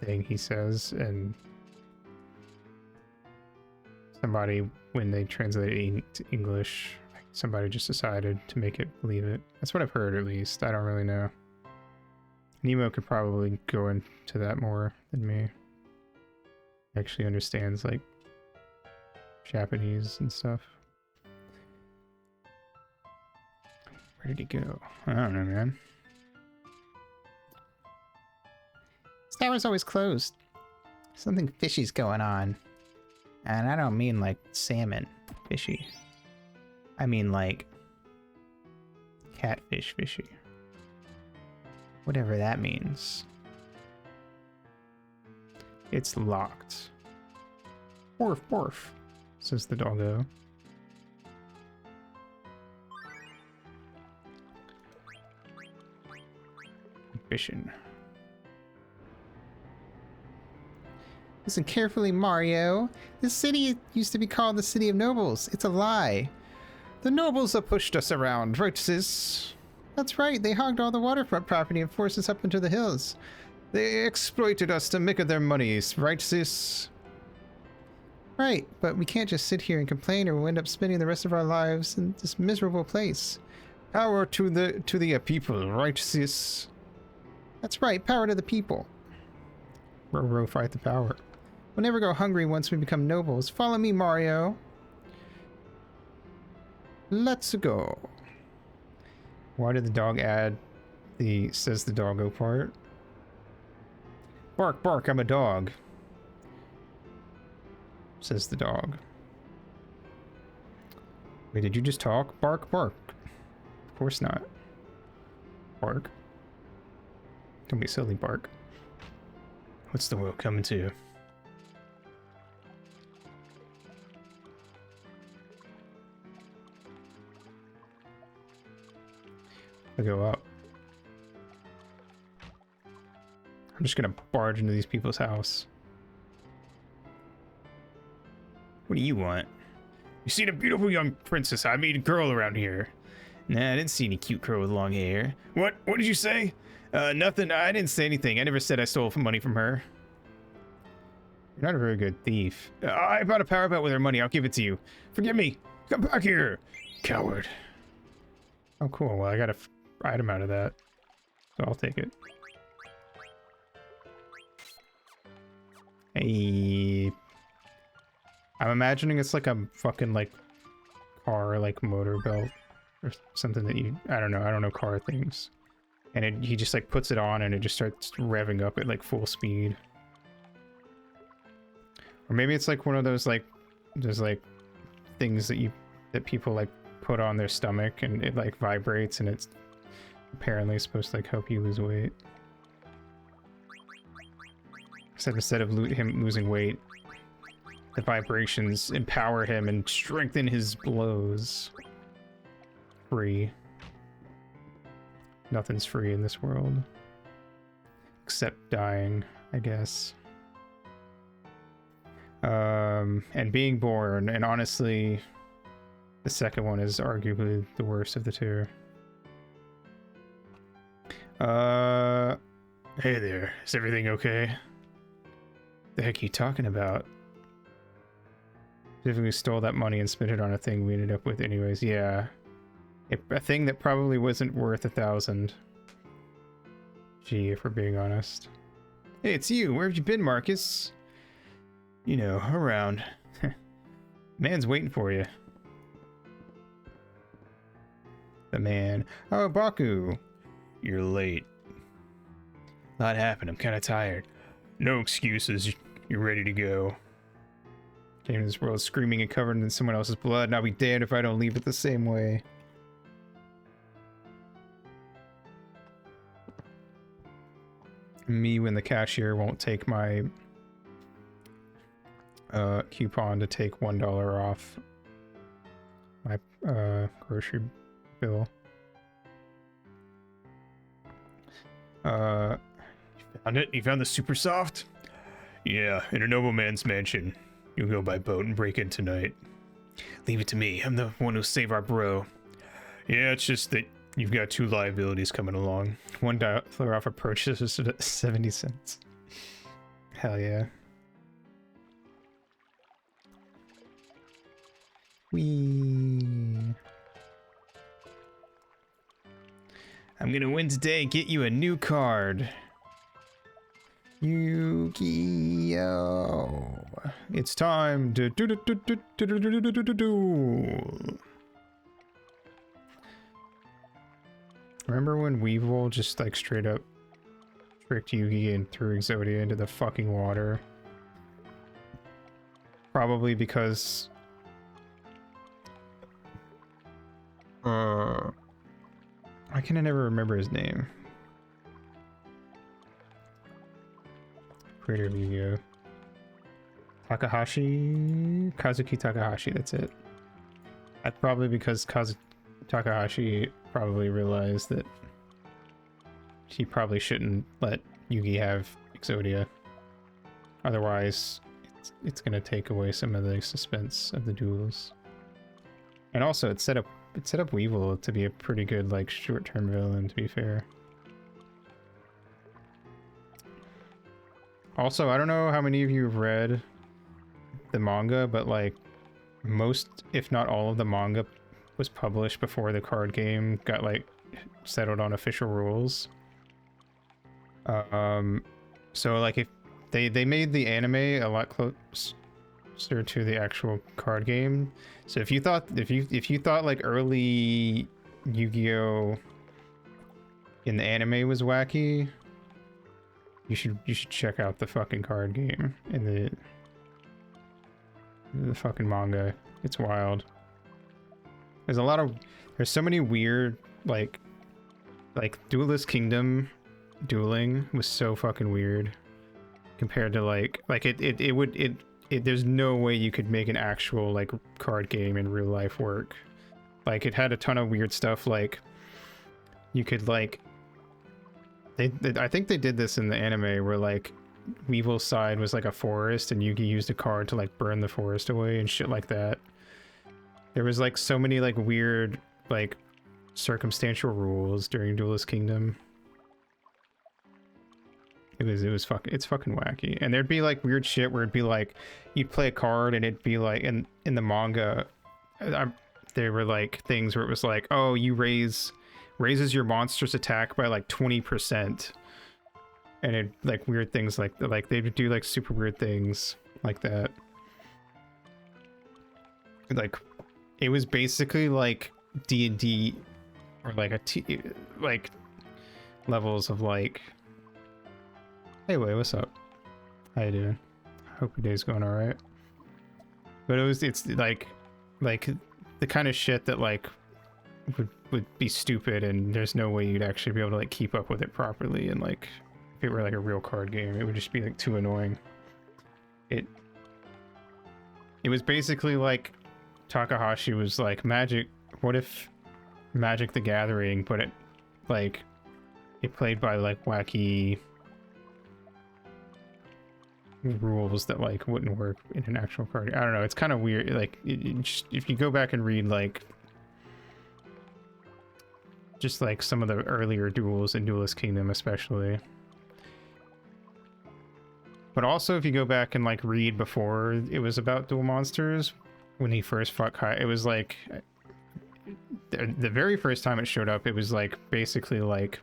thing he says, and somebody, when they translate it into English, somebody just decided to make it believe it. That's what I've heard, at least. I don't really know. Nemo could probably go into that more than me. He actually understands, like, Japanese and stuff. Where did he go? I don't know, man. This tower's always closed. Something fishy's going on. And I don't mean like salmon fishy. I mean like catfish fishy. Whatever that means. It's locked. Borf, borf, says the doggo. Ambition. Listen carefully, Mario. This city used to be called the City of Nobles. It's a lie. The nobles have pushed us around, right, sis? That's right. They hogged all the waterfront property and forced us up into the hills. They exploited us to make their monies, right, sis? Right, but we can't just sit here and complain, or we'll end up spending the rest of our lives in this miserable place. Power to the people, right, sis? That's right. Power to the people. Row, fight the power. We'll never go hungry once we become nobles. Follow me, Mario. Let's go. Why did the dog add the says the doggo part? Bark, bark, I'm a dog. Says the dog. Wait, did you just talk? Bark, bark. Of course not. Bark. Don't be silly, bark. What's the world coming to? I go up. I'm just gonna barge into these people's house. What do you want? You seen a beautiful young princess? I mean, girl around here. Nah, I didn't see any cute girl with long hair. What did you say? Nothing. I didn't say anything. I never said I stole money from her. You're not a very good thief. I bought a power belt with her money. I'll give it to you. Forgive me. Come back here, coward. Oh, cool. Well, I got a item out of that, so I'll take it. Hey, I'm imagining it's like a fucking like car, like motor belt or something that you, I don't know car things. And he just like puts it on and it just starts revving up at like full speed. Or maybe it's like one of those like, there's like things that people like put on their stomach and it like vibrates and it's apparently supposed to like help you lose weight. Except instead of him losing weight, the vibrations empower him and strengthen his blows. Free. Nothing's free in this world. Except dying, I guess. And being born, and honestly, the second one is arguably the worst of the two. Hey there, is everything okay? The heck are you talking about? If we stole that money and spent it on a thing we ended up with anyways, yeah. A thing that probably wasn't worth 1,000. Gee, if we're being honest. Hey, it's you. Where have you been, Marcus? You know, around. Man's waiting for you. The man. Oh, Baku. You're late. Lot happened. I'm kind of tired. No excuses. You're ready to go. Came to this world screaming and covered in someone else's blood, and I'll be damned if I don't leave it the same way. Me when the cashier won't take my coupon to take $1 off my grocery bill. You found it? You found the super soft? Yeah, in a nobleman's mansion. You'll go by boat and break in tonight. Leave it to me. I'm the one who'll save our bro. Yeah, it's just that you've got 2 liabilities coming along. $1 off a purchase is 70 cents. Hell yeah. Whee. I'm gonna win today and get you a new card. Yu-Gi-Oh! It's time to do. Remember when Weevil just like straight up tricked Yugi and threw Exodia into the fucking water? Probably because why can I never remember his name? Creator of Yu-Gi-Oh! Kazuki Takahashi, that's it. That's probably because Takahashi probably realized that he probably shouldn't let Yugi have Exodia. Otherwise, it's gonna take away some of the suspense of the duels. And also, it set up Weevil to be a pretty good like short-term villain, to be fair. Also, I don't know how many of you have read the manga, but like most, if not all of the manga was published before the card game got like settled on official rules. So like if they made the anime a lot closer to the actual card game. So if you thought like early Yu-Gi-Oh! In the anime was wacky, you should check out the fucking card game in the fucking manga. It's wild. There's so many weird like Duelist Kingdom dueling was so fucking weird compared to like there's no way you could make an actual like card game in real life work. Like it had a ton of weird stuff, like you could like I think they did this in the anime where like Weevil's side was like a forest and Yugi used a card to like burn the forest away and shit like that. There was like so many like weird like circumstantial rules during Duelist Kingdom. It's fucking wacky. And there'd be like weird shit where it'd be like you'd play a card and it'd be like in the manga there were like things where it was like, oh, you raises your monster's attack by like 20%. And it like weird things like they would do like super weird things like that. Like it was basically like D&D or like like levels of like, hey Way, what's up? How you doing? Hope your day's going all right. But it's like the kind of shit that like would be stupid and there's no way you'd actually be able to like keep up with it properly, and like if it were like a real card game it would just be like too annoying. It was basically like Takahashi was like, Magic, what if Magic the Gathering, but it like it played by like wacky rules that like wouldn't work in an actual card. I don't know. It's kind of weird. Like if you go back and read like just like some of the earlier duels in Duelist Kingdom, especially. But also if you go back and like read before it was about duel monsters, when he first fought Kai, it was like the very first time it showed up, it was like basically like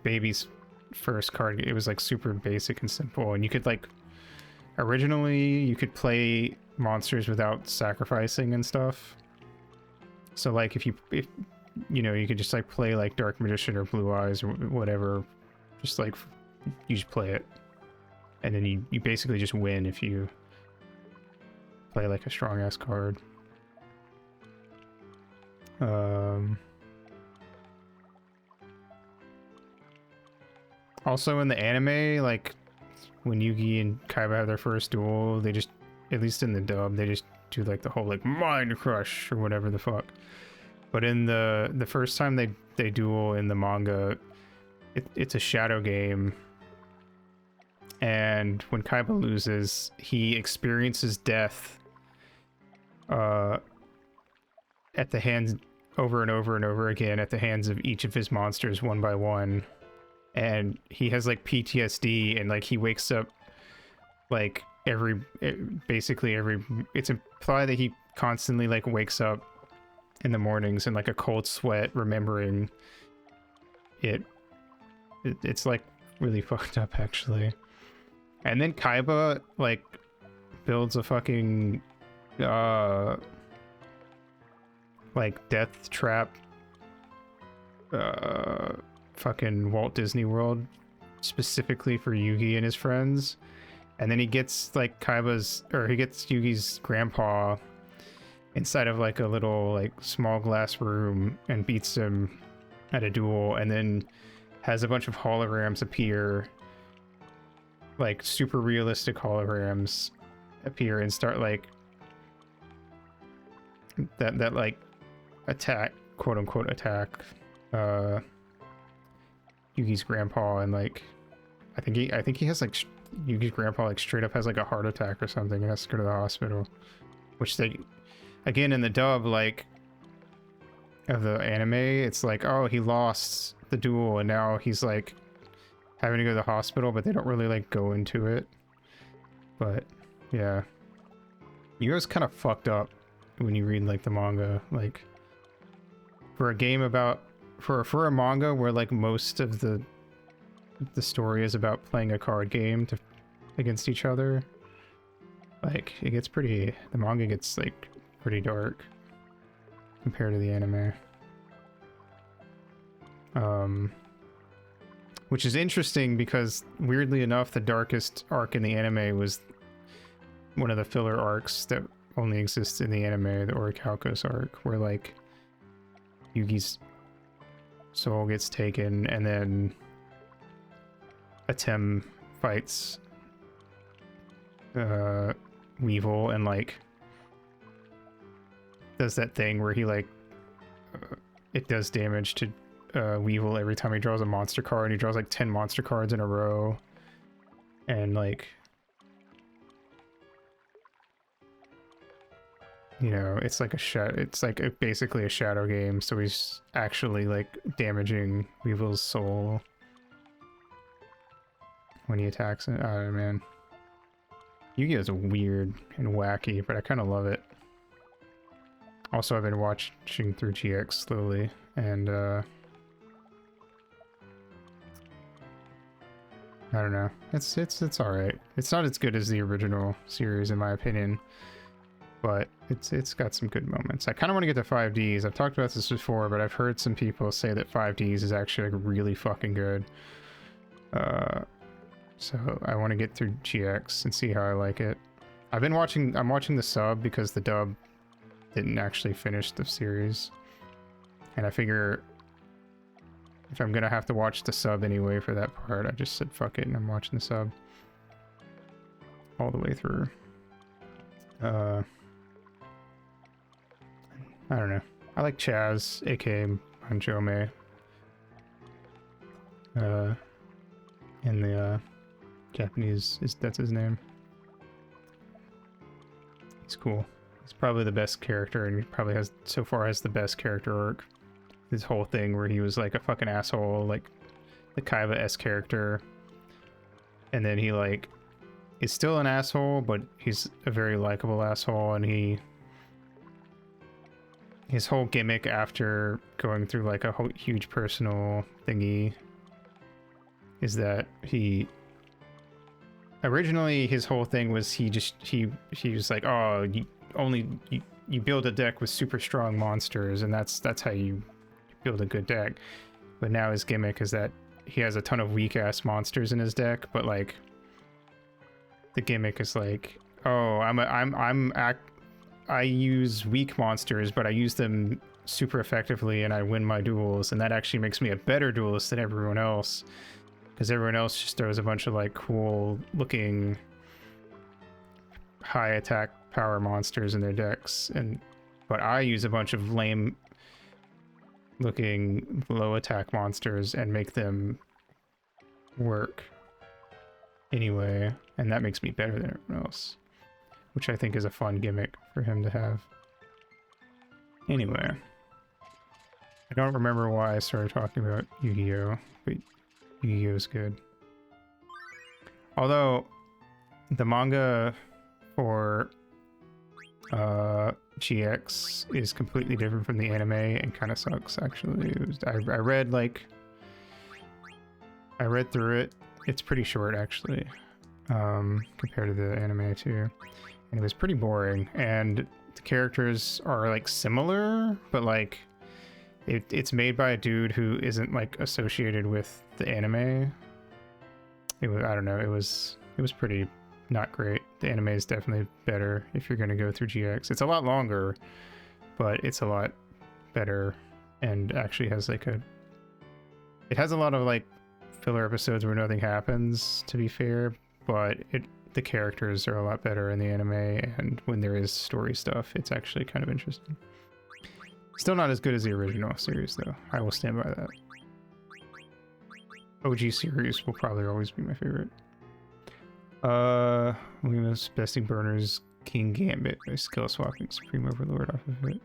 Baby's first card. It was like super basic and simple, and you could like originally you could play monsters without sacrificing and stuff. So like if you you could just like play like Dark Magician or Blue Eyes or whatever, just like you just play it, and then you basically just win if you play like a strong ass card. Also in the anime, like when Yugi and Kaiba have their first duel, they just, at least in the dub, they just do like the whole like mind crush or whatever the fuck. But in the first time they duel in the manga, it's a shadow game, and when Kaiba loses, he experiences death at the hands over and over and over again at the hands of each of his monsters one by one, and he has like PTSD, and like he wakes up like basically every, it's implied that he constantly like wakes up in the mornings in like a cold sweat remembering it. It's like really fucked up actually. And then Kaiba like builds a fucking like death trap fucking Walt Disney World specifically for Yugi and his friends. And then he gets like he gets Yugi's grandpa inside of like a little like small glass room and beats him at a duel, and then has a bunch of holograms appear, like super realistic holograms appear and start like that like attack, quote unquote attack Yugi's grandpa, and like I think he has like Yugi's grandpa like straight up has like a heart attack or something and has to go to the hospital, which they, again in the dub like of the anime, it's like, oh, he lost the duel and now he's like having to go to the hospital, but they don't really like go into it. But yeah, Yugo's kind of fucked up when you read like the manga, like for a game about for a manga where like most of the story is about playing a card game against each other. Like it gets pretty, the manga gets like pretty dark compared to the anime. Which is interesting because weirdly enough, the darkest arc in the anime was one of the filler arcs that only exists in the anime, the Orichalcos arc, where like Yugi's soul gets taken and then Atem fights Weevil and like does that thing where he like it does damage to Weevil every time he draws a monster card, and he draws like 10 monster cards in a row, and like, you know, it's like basically a shadow game, so he's actually like damaging Weevil's soul when he attacks it. Oh man, Yu-Gi-Oh's weird and wacky, but I kind of love it. Also, I've been watching through GX slowly, and I don't know. It's all right. It's not as good as the original series in my opinion, but it's got some good moments. I kind of want to get to 5Ds. I've talked about this before, but I've heard some people say that 5Ds is actually like really fucking good. So I want to get through GX and see how I like it. I'm watching the sub because the dub didn't actually finish the series, and I figure if I'm gonna have to watch the sub anyway for that part, I just said fuck it and I'm watching the sub all the way through. I don't know. I like Chaz, aka Manjome. in the Japanese, that's his name. He's cool. He's probably the best character, and he probably has, so far, has the best character arc. His whole thing where he was like a fucking asshole, like the Kaiba-esque character. And then he like is still an asshole, but he's a very likable asshole, and his whole gimmick after going through like a huge personal thingy is that he originally, his whole thing was he was like, oh, you build a deck with super strong monsters, and that's how you build a good deck. But now his gimmick is that he has a ton of weak ass monsters in his deck, but like the gimmick is like, oh, I use weak monsters, but I use them super effectively and I win my duels, and that actually makes me a better duelist than everyone else, because everyone else just throws a bunch of like cool looking high attack power monsters in their decks, but I use a bunch of lame looking low attack monsters and make them work anyway, and that makes me better than everyone else, which I think is a fun gimmick for him to have. Anyway, I don't remember why I started talking about Yu-Gi-Oh, but Yu-Gi-Oh is good. Although the manga for GX is completely different from the anime and kind of sucks, actually. I read through it. It's pretty short, actually, compared to the anime too, and it was pretty boring. And the characters are like similar, but like it's made by a dude who isn't like associated with the anime. I don't know, it was pretty not great. The anime is definitely better if you're going to go through GX. It's a lot longer, but it's a lot better, and actually has like it has a lot of like filler episodes where nothing happens, to be fair, but the characters are a lot better in the anime, and when there is story stuff, it's actually kind of interesting. Still not as good as the original series, though. I will stand by that. OG series will probably always be my favorite. Luna's besting burners King Gambit by skill swapping Supreme Overlord off of it.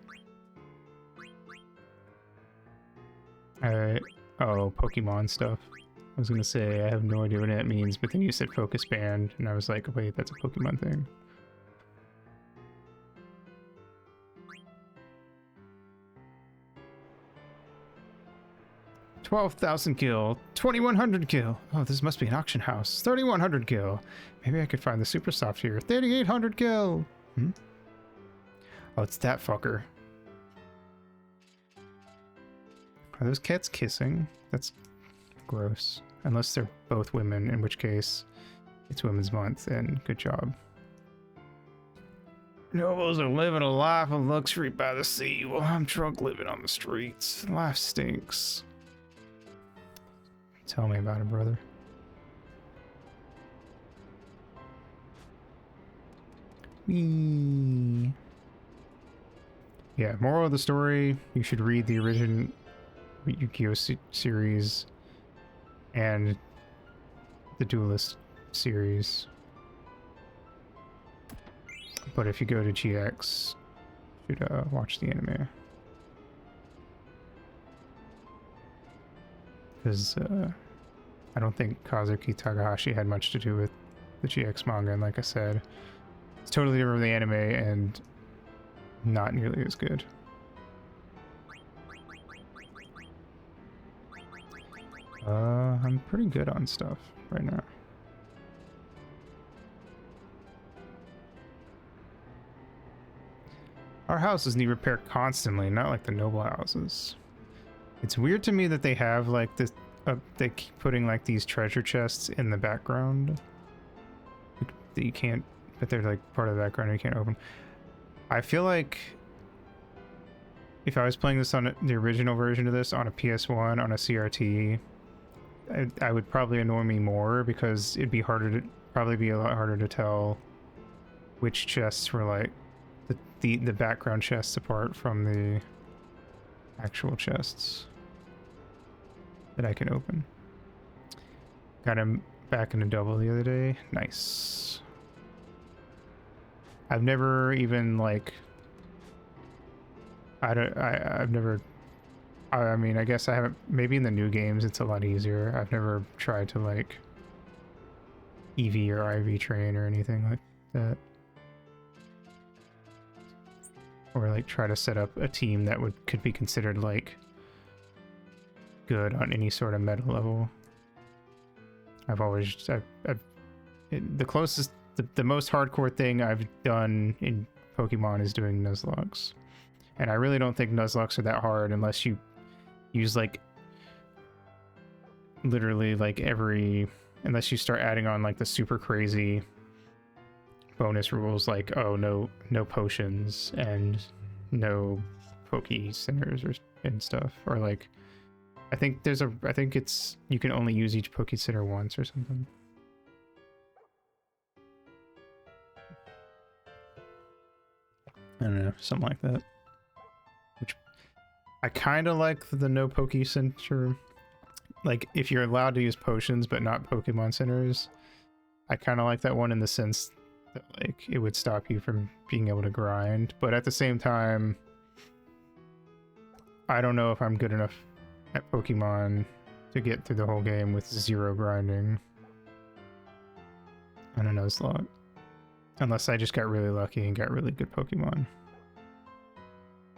Alright. Oh, Pokemon stuff. I was gonna say, I have no idea what that means, but then you said Focus Band, and I was like, wait, that's a Pokemon thing. $12,000 gil, 2,100 gil. Oh, this must be an auction house. 3,100 gil. Maybe I could find the super soft here. 3,800 gil. Oh, it's that fucker. Are those cats kissing? That's gross. Unless they're both women, in which case it's Women's Month, and good job. Nobles are living a life of luxury by the sea, while I'm drunk living on the streets. Life stinks. Tell me about it, brother. Whee. Yeah, moral of the story, you should read the original Yu-Gi-Oh series and the Duelist series. But if you go to GX, you should watch the anime. Because I don't think Kazuki Takahashi had much to do with the GX manga, and like I said, it's totally different from the anime and not nearly as good. I'm pretty good on stuff right now. Our houses need repair constantly, not like the noble houses. It's weird to me that they have like this, they keep putting like these treasure chests in the background that you can't, but they're like part of the background you can't open. I feel like if I was playing this on the original version of this on a PS1 on a CRT, I would probably annoy me more, because it'd be harder to, probably be a lot harder to tell which chests were like the background chests apart from the actual chests that I can open. Got him back in a double the other day. Nice. I've never even like I've never I mean I guess I haven't, maybe in the new games it's a lot easier. I've never tried to like EV or IV train or anything like that. Or like try to set up a team that could be considered like good on any sort of meta level. I've the closest, the most hardcore thing I've done in Pokemon is doing Nuzlocke. And I really don't think Nuzlocke are that hard unless you use like literally like unless you start adding on like the super crazy bonus rules like, oh, no potions and no Poke Centers and stuff, or like I think it's you can only use each Poke Center once or something. I don't know, something like that. Which I kind of like the no Poke Center. Like if you're allowed to use potions but not Pokemon Centers, I kind of like that one in the sense that like it would stop you from being able to grind. But at the same time, I don't know if I'm good enough at Pokemon to get through the whole game with 0 grinding. I don't know, Nuzlocke. Unless I just got really lucky and got really good Pokemon.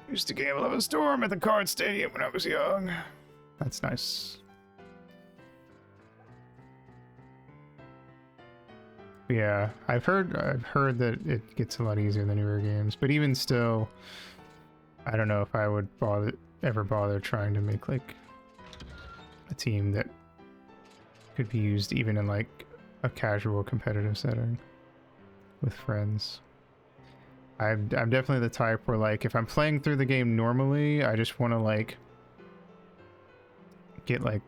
Used to gamble up a storm at the card stadium when I was young. That's nice. Yeah, I've heard that it gets a lot easier than newer games, but even still, I don't know if I would ever bother trying to make like a team that could be used even in like a casual competitive setting with friends. I'm definitely the type where like if I'm playing through the game normally, I just want to like get like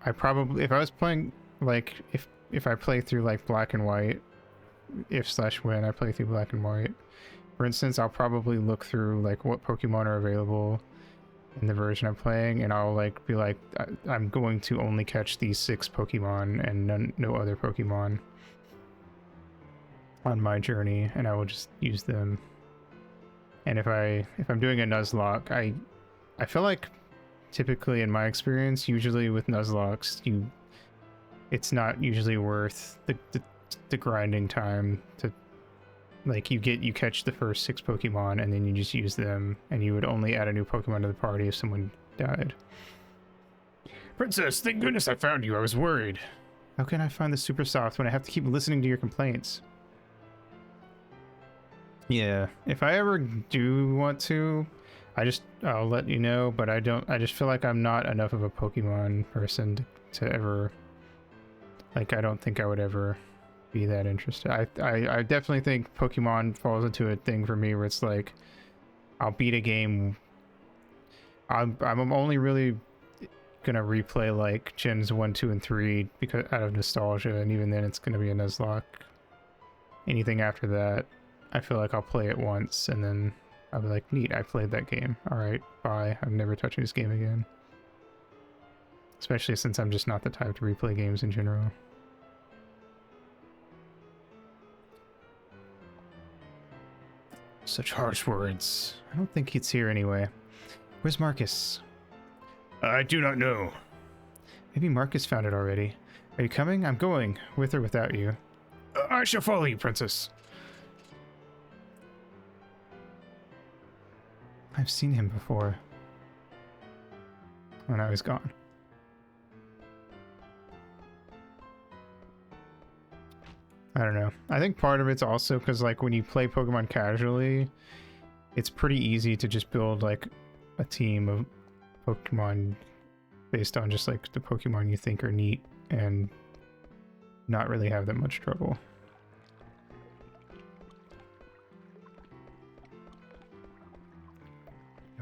if I was playing like if I play through like Black and White, when I play through Black and White, for instance, I'll probably look through like what Pokemon are available in the version I'm playing, and I'll like be like, I'm going to only catch these 6 Pokemon and no other Pokemon on my journey, and I will just use them. And if I'm doing a Nuzlocke, I feel like typically in my experience, usually with Nuzlocke, it's not usually worth the grinding time to like you catch the first 6 Pokemon and then you just use them, and you would only add a new Pokemon to the party if someone died. Princess, thank goodness I found you. I was worried. How can I find the super soft when I have to keep listening to your complaints? Yeah, if I ever do want to, I'll let you know, but I just feel like I'm not enough of a Pokemon person to ever, like, I don't think I would ever be that interested. I definitely think Pokemon falls into a thing for me where it's like, I'll beat a game. I'm only really gonna replay like Gens 1, 2, and 3 because out of nostalgia, and even then it's gonna be a Nuzlocke. Anything after that, I feel like I'll play it once and then I'll be like, neat, I played that game. Alright, bye. I'm never touching this game again. Especially since I'm just not the type to replay games in general. Such harsh words. I don't think it's here anyway. Where's Marcus? I do not know. Maybe Marcus found it already. Are you coming? I'm going, with or without you. I shall follow you, princess. I've seen him before. Oh, now he's gone. I don't know. I think part of it's also because, like, when you play Pokemon casually, it's pretty easy to just build, like, a team of Pokemon based on just, like, the Pokemon you think are neat and not really have that much trouble.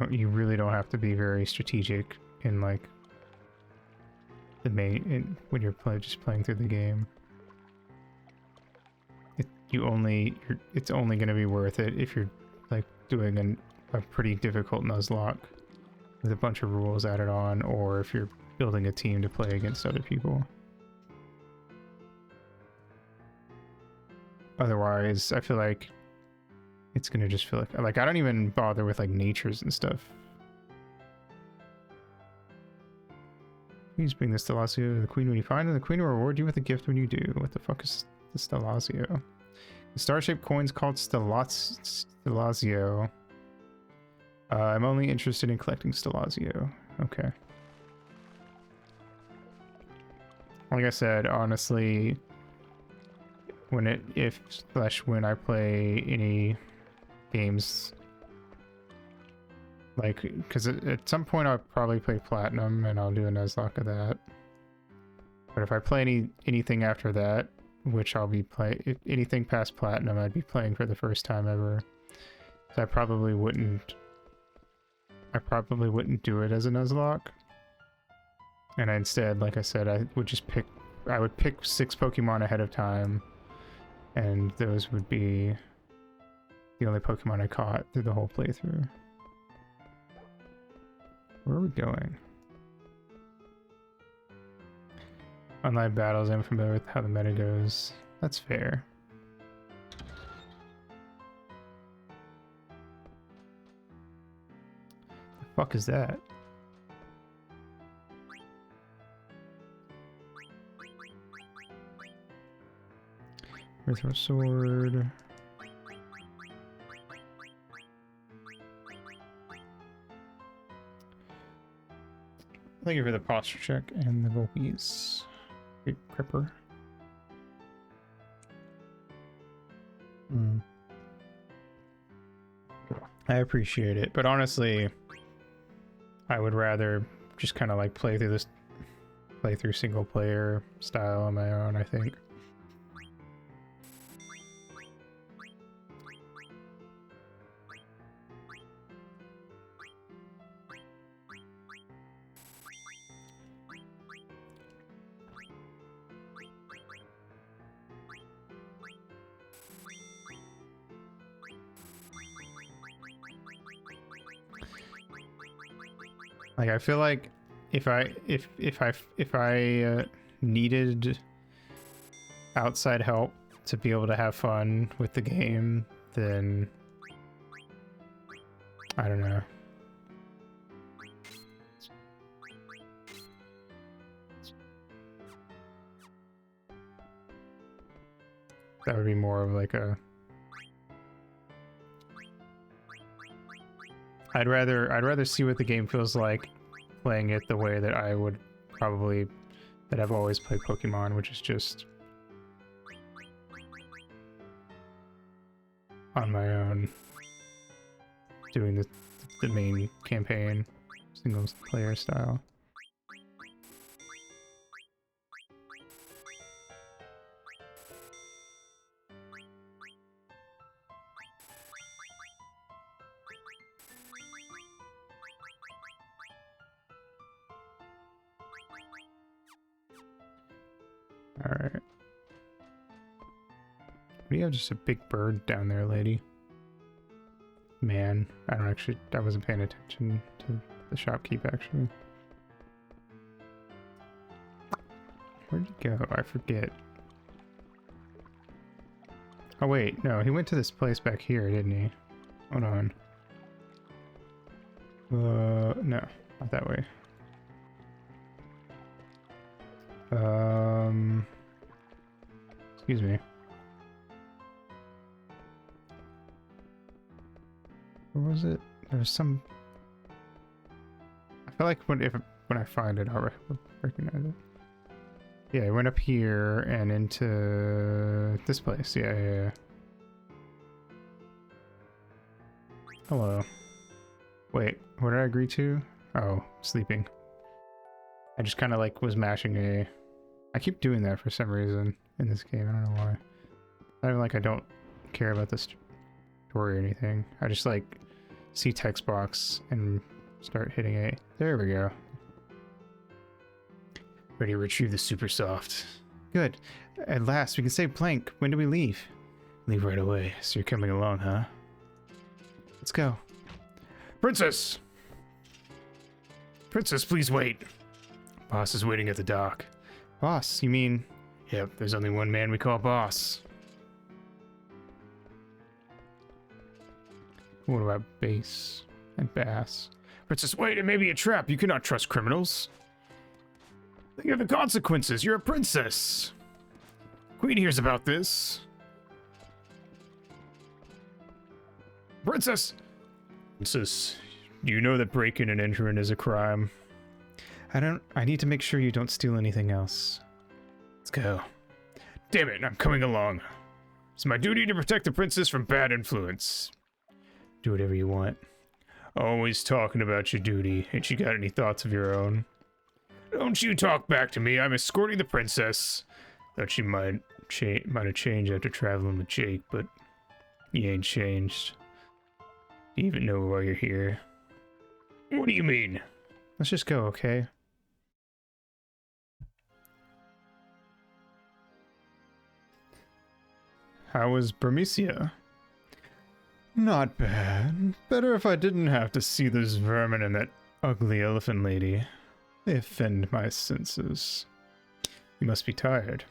You really don't have to be very strategic in, like, the main... when you're just playing through the game. It's only going to be worth it if you're like doing a pretty difficult Nuzlocke with a bunch of rules added on, or if you're building a team to play against other people. Otherwise, I feel like it's gonna just feel like I don't even bother with like natures and stuff. Please bring the Stellazio to the Queen when you find it. The Queen will reward you with a gift when you do. What the fuck is the Stellazio? The star-shaped coin's called Stellazio. I'm only interested in collecting Stellazio. Okay. Like I said, honestly, when I play any games, like, because at some point I'll probably play Platinum and I'll do a Nuzlocke of that. But if I play anything after that, which I'll be anything past Platinum, I'd be playing for the first time ever. So I probably wouldn't do it as a Nuzlocke. And instead, like I said, I would pick 6 Pokemon ahead of time, and those would be the only Pokemon I caught through the whole playthrough. Where are we going? Online battles, I'm familiar with how the meta goes. That's fair. The fuck is that? Earthworm sword. Thank you for the posture check and the Volpies. Good Cripper. I appreciate it, but honestly, I would rather just kind of like play through single player style on my own, I think. Like, I feel like if I needed outside help to be able to have fun with the game, then I don't know. That would be more of like a I'd rather see what the game feels like playing it the way that I would probably that I've always played Pokemon, which is just on my own, doing the main campaign, single player style. Alright. We have just a big bird down there, lady. Man, I wasn't paying attention to the shopkeep, actually. Where'd he go? I forget. Oh wait, no, he went to this place back here, didn't he? Hold on. No, not that way. Excuse me. Where was it? There was some. I feel like when I find it, I'll recognize it. Yeah, I went up here and into this place. Yeah. Hello. Wait, what did I agree to? Oh, sleeping. I just kind of like was mashing A. I keep doing that for some reason in this game. I don't know why. Not even like I don't care about this story or anything. I just like see text box and start hitting A. There we go. Ready to retrieve the super soft. Good. At last, we can save Blank. When do we leave? Leave right away. So you're coming along, huh? Let's go. Princess! Princess, please wait. Boss is waiting at the dock. Boss, you mean? Yep, there's only one man we call boss. What about bass and bass? Princess, wait, it may be a trap. You cannot trust criminals. Think of the consequences. You're a princess. Queen hears about this. Princess! Princess, do you know that breaking and entering is a crime? I need to make sure you don't steal anything else. Let's go. Damn it, I'm coming along. It's my duty to protect the princess from bad influence. Do whatever you want. Always talking about your duty. Ain't you got any thoughts of your own? Don't you talk back to me. I'm escorting the princess. Thought she might have changed after traveling with Jake, but you ain't changed. Do you even know why you're here? What do you mean? Let's just go, okay? How was Bermesia? Not bad. Better if I didn't have to see those vermin and that ugly elephant lady. They offend my senses. You must be tired.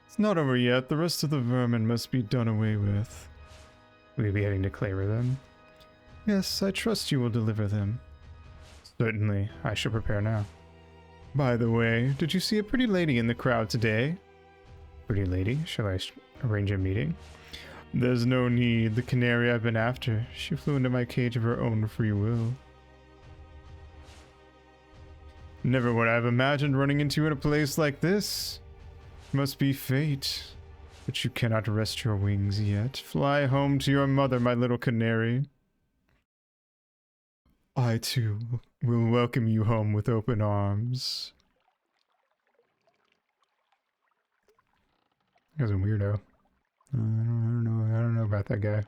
It's not over yet. The rest of the vermin must be done away with. Will you be heading to Claver then? Yes, I trust you will deliver them. Certainly. I shall prepare now. By the way, did you see a pretty lady in the crowd today? Pretty lady? Shall I arrange a meeting? There's no need. The canary I've been after. She flew into my cage of her own free will. Never would I have imagined running into you in a place like this. Must be fate. But you cannot rest your wings yet. Fly home to your mother, my little canary. I, too, will welcome you home with open arms. That was a weirdo. I don't know about that guy.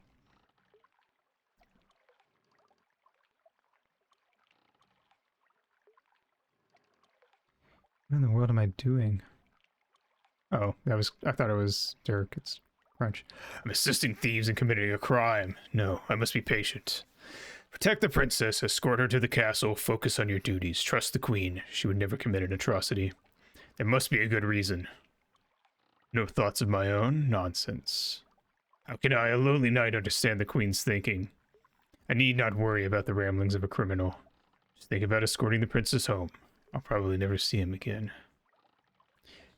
What in the world am I doing? Oh, I thought it was Dirk. It's Crunch. I'm assisting thieves in committing a crime. No, I must be patient. Protect the princess, escort her to the castle, focus on your duties, trust the queen. She would never commit an atrocity. There must be a good reason. No thoughts of my own? Nonsense. How can I, a lowly knight, understand the queen's thinking? I need not worry about the ramblings of a criminal. Just think about escorting the princess home. I'll probably never see him again.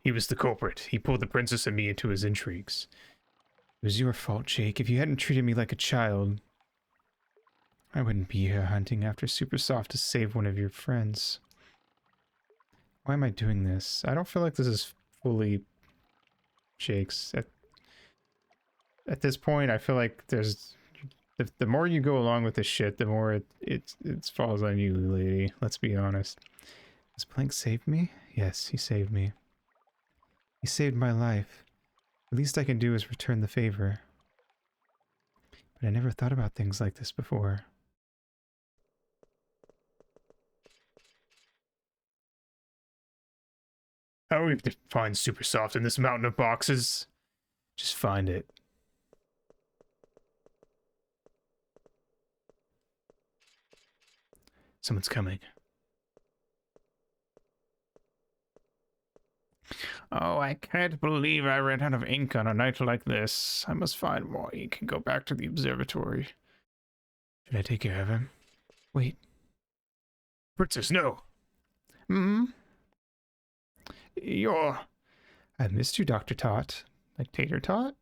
He was the culprit. He pulled the princess and me into his intrigues. It was your fault, Jake. If you hadn't treated me like a child, I wouldn't be here hunting after Super Soft to save one of your friends. Why am I doing this? I don't feel like this is fully Jake's. At this point, I feel like there's... The more you go along with this shit, the more it falls on you, lady. Let's be honest. Does Plank save me? Yes, he saved me. He saved my life. The least I can do is return the favor. But I never thought about things like this before. How do we have to find Super Soft in this mountain of boxes? Just find it. Someone's coming. Oh, I can't believe I ran out of ink on a night like this. I must find more ink and go back to the observatory. Should I take care of him? Wait. Princess, no! Hmm? I missed you, Dr. Tot. Like tater tot?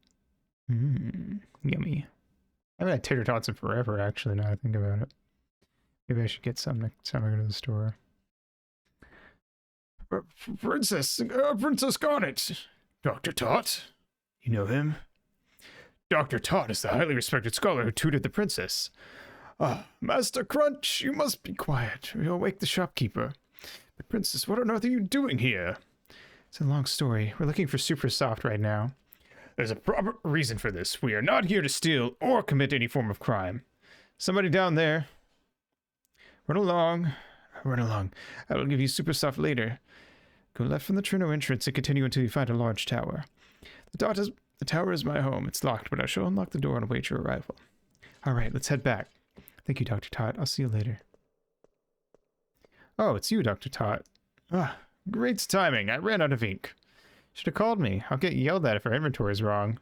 Yummy. I haven't had tater tots in forever, actually, now I think about it. Maybe I should get some next time I go to the store. Princess Garnet! Dr. Tot? You know him? Dr. Tot is the highly respected scholar who tutored the princess. Ah, Master Crunch, you must be quiet. You'll wake the shopkeeper. But Princess, what on earth are you doing here? It's a long story. We're looking for Super Soft right now. There's a proper reason for this. We are not here to steal or commit any form of crime. Somebody down there. Run along. Run along. I will give you Super Soft later. Go left from the Trino entrance and continue until you find a large tower. The tower is my home. It's locked, but I shall unlock the door and await your arrival. All right, let's head back. Thank you, Dr. Tot. I'll see you later. Oh, it's you, Dr. Tot. Ah, great timing. I ran out of ink. Should have called me. I'll get yelled at if our inventory is wrong.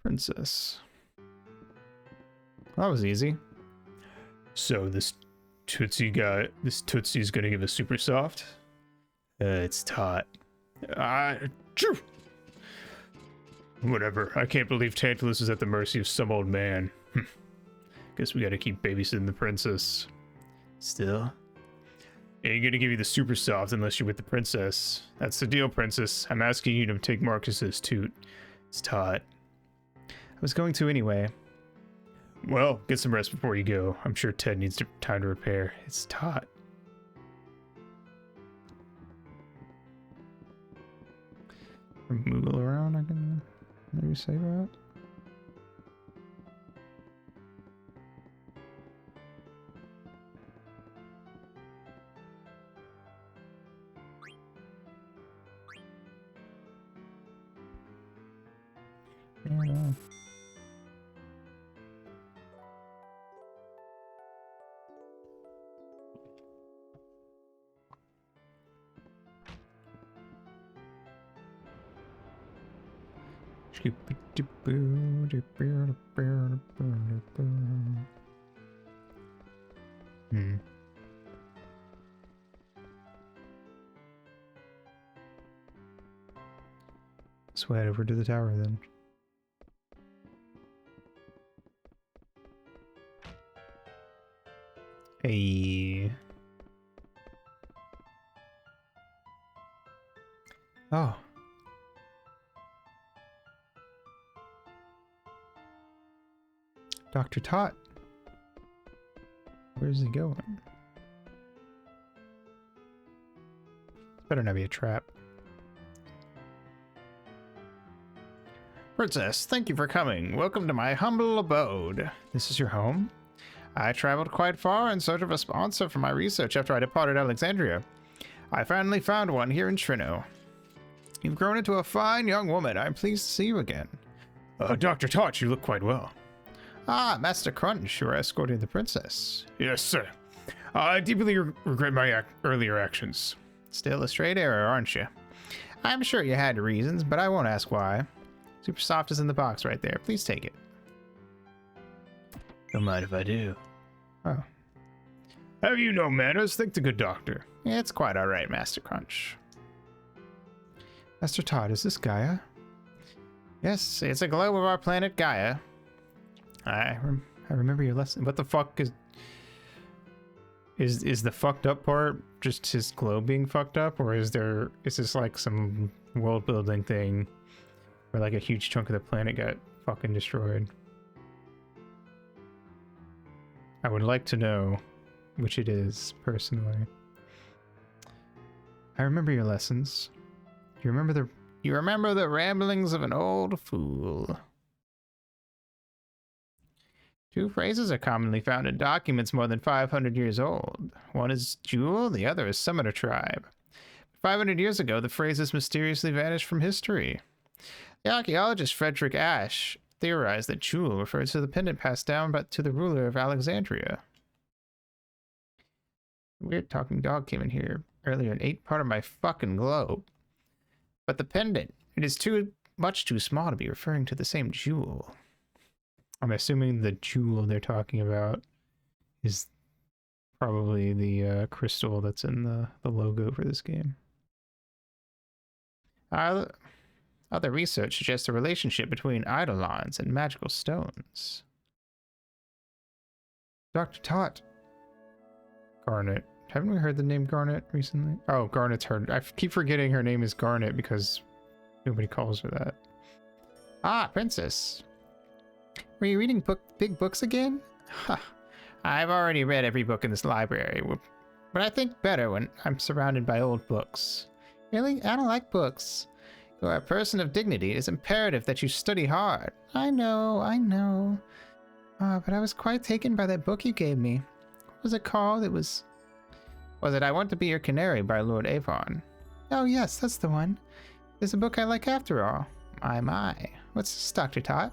Princess. That was easy. So this Tootsie's gonna give us super soft. It's taut. Choo! Whatever. I can't believe Tantalus is at the mercy of some old man. Guess we gotta keep babysitting the princess. Still? Ain't gonna give you the super soft unless you're with the princess. That's the deal, princess. I'm asking you to take Marcus's toot. It's taut. I was going to anyway. Well, get some rest before you go. I'm sure Ted needs time to repair. It's taut. Moogle around, I can maybe say that. Yeah. Let's head over to the tower then. Hey. Oh. Dr. Tot. Where's he going? Better not be a trap. Princess, thank you for coming. Welcome to my humble abode. This is your home? I traveled quite far in search of a sponsor for my research after I departed Alexandria. I finally found one here in Trino. You've grown into a fine young woman. I'm pleased to see you again. Dr. Tot, you look quite well. Ah, Master Crunch, you are escorting the princess. Yes, sir. I deeply regret my earlier actions. Still a straight error, aren't you? I'm sure you had reasons, but I won't ask why. Super soft is in the box right there. Please take it. Don't mind if I do. Oh. Have you no manners? Thank the good doctor. It's quite all right, Master Crunch. Master Todd, is this Gaia? Yes, it's a globe of our planet Gaia. I remember your lesson. What the fuck is the fucked up part just his globe being fucked up, or is this like some world building thing where like a huge chunk of the planet got fucking destroyed? I would like to know which it is, personally. I remember your lessons. You remember the ramblings of an old fool. Two phrases are commonly found in documents more than 500 years old. One is jewel, the other is summoner tribe. 500 years ago, the phrases mysteriously vanished from history. The archaeologist Frederick Ashe theorized that jewel refers to the pendant passed down to the ruler of Alexandria. A weird talking dog came in here earlier and ate part of my fucking globe. But the pendant, it is much too small to be referring to the same jewel. I'm assuming the jewel they're talking about is probably the crystal that's in the logo for this game. Other research suggests a relationship between eidolons and magical stones. Dr. Tot. Garnet. Haven't we heard the name Garnet recently? Oh, Garnet's heard. I keep forgetting her name is Garnet because nobody calls her that. Ah, Princess. Were you reading big books again? Huh. I've already read every book in this library, but I think better when I'm surrounded by old books. Really? I don't like books. You are a person of dignity. It is imperative that you study hard. I know. But I was quite taken by that book you gave me. What was it called? Was it I Want to Be Your Canary by Lord Avon? Oh yes, that's the one. It's a book I like after all. My. What's this, Dr. Tot?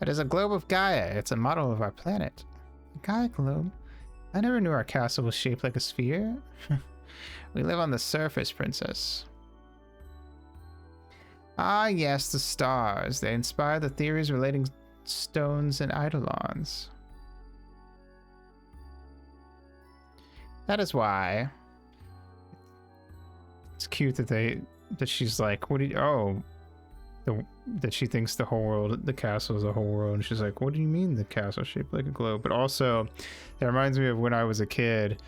It is a globe of Gaia. It's a model of our planet. A Gaia globe? I never knew our castle was shaped like a sphere. We live on the surface, Princess. Ah, yes, the stars. They inspire the theories relating stones and eidolons. That is why. It's cute that she's like, what do you, oh, that she thinks the whole world, the castle is a whole world. And she's like, what do you mean the castle shaped like a globe? But also, that reminds me of when I was a kid.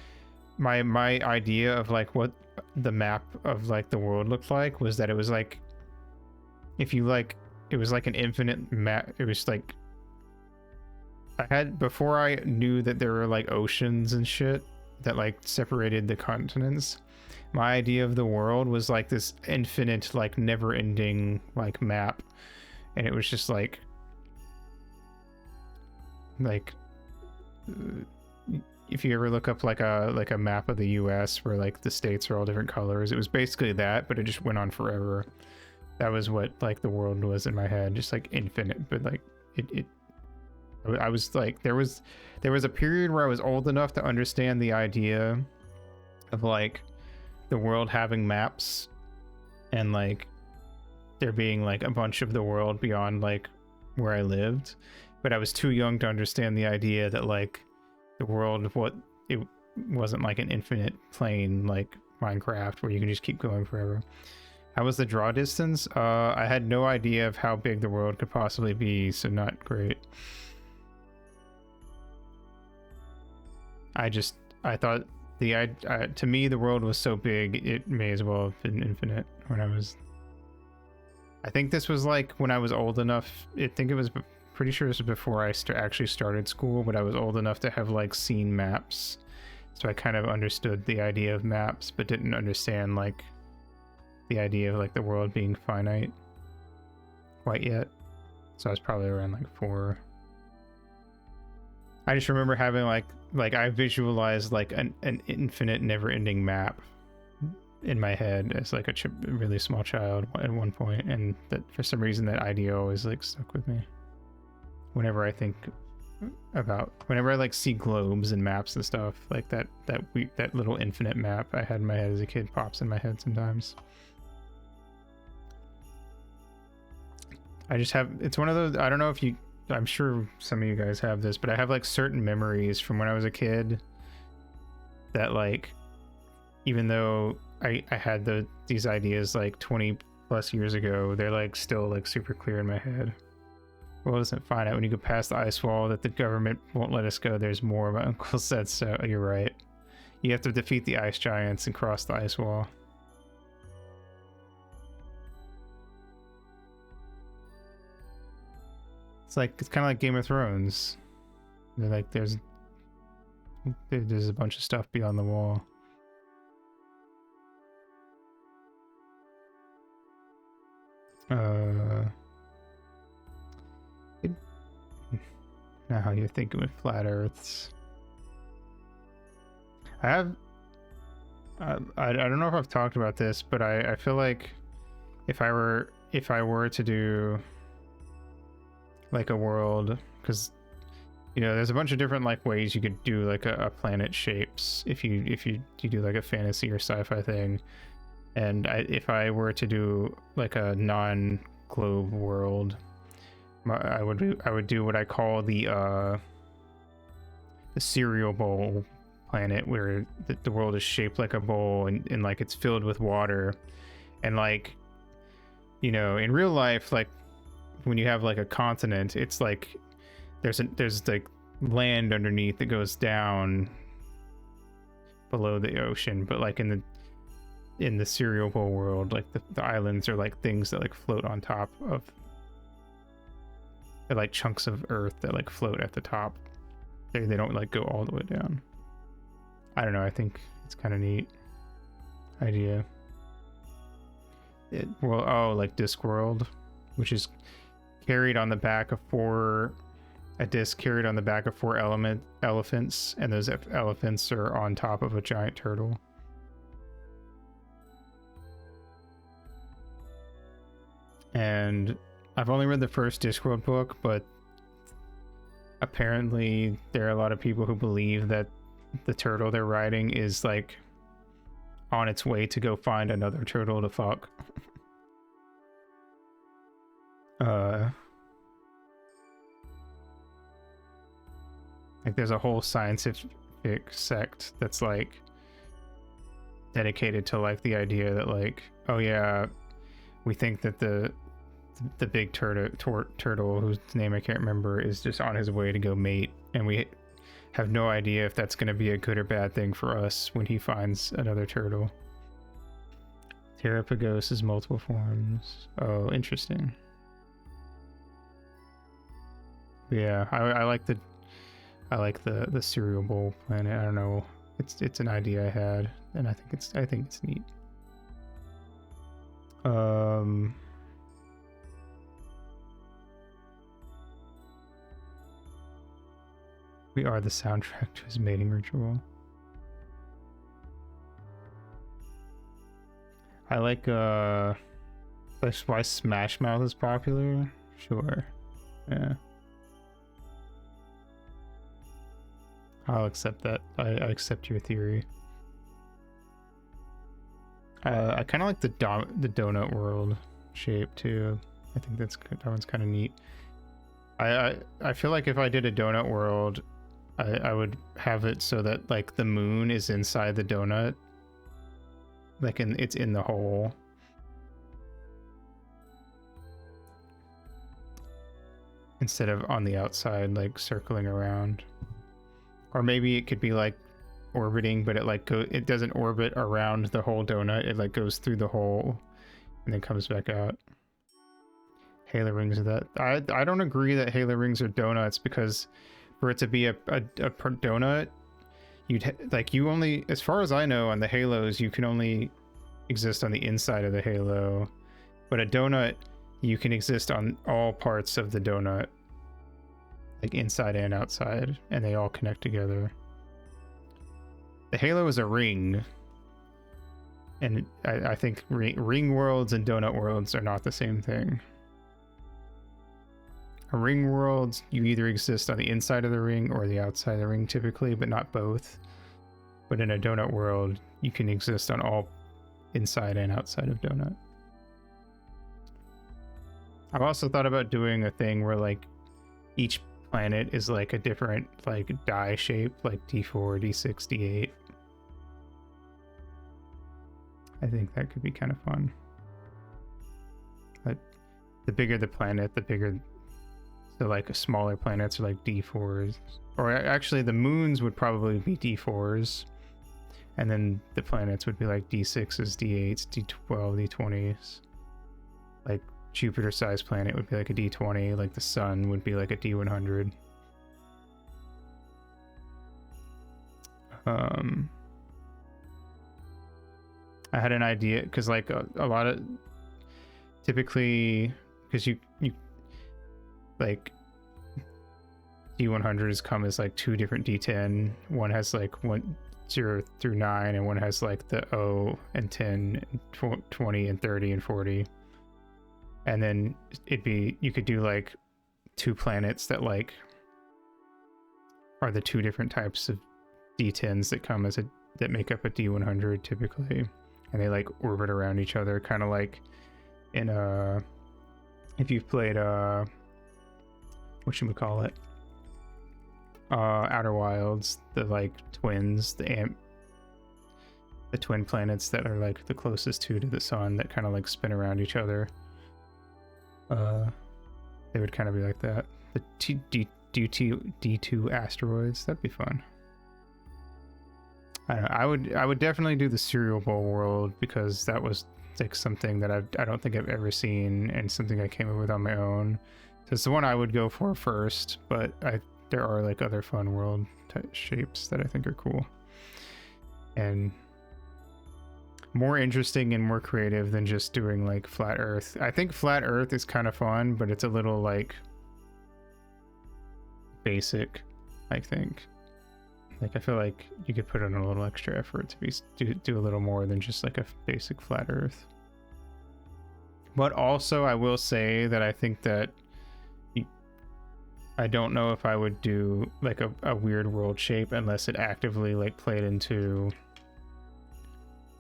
My idea of like what the map of like the world looked like was that it was like, if you like, it was like an infinite map. It was like, before I knew that there were like oceans and shit that like separated the continents, my idea of the world was like this infinite, like never ending like map. And it was just like if you ever look up like a map of the US where like the states are all different colors, it was basically that, but it just went on forever. That was what like the world was in my head, just like infinite. But like I was like, there was a period where I was old enough to understand the idea of like the world having maps and like there being like a bunch of the world beyond like where I lived, but I was too young to understand the idea that like the world, it wasn't like an infinite plane like Minecraft where you can just keep going forever. How was the draw distance? I had no idea of how big the world could possibly be, so not great. I thought to me the world was so big it may as well have been infinite when I think this was like when I was old enough. I think it was pretty sure this was before I actually started school, but I was old enough to have like seen maps, so I kind of understood the idea of maps but didn't understand like the idea of like the world being finite quite yet. So I was probably around like 4. I just remember having like I visualized like an infinite never-ending map in my head as like a really small child at one point, and that for some reason that idea always like stuck with me whenever I like see globes and maps and stuff like that little infinite map I had in my head as a kid pops in my head sometimes. I just have, it's one of those, I don't know if I'm sure some of you guys have this, but I have like certain memories from when I was a kid that like, even though I had these ideas like 20 plus years ago, they're like still like super clear in my head. Well, doesn't find out when you go past the ice wall that the government won't let us go. There's more, my uncle said, so you're right. You have to defeat the ice giants and cross the ice wall. It's kind of like Game of Thrones. They're like, there's a bunch of stuff beyond the wall. Now you're thinking with flat Earths. I don't know if I've talked about this, but I feel like if I were to do like a world, because you know there's a bunch of different like ways you could do like a planet shapes if you do like a fantasy or sci-fi thing, and if I were to do like a non-globe world, I would do what I call the cereal bowl planet, where the world is shaped like a bowl and like it's filled with water, and like, you know, in real life, like when you have like a continent, it's like there's like land underneath that goes down below the ocean, but like in the cereal bowl world, like the islands are like things that like float on top of, they're like chunks of earth that like float at the top. They don't like go all the way down. I don't know, I think it's kind of neat idea. Like Discworld, which is carried on the back of a disc carried on the back of 4 elephants, and those elephants are on top of a giant turtle. And I've only read the first Discworld book, but apparently there are a lot of people who believe that the turtle they're riding is like on its way to go find another turtle to fuck. Like there's a whole scientific sect that's like dedicated to like the idea that like, oh yeah, we think that the big turtle whose name I can't remember is just on his way to go mate, and we have no idea if that's going to be a good or bad thing for us when he finds another turtle. Terrapagos is multiple forms. Oh, interesting. Yeah, I like the cereal bowl planet. I don't know. It's an idea I had, and I think it's neat. We are the soundtrack to his mating ritual. I like that's why Smash Mouth is popular. Sure. Yeah. I'll accept that. I accept your theory. I kind of like the donut world shape too. I think that one's kind of neat. I feel like if I did a donut world, I would have it so that like the moon is inside the donut, like it's in the hole. Instead of on the outside, like circling around. Or maybe it could be like orbiting, but it doesn't orbit around the whole donut. It like goes through the hole and then comes back out. Halo rings are that. I don't agree that Halo rings are donuts, because for it to be a donut, you only, as far as I know, on the Halos you can only exist on the inside of the Halo, but a donut you can exist on all parts of the donut, like inside and outside, and they all connect together. The Halo is a ring, and I think ring worlds and donut worlds are not the same thing. A ring world, you either exist on the inside of the ring or the outside of the ring typically, but not both. But in a donut world, you can exist on all inside and outside of donut. I've also thought about doing a thing where like each planet is like a different like die shape, like D4, D6, D8. I think that could be kind of fun. But the bigger the planet, the bigger, so like smaller planets are like D4s. Or actually the moons would probably be D4s. And then the planets would be like D6s, D8s, D12, D20s. Like Jupiter-sized planet would be like a D20, like the sun would be like a D100. I had an idea, because like a lot of, typically, because you like D100s come as like two different D10. One has like 0 through 9, and one has like the O and 10, and 20 and 30 and 40. And then you could do like two planets that like are the two different types of D10s that come as that make up a D100 typically, and they like orbit around each other, kind of like in if you've played whatchamacallit, Outer Wilds, the like twins, the twin planets that are like the closest to the sun that kind of like spin around each other. They would kind of be like that. The D2 asteroids, that'd be fun. I don't know, I would definitely do the cereal bowl world, because that was like something that I don't think I've ever seen, and something I came up with on my own. So it's the one I would go for first, but there are like other fun world type shapes that I think are cool and more interesting and more creative than just doing like flat earth. I think flat earth is kind of fun, but it's a little like basic, I think. Like I feel like you could put in a little extra effort to do a little more than just like a basic flat earth. But also I will say that I think that I don't know if I would do like a weird world shape unless it actively like played into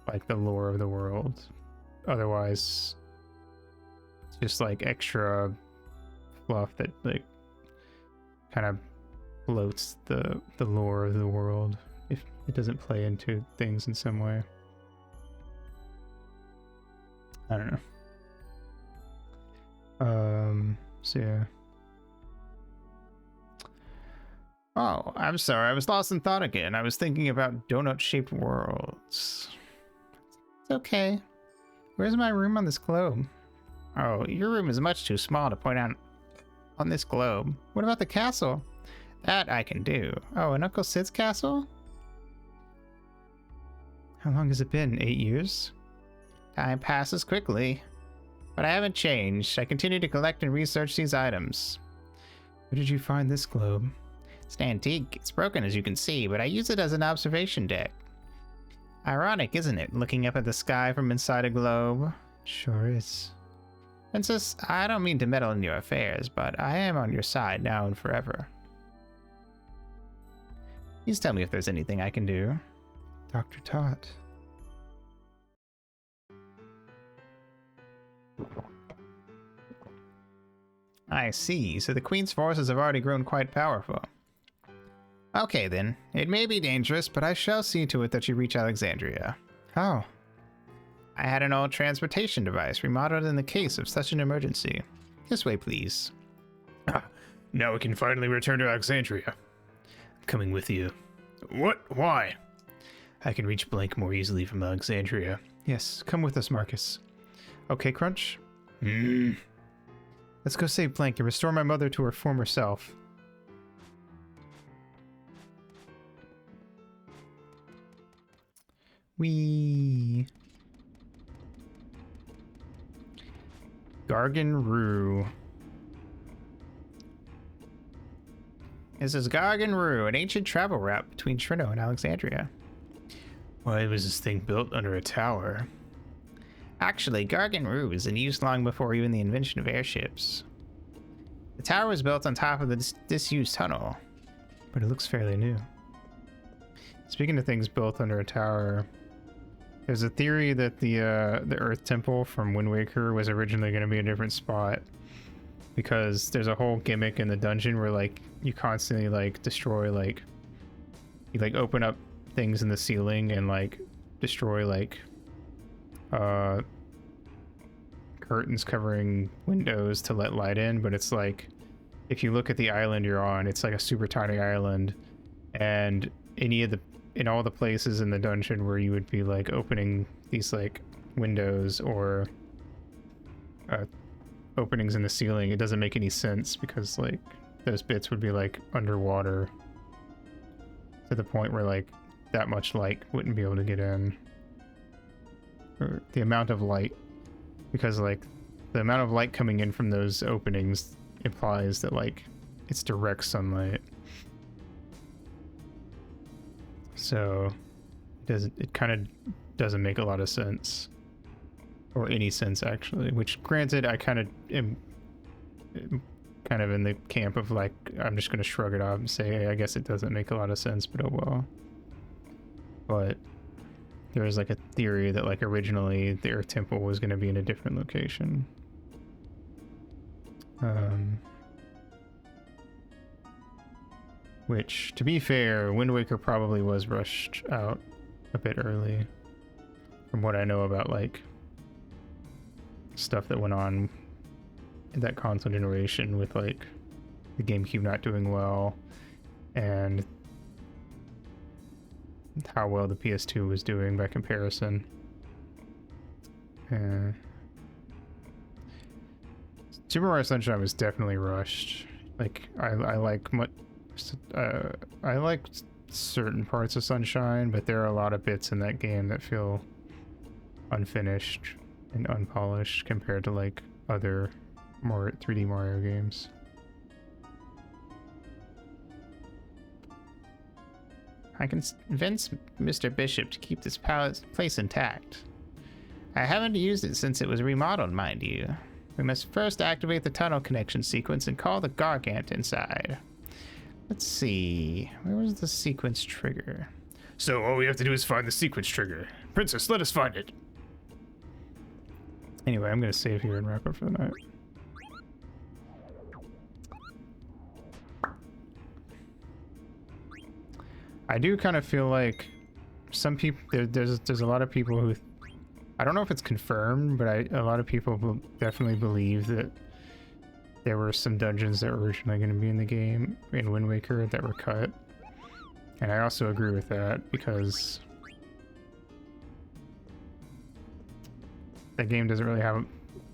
like the lore of the world. Otherwise it's just like extra fluff that like kind of floats the lore of the world if it doesn't play into things in some way. I don't know. So yeah. Oh, I'm sorry. I was lost in thought again. I was thinking about donut-shaped worlds. It's okay. Where's my room on this globe? Oh, your room is much too small to point out on this globe. What about the castle? That I can do. Oh, and Uncle Sid's castle? How long has it been? 8 years? Time passes quickly. But I haven't changed. I continue to collect and research these items. Where did you find this globe? It's an antique. It's broken as you can see, but I use it as an observation deck. Ironic, isn't it? Looking up at the sky from inside a globe. Sure is. Princess, I don't mean to meddle in your affairs, but I am on your side now and forever. Please tell me if there's anything I can do. Dr. Tot. I see. So the Queen's forces have already grown quite powerful. Okay then. It may be dangerous, but I shall see to it that you reach Alexandria. How? I had an old transportation device remodeled in the case of such an emergency. This way, please. Now we can finally return to Alexandria. I'm coming with you. What? Why? I can reach Blank more easily from Alexandria. Yes, come with us, Marcus. Okay, Crunch? Let's go save Blank and restore my mother to her former self. Wee. Gargan Rue. This is Gargan Rue, an ancient travel route between Trino and Alexandria. Why was this thing built under a tower? Actually, Gargan Rue was in use long before even the invention of airships. The tower was built on top of the disused tunnel. But it looks fairly new. Speaking of things built under a tower, there's a theory that the Earth Temple from Wind Waker was originally going to be a different spot, because there's a whole gimmick in the dungeon where like you constantly like destroy like you like open up things in the ceiling and like destroy like curtains covering windows to let light in, but it's like if you look at the island you're on, it's like a super tiny island, and in all the places in the dungeon where you would be like opening these like windows or openings in the ceiling, it doesn't make any sense because like those bits would be like underwater to the point where like that much light wouldn't be able to get in, or the amount of light, because like the amount of light coming in from those openings implies that like it's direct sunlight. So it kind of doesn't make a lot of sense, or any sense actually, which granted I kind of am kind of in the camp of like I'm just going to shrug it off and say, hey, I guess it doesn't make a lot of sense, but oh well. But there was like a theory that like originally the Earth Temple was going to be in a different location. Which, to be fair, Wind Waker probably was rushed out a bit early, from what I know about like stuff that went on in that console generation with like the GameCube not doing well and how well the PS2 was doing by comparison. Super Mario Sunshine was definitely rushed. Like I like certain parts of Sunshine, but there are a lot of bits in that game that feel unfinished and unpolished compared to like other more 3D Mario games. I can convince Mr. Bishop to keep this place intact. I haven't used it since it was remodeled, mind you. We must first activate the tunnel connection sequence and call the Gargant inside. Let's see, where was the sequence trigger? So all we have to do is find the sequence trigger. Princess, let us find it. Anyway, I'm gonna save here and wrap up for the night. I do kind of feel like some people there's a lot of people who, I don't know if it's confirmed, but a lot of people definitely believe that there were some dungeons that were originally going to be in the game in Wind Waker that were cut. And I also agree with that because that game doesn't really have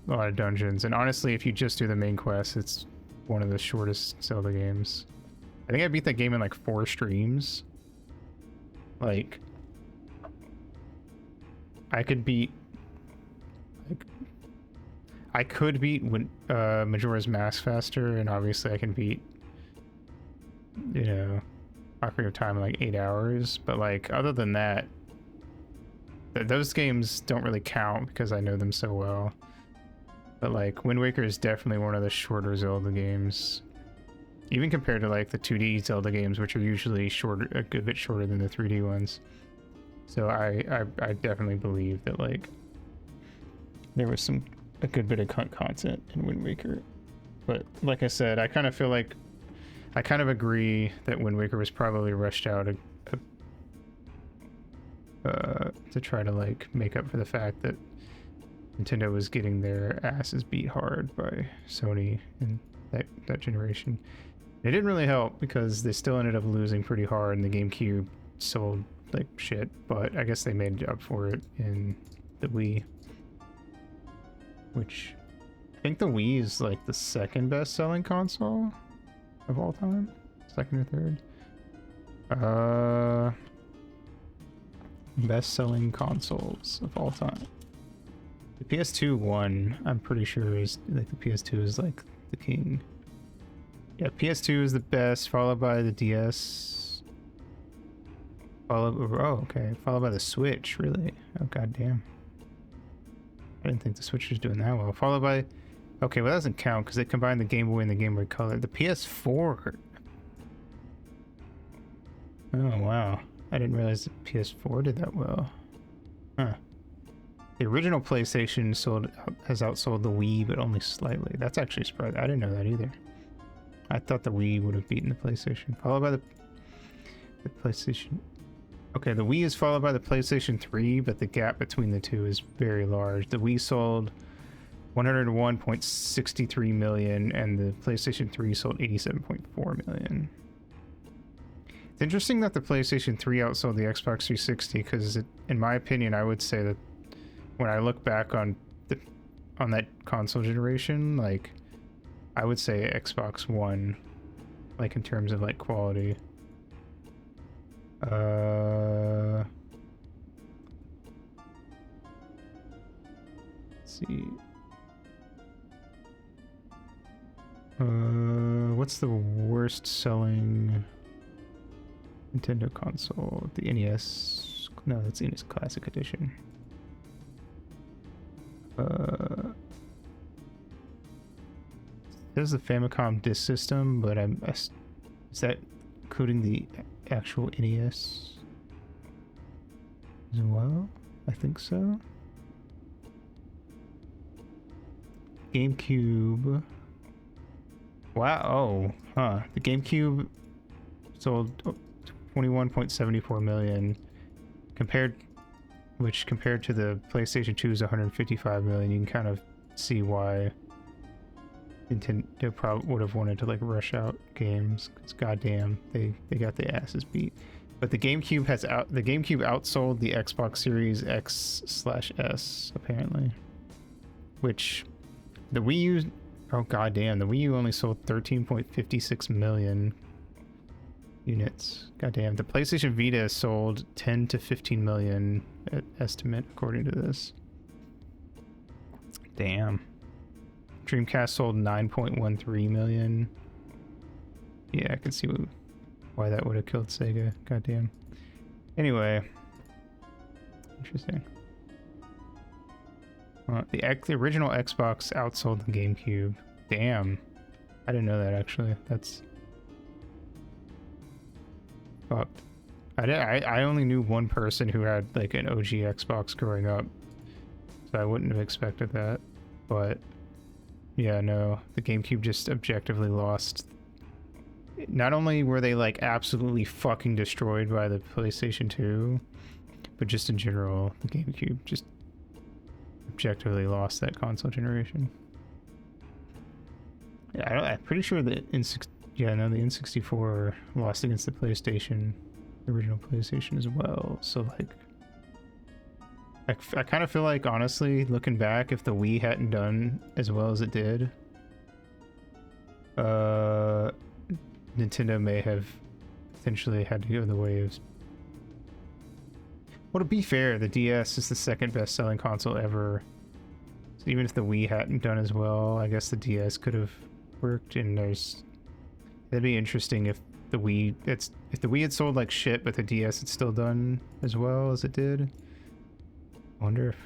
a lot of dungeons. And honestly, if you just do the main quest, it's one of the shortest Zelda games. I think I beat that game in like 4 streams. Like, I could beat Majora's Mask faster, and obviously I can beat, you know, Ocarina of Time in like 8 hours. But like, other than that, those games don't really count because I know them so well. But like, Wind Waker is definitely one of the shorter Zelda games, even compared to like the 2D Zelda games, which are usually shorter, a good bit shorter than the 3D ones. So I definitely believe that like there was a good bit of content in Wind Waker. But like I said, I kind of feel like I kind of agree that Wind Waker was probably rushed out to try to like make up for the fact that Nintendo was getting their asses beat hard by Sony in that generation. It didn't really help because they still ended up losing pretty hard, and the GameCube sold like shit, but I guess they made up for it in the Wii, which I think the Wii is like the second best selling console of all time, second or third. Best selling consoles of all time. The PS2 won, I'm pretty sure, is like the PS2 is like the king. Yeah, PS2 is the best, followed by the DS. Followed by the Switch, really? Oh, goddamn. I didn't think the Switch was doing that well. Followed by... Okay, well that doesn't count because they combined the Game Boy and the Game Boy Color. The PS4... Oh, wow. I didn't realize the PS4 did that well. Huh. The original PlayStation has outsold the Wii, but only slightly. That's actually surprising. I didn't know that either. I thought the Wii would have beaten the PlayStation. Followed by the PlayStation... Okay, the Wii is followed by the PlayStation 3, but the gap between the two is very large. The Wii sold 101.63 million, and the PlayStation 3 sold 87.4 million. It's interesting that the PlayStation 3 outsold the Xbox 360, because in my opinion, I would say that when I look back on that console generation, like, I would say Xbox won, like, in terms of, like, quality. Let's see. What's the worst selling Nintendo console? The NES? No, that's the NES Classic Edition. There's the Famicom Disk System, but is that including the actual NES as well? I think so. GameCube. Wow. Oh, huh. The GameCube sold 21.74 million, compared to the PlayStation 2's 155 million. You can kind of see why Nintendo probably would have wanted to like rush out games, because goddamn, they got their asses beat. But the GameCube outsold the Xbox Series X/S apparently, which the Wii U, oh goddamn, the Wii U only sold 13.56 million units. Goddamn, the PlayStation Vita sold 10 to 15 million estimate according to this. Damn. Dreamcast sold 9.13 million. Yeah, I can see why that would have killed Sega. Goddamn. Anyway, interesting. The original Xbox outsold the GameCube. Damn, I didn't know that actually. That's fucked. I only knew one person who had like an OG Xbox growing up, so I wouldn't have expected that. But yeah, no, the GameCube just objectively lost not only were they like absolutely fucking destroyed by the PlayStation 2, but just in general, the GameCube just objectively lost that console generation. Yeah, I'm pretty sure that the N64 lost against the PlayStation, the original PlayStation as well. So like, I kind of feel like, honestly, looking back, if the Wii hadn't done as well as it did, Nintendo may have potentially had to go the way of... Well, to be fair, the DS is the second best-selling console ever. So even if the Wii hadn't done as well, I guess the DS could have worked. And that'd be interesting if the Wii had sold like shit, but the DS had still done as well as it did. I wonder if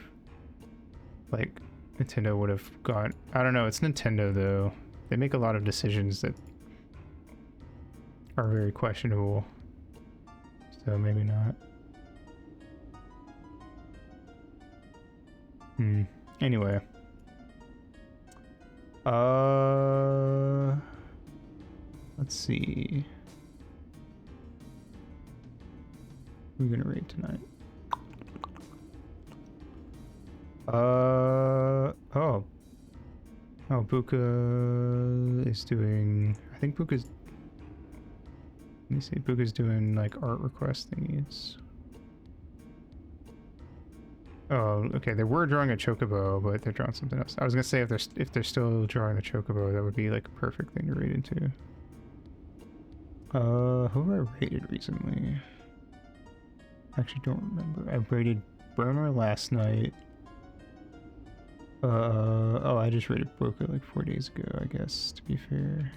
like Nintendo would have gone... I don't know, it's Nintendo though. They make a lot of decisions that are very questionable. So maybe not. Anyway. Let's see. Who are we gonna raid tonight? Buka is doing... I think Buka's... Let me see, Buka's doing like art request thingies. Oh, okay, they were drawing a chocobo, but they're drawing something else. I was gonna say if they're still drawing the chocobo, that would be like a perfect thing to raid into. Who have I raided recently? I actually don't remember. I raided Burner last night. Oh, I just raided Broca like 4 days ago, I guess, to be fair.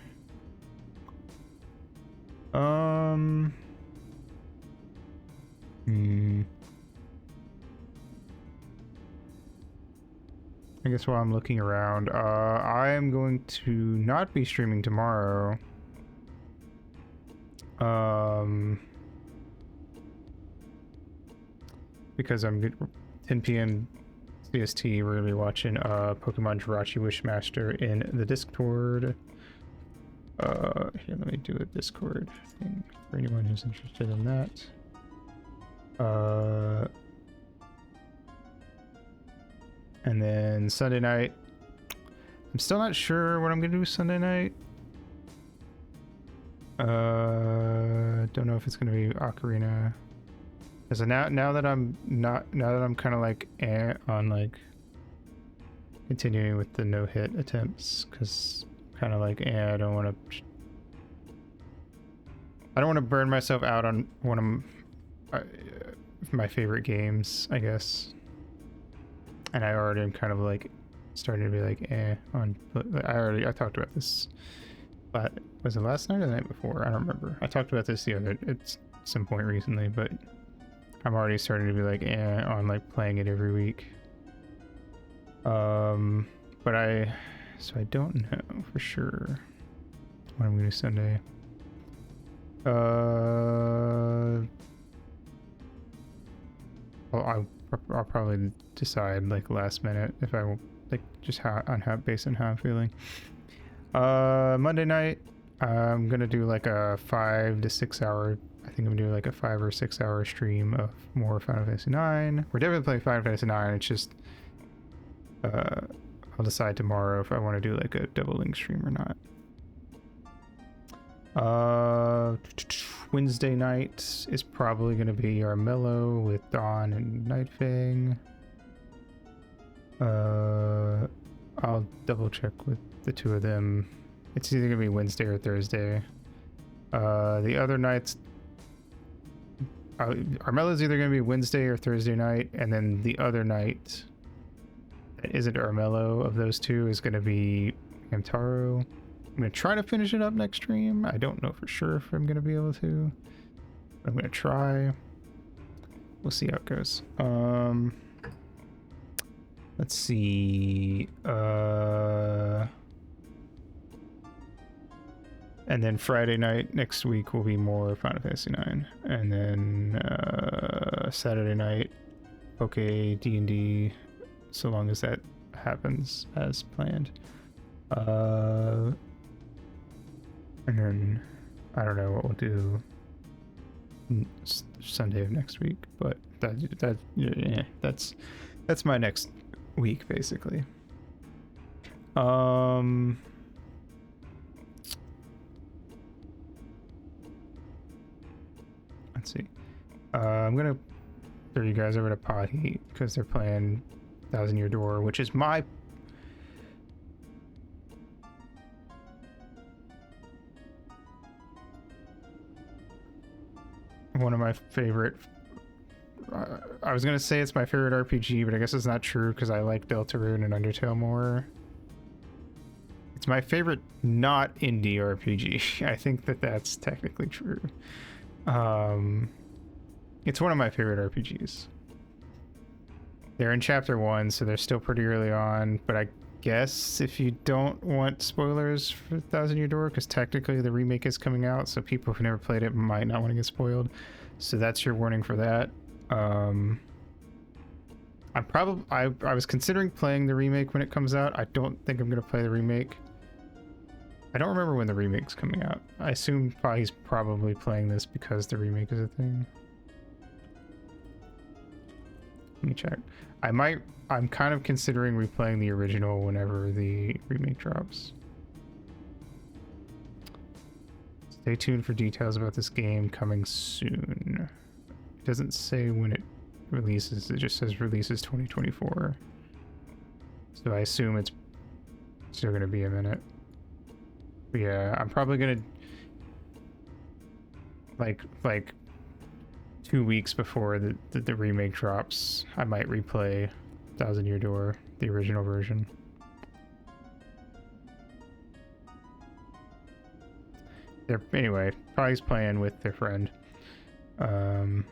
I guess while I'm looking around, I am going to not be streaming tomorrow. Because I'm good. 10 p.m. CST, we're gonna be watching Pokemon Jirachi Wishmaster in the Discord. Here, let me do a Discord thing for anyone who's interested in that. And then Sunday night, I'm still not sure what I'm gonna do Sunday night. Don't know if it's gonna be Ocarina. Because now that I'm kind of like on like continuing with the no-hit attempts, because kind of like I don't want to burn myself out on one of my favorite games, I guess. And I already am kind of like starting to be like on. I talked about this, but was it last night or the night before? I don't remember. I talked about this at some point recently, but I'm already starting to be like on like playing it every week. But I don't know for sure what I'm gonna do Sunday. I'll probably decide like last minute if I will, like just based on how I'm feeling. Monday night, I'm gonna do like a 5 to 6 hour. I think I'm doing like a 5 or 6 hour stream of more Final Fantasy 9. We're definitely playing Final Fantasy 9. It's just I'll decide tomorrow if I want to do like a double link stream or not. Wednesday night is probably going to be Armello with Dawn and Nightfang. I'll double check with the two of them. It's either going to be Wednesday or Thursday. The other nights, Armello's either going to be Wednesday or Thursday night, and then the other night that isn't Armello of those two is going to be Hamtaro. I'm going to try to finish it up next stream. I don't know for sure if I'm going to be able to. I'm going to try. We'll see how it goes. Let's see. And then Friday night next week will be more Final Fantasy 9. And then Saturday night, okay, D&D, so long as that happens as planned. And then I don't know what we'll do Sunday of next week, but that's my next week basically. Let's see. I'm gonna throw you guys over to Pahi because they're playing Thousand Year Door, which is my one of my favorite. I was gonna say it's my favorite RPG, but I guess it's not true because I like Deltarune and Undertale more. It's my favorite not indie RPG. I think that that's technically true. It's one of my favorite RPGs. They're in chapter 1, so they're still pretty early on, but I guess if you don't want spoilers for Thousand Year Door, because technically the remake is coming out, so people who never played it might not want to get spoiled. So that's your warning for that. I was considering playing the remake when it comes out. I don't think I'm gonna play the remake. I don't remember when the remake's coming out. I assume he's probably playing this because the remake is a thing. Let me check. I'm kind of considering replaying the original whenever the remake drops. Stay tuned for details about this game coming soon. It doesn't say when it releases, it just says releases 2024. So I assume it's still gonna be a minute. But yeah, I'm probably gonna like 2 weeks before the remake drops, I might replay Thousand Year Door, the original version. Anyway, probably playing with their friend. They're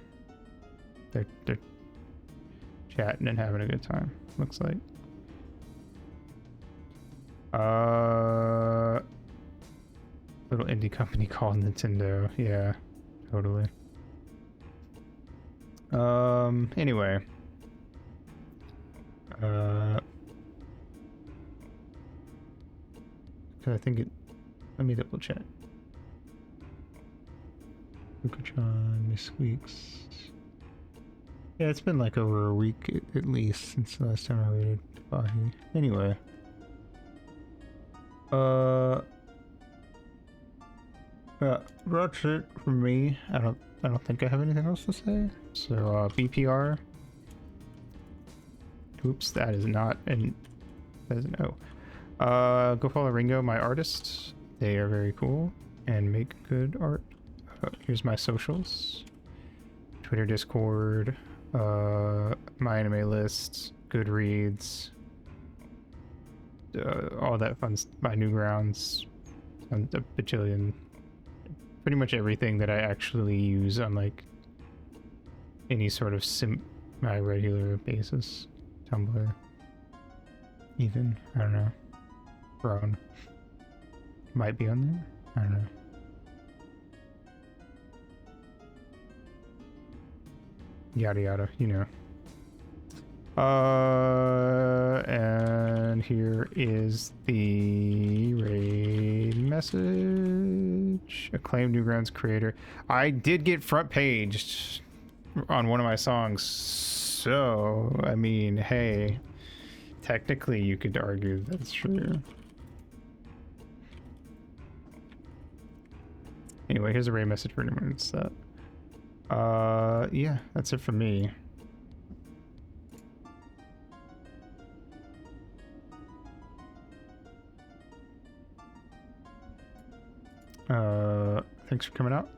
chatting and having a good time, looks like. Little indie company called Nintendo. Yeah, totally. Anyway. I think it... Let me double check. Luka-chan, Miss Weeks. Yeah, it's been like over a week at least since the last time I rated Bahi. Anyway. That's it from me. I don't think I have anything else to say. So BPR. Oops, that is not an O. Go follow Ringo, my artist. They are very cool and make good art. Here's my socials. Twitter, Discord, my anime list, Goodreads, all that fun my Newgrounds, and a bajillion, pretty much everything that I actually use on like any sort of semi-regular basis. Tumblr, even, I don't know, Brown might be on there, I don't know. Yada yada, you know. And here is the raid message. Acclaimed Newgrounds creator. I did get front paged on one of my songs, so I mean, hey, technically you could argue that's true. Anyway, here's a raid message for anyone that's that. Yeah, that's it for me. Thanks for coming out.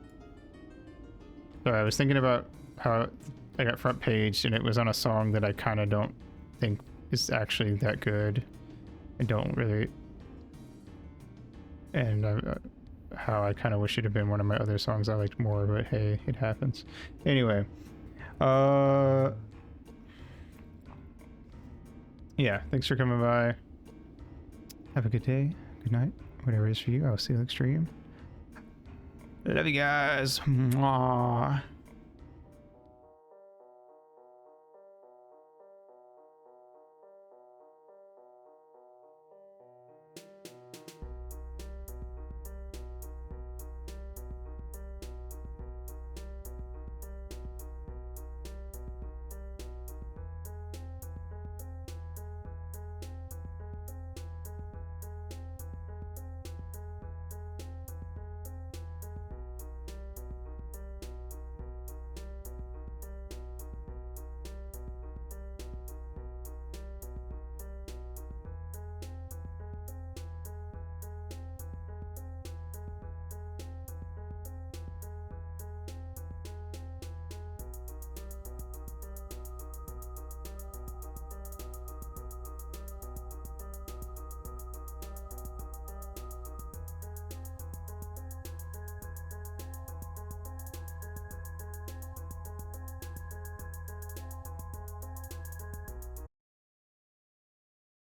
So I was thinking about how I got front page and it was on a song that I kind of don't think is actually that good. I don't really, and how I kind of wish it had been one of my other songs I liked more, but hey, it happens. Anyway, yeah, thanks for coming by. Have a good day, good night, whatever it is for you. I'll see you next stream. Love you guys. Mwah.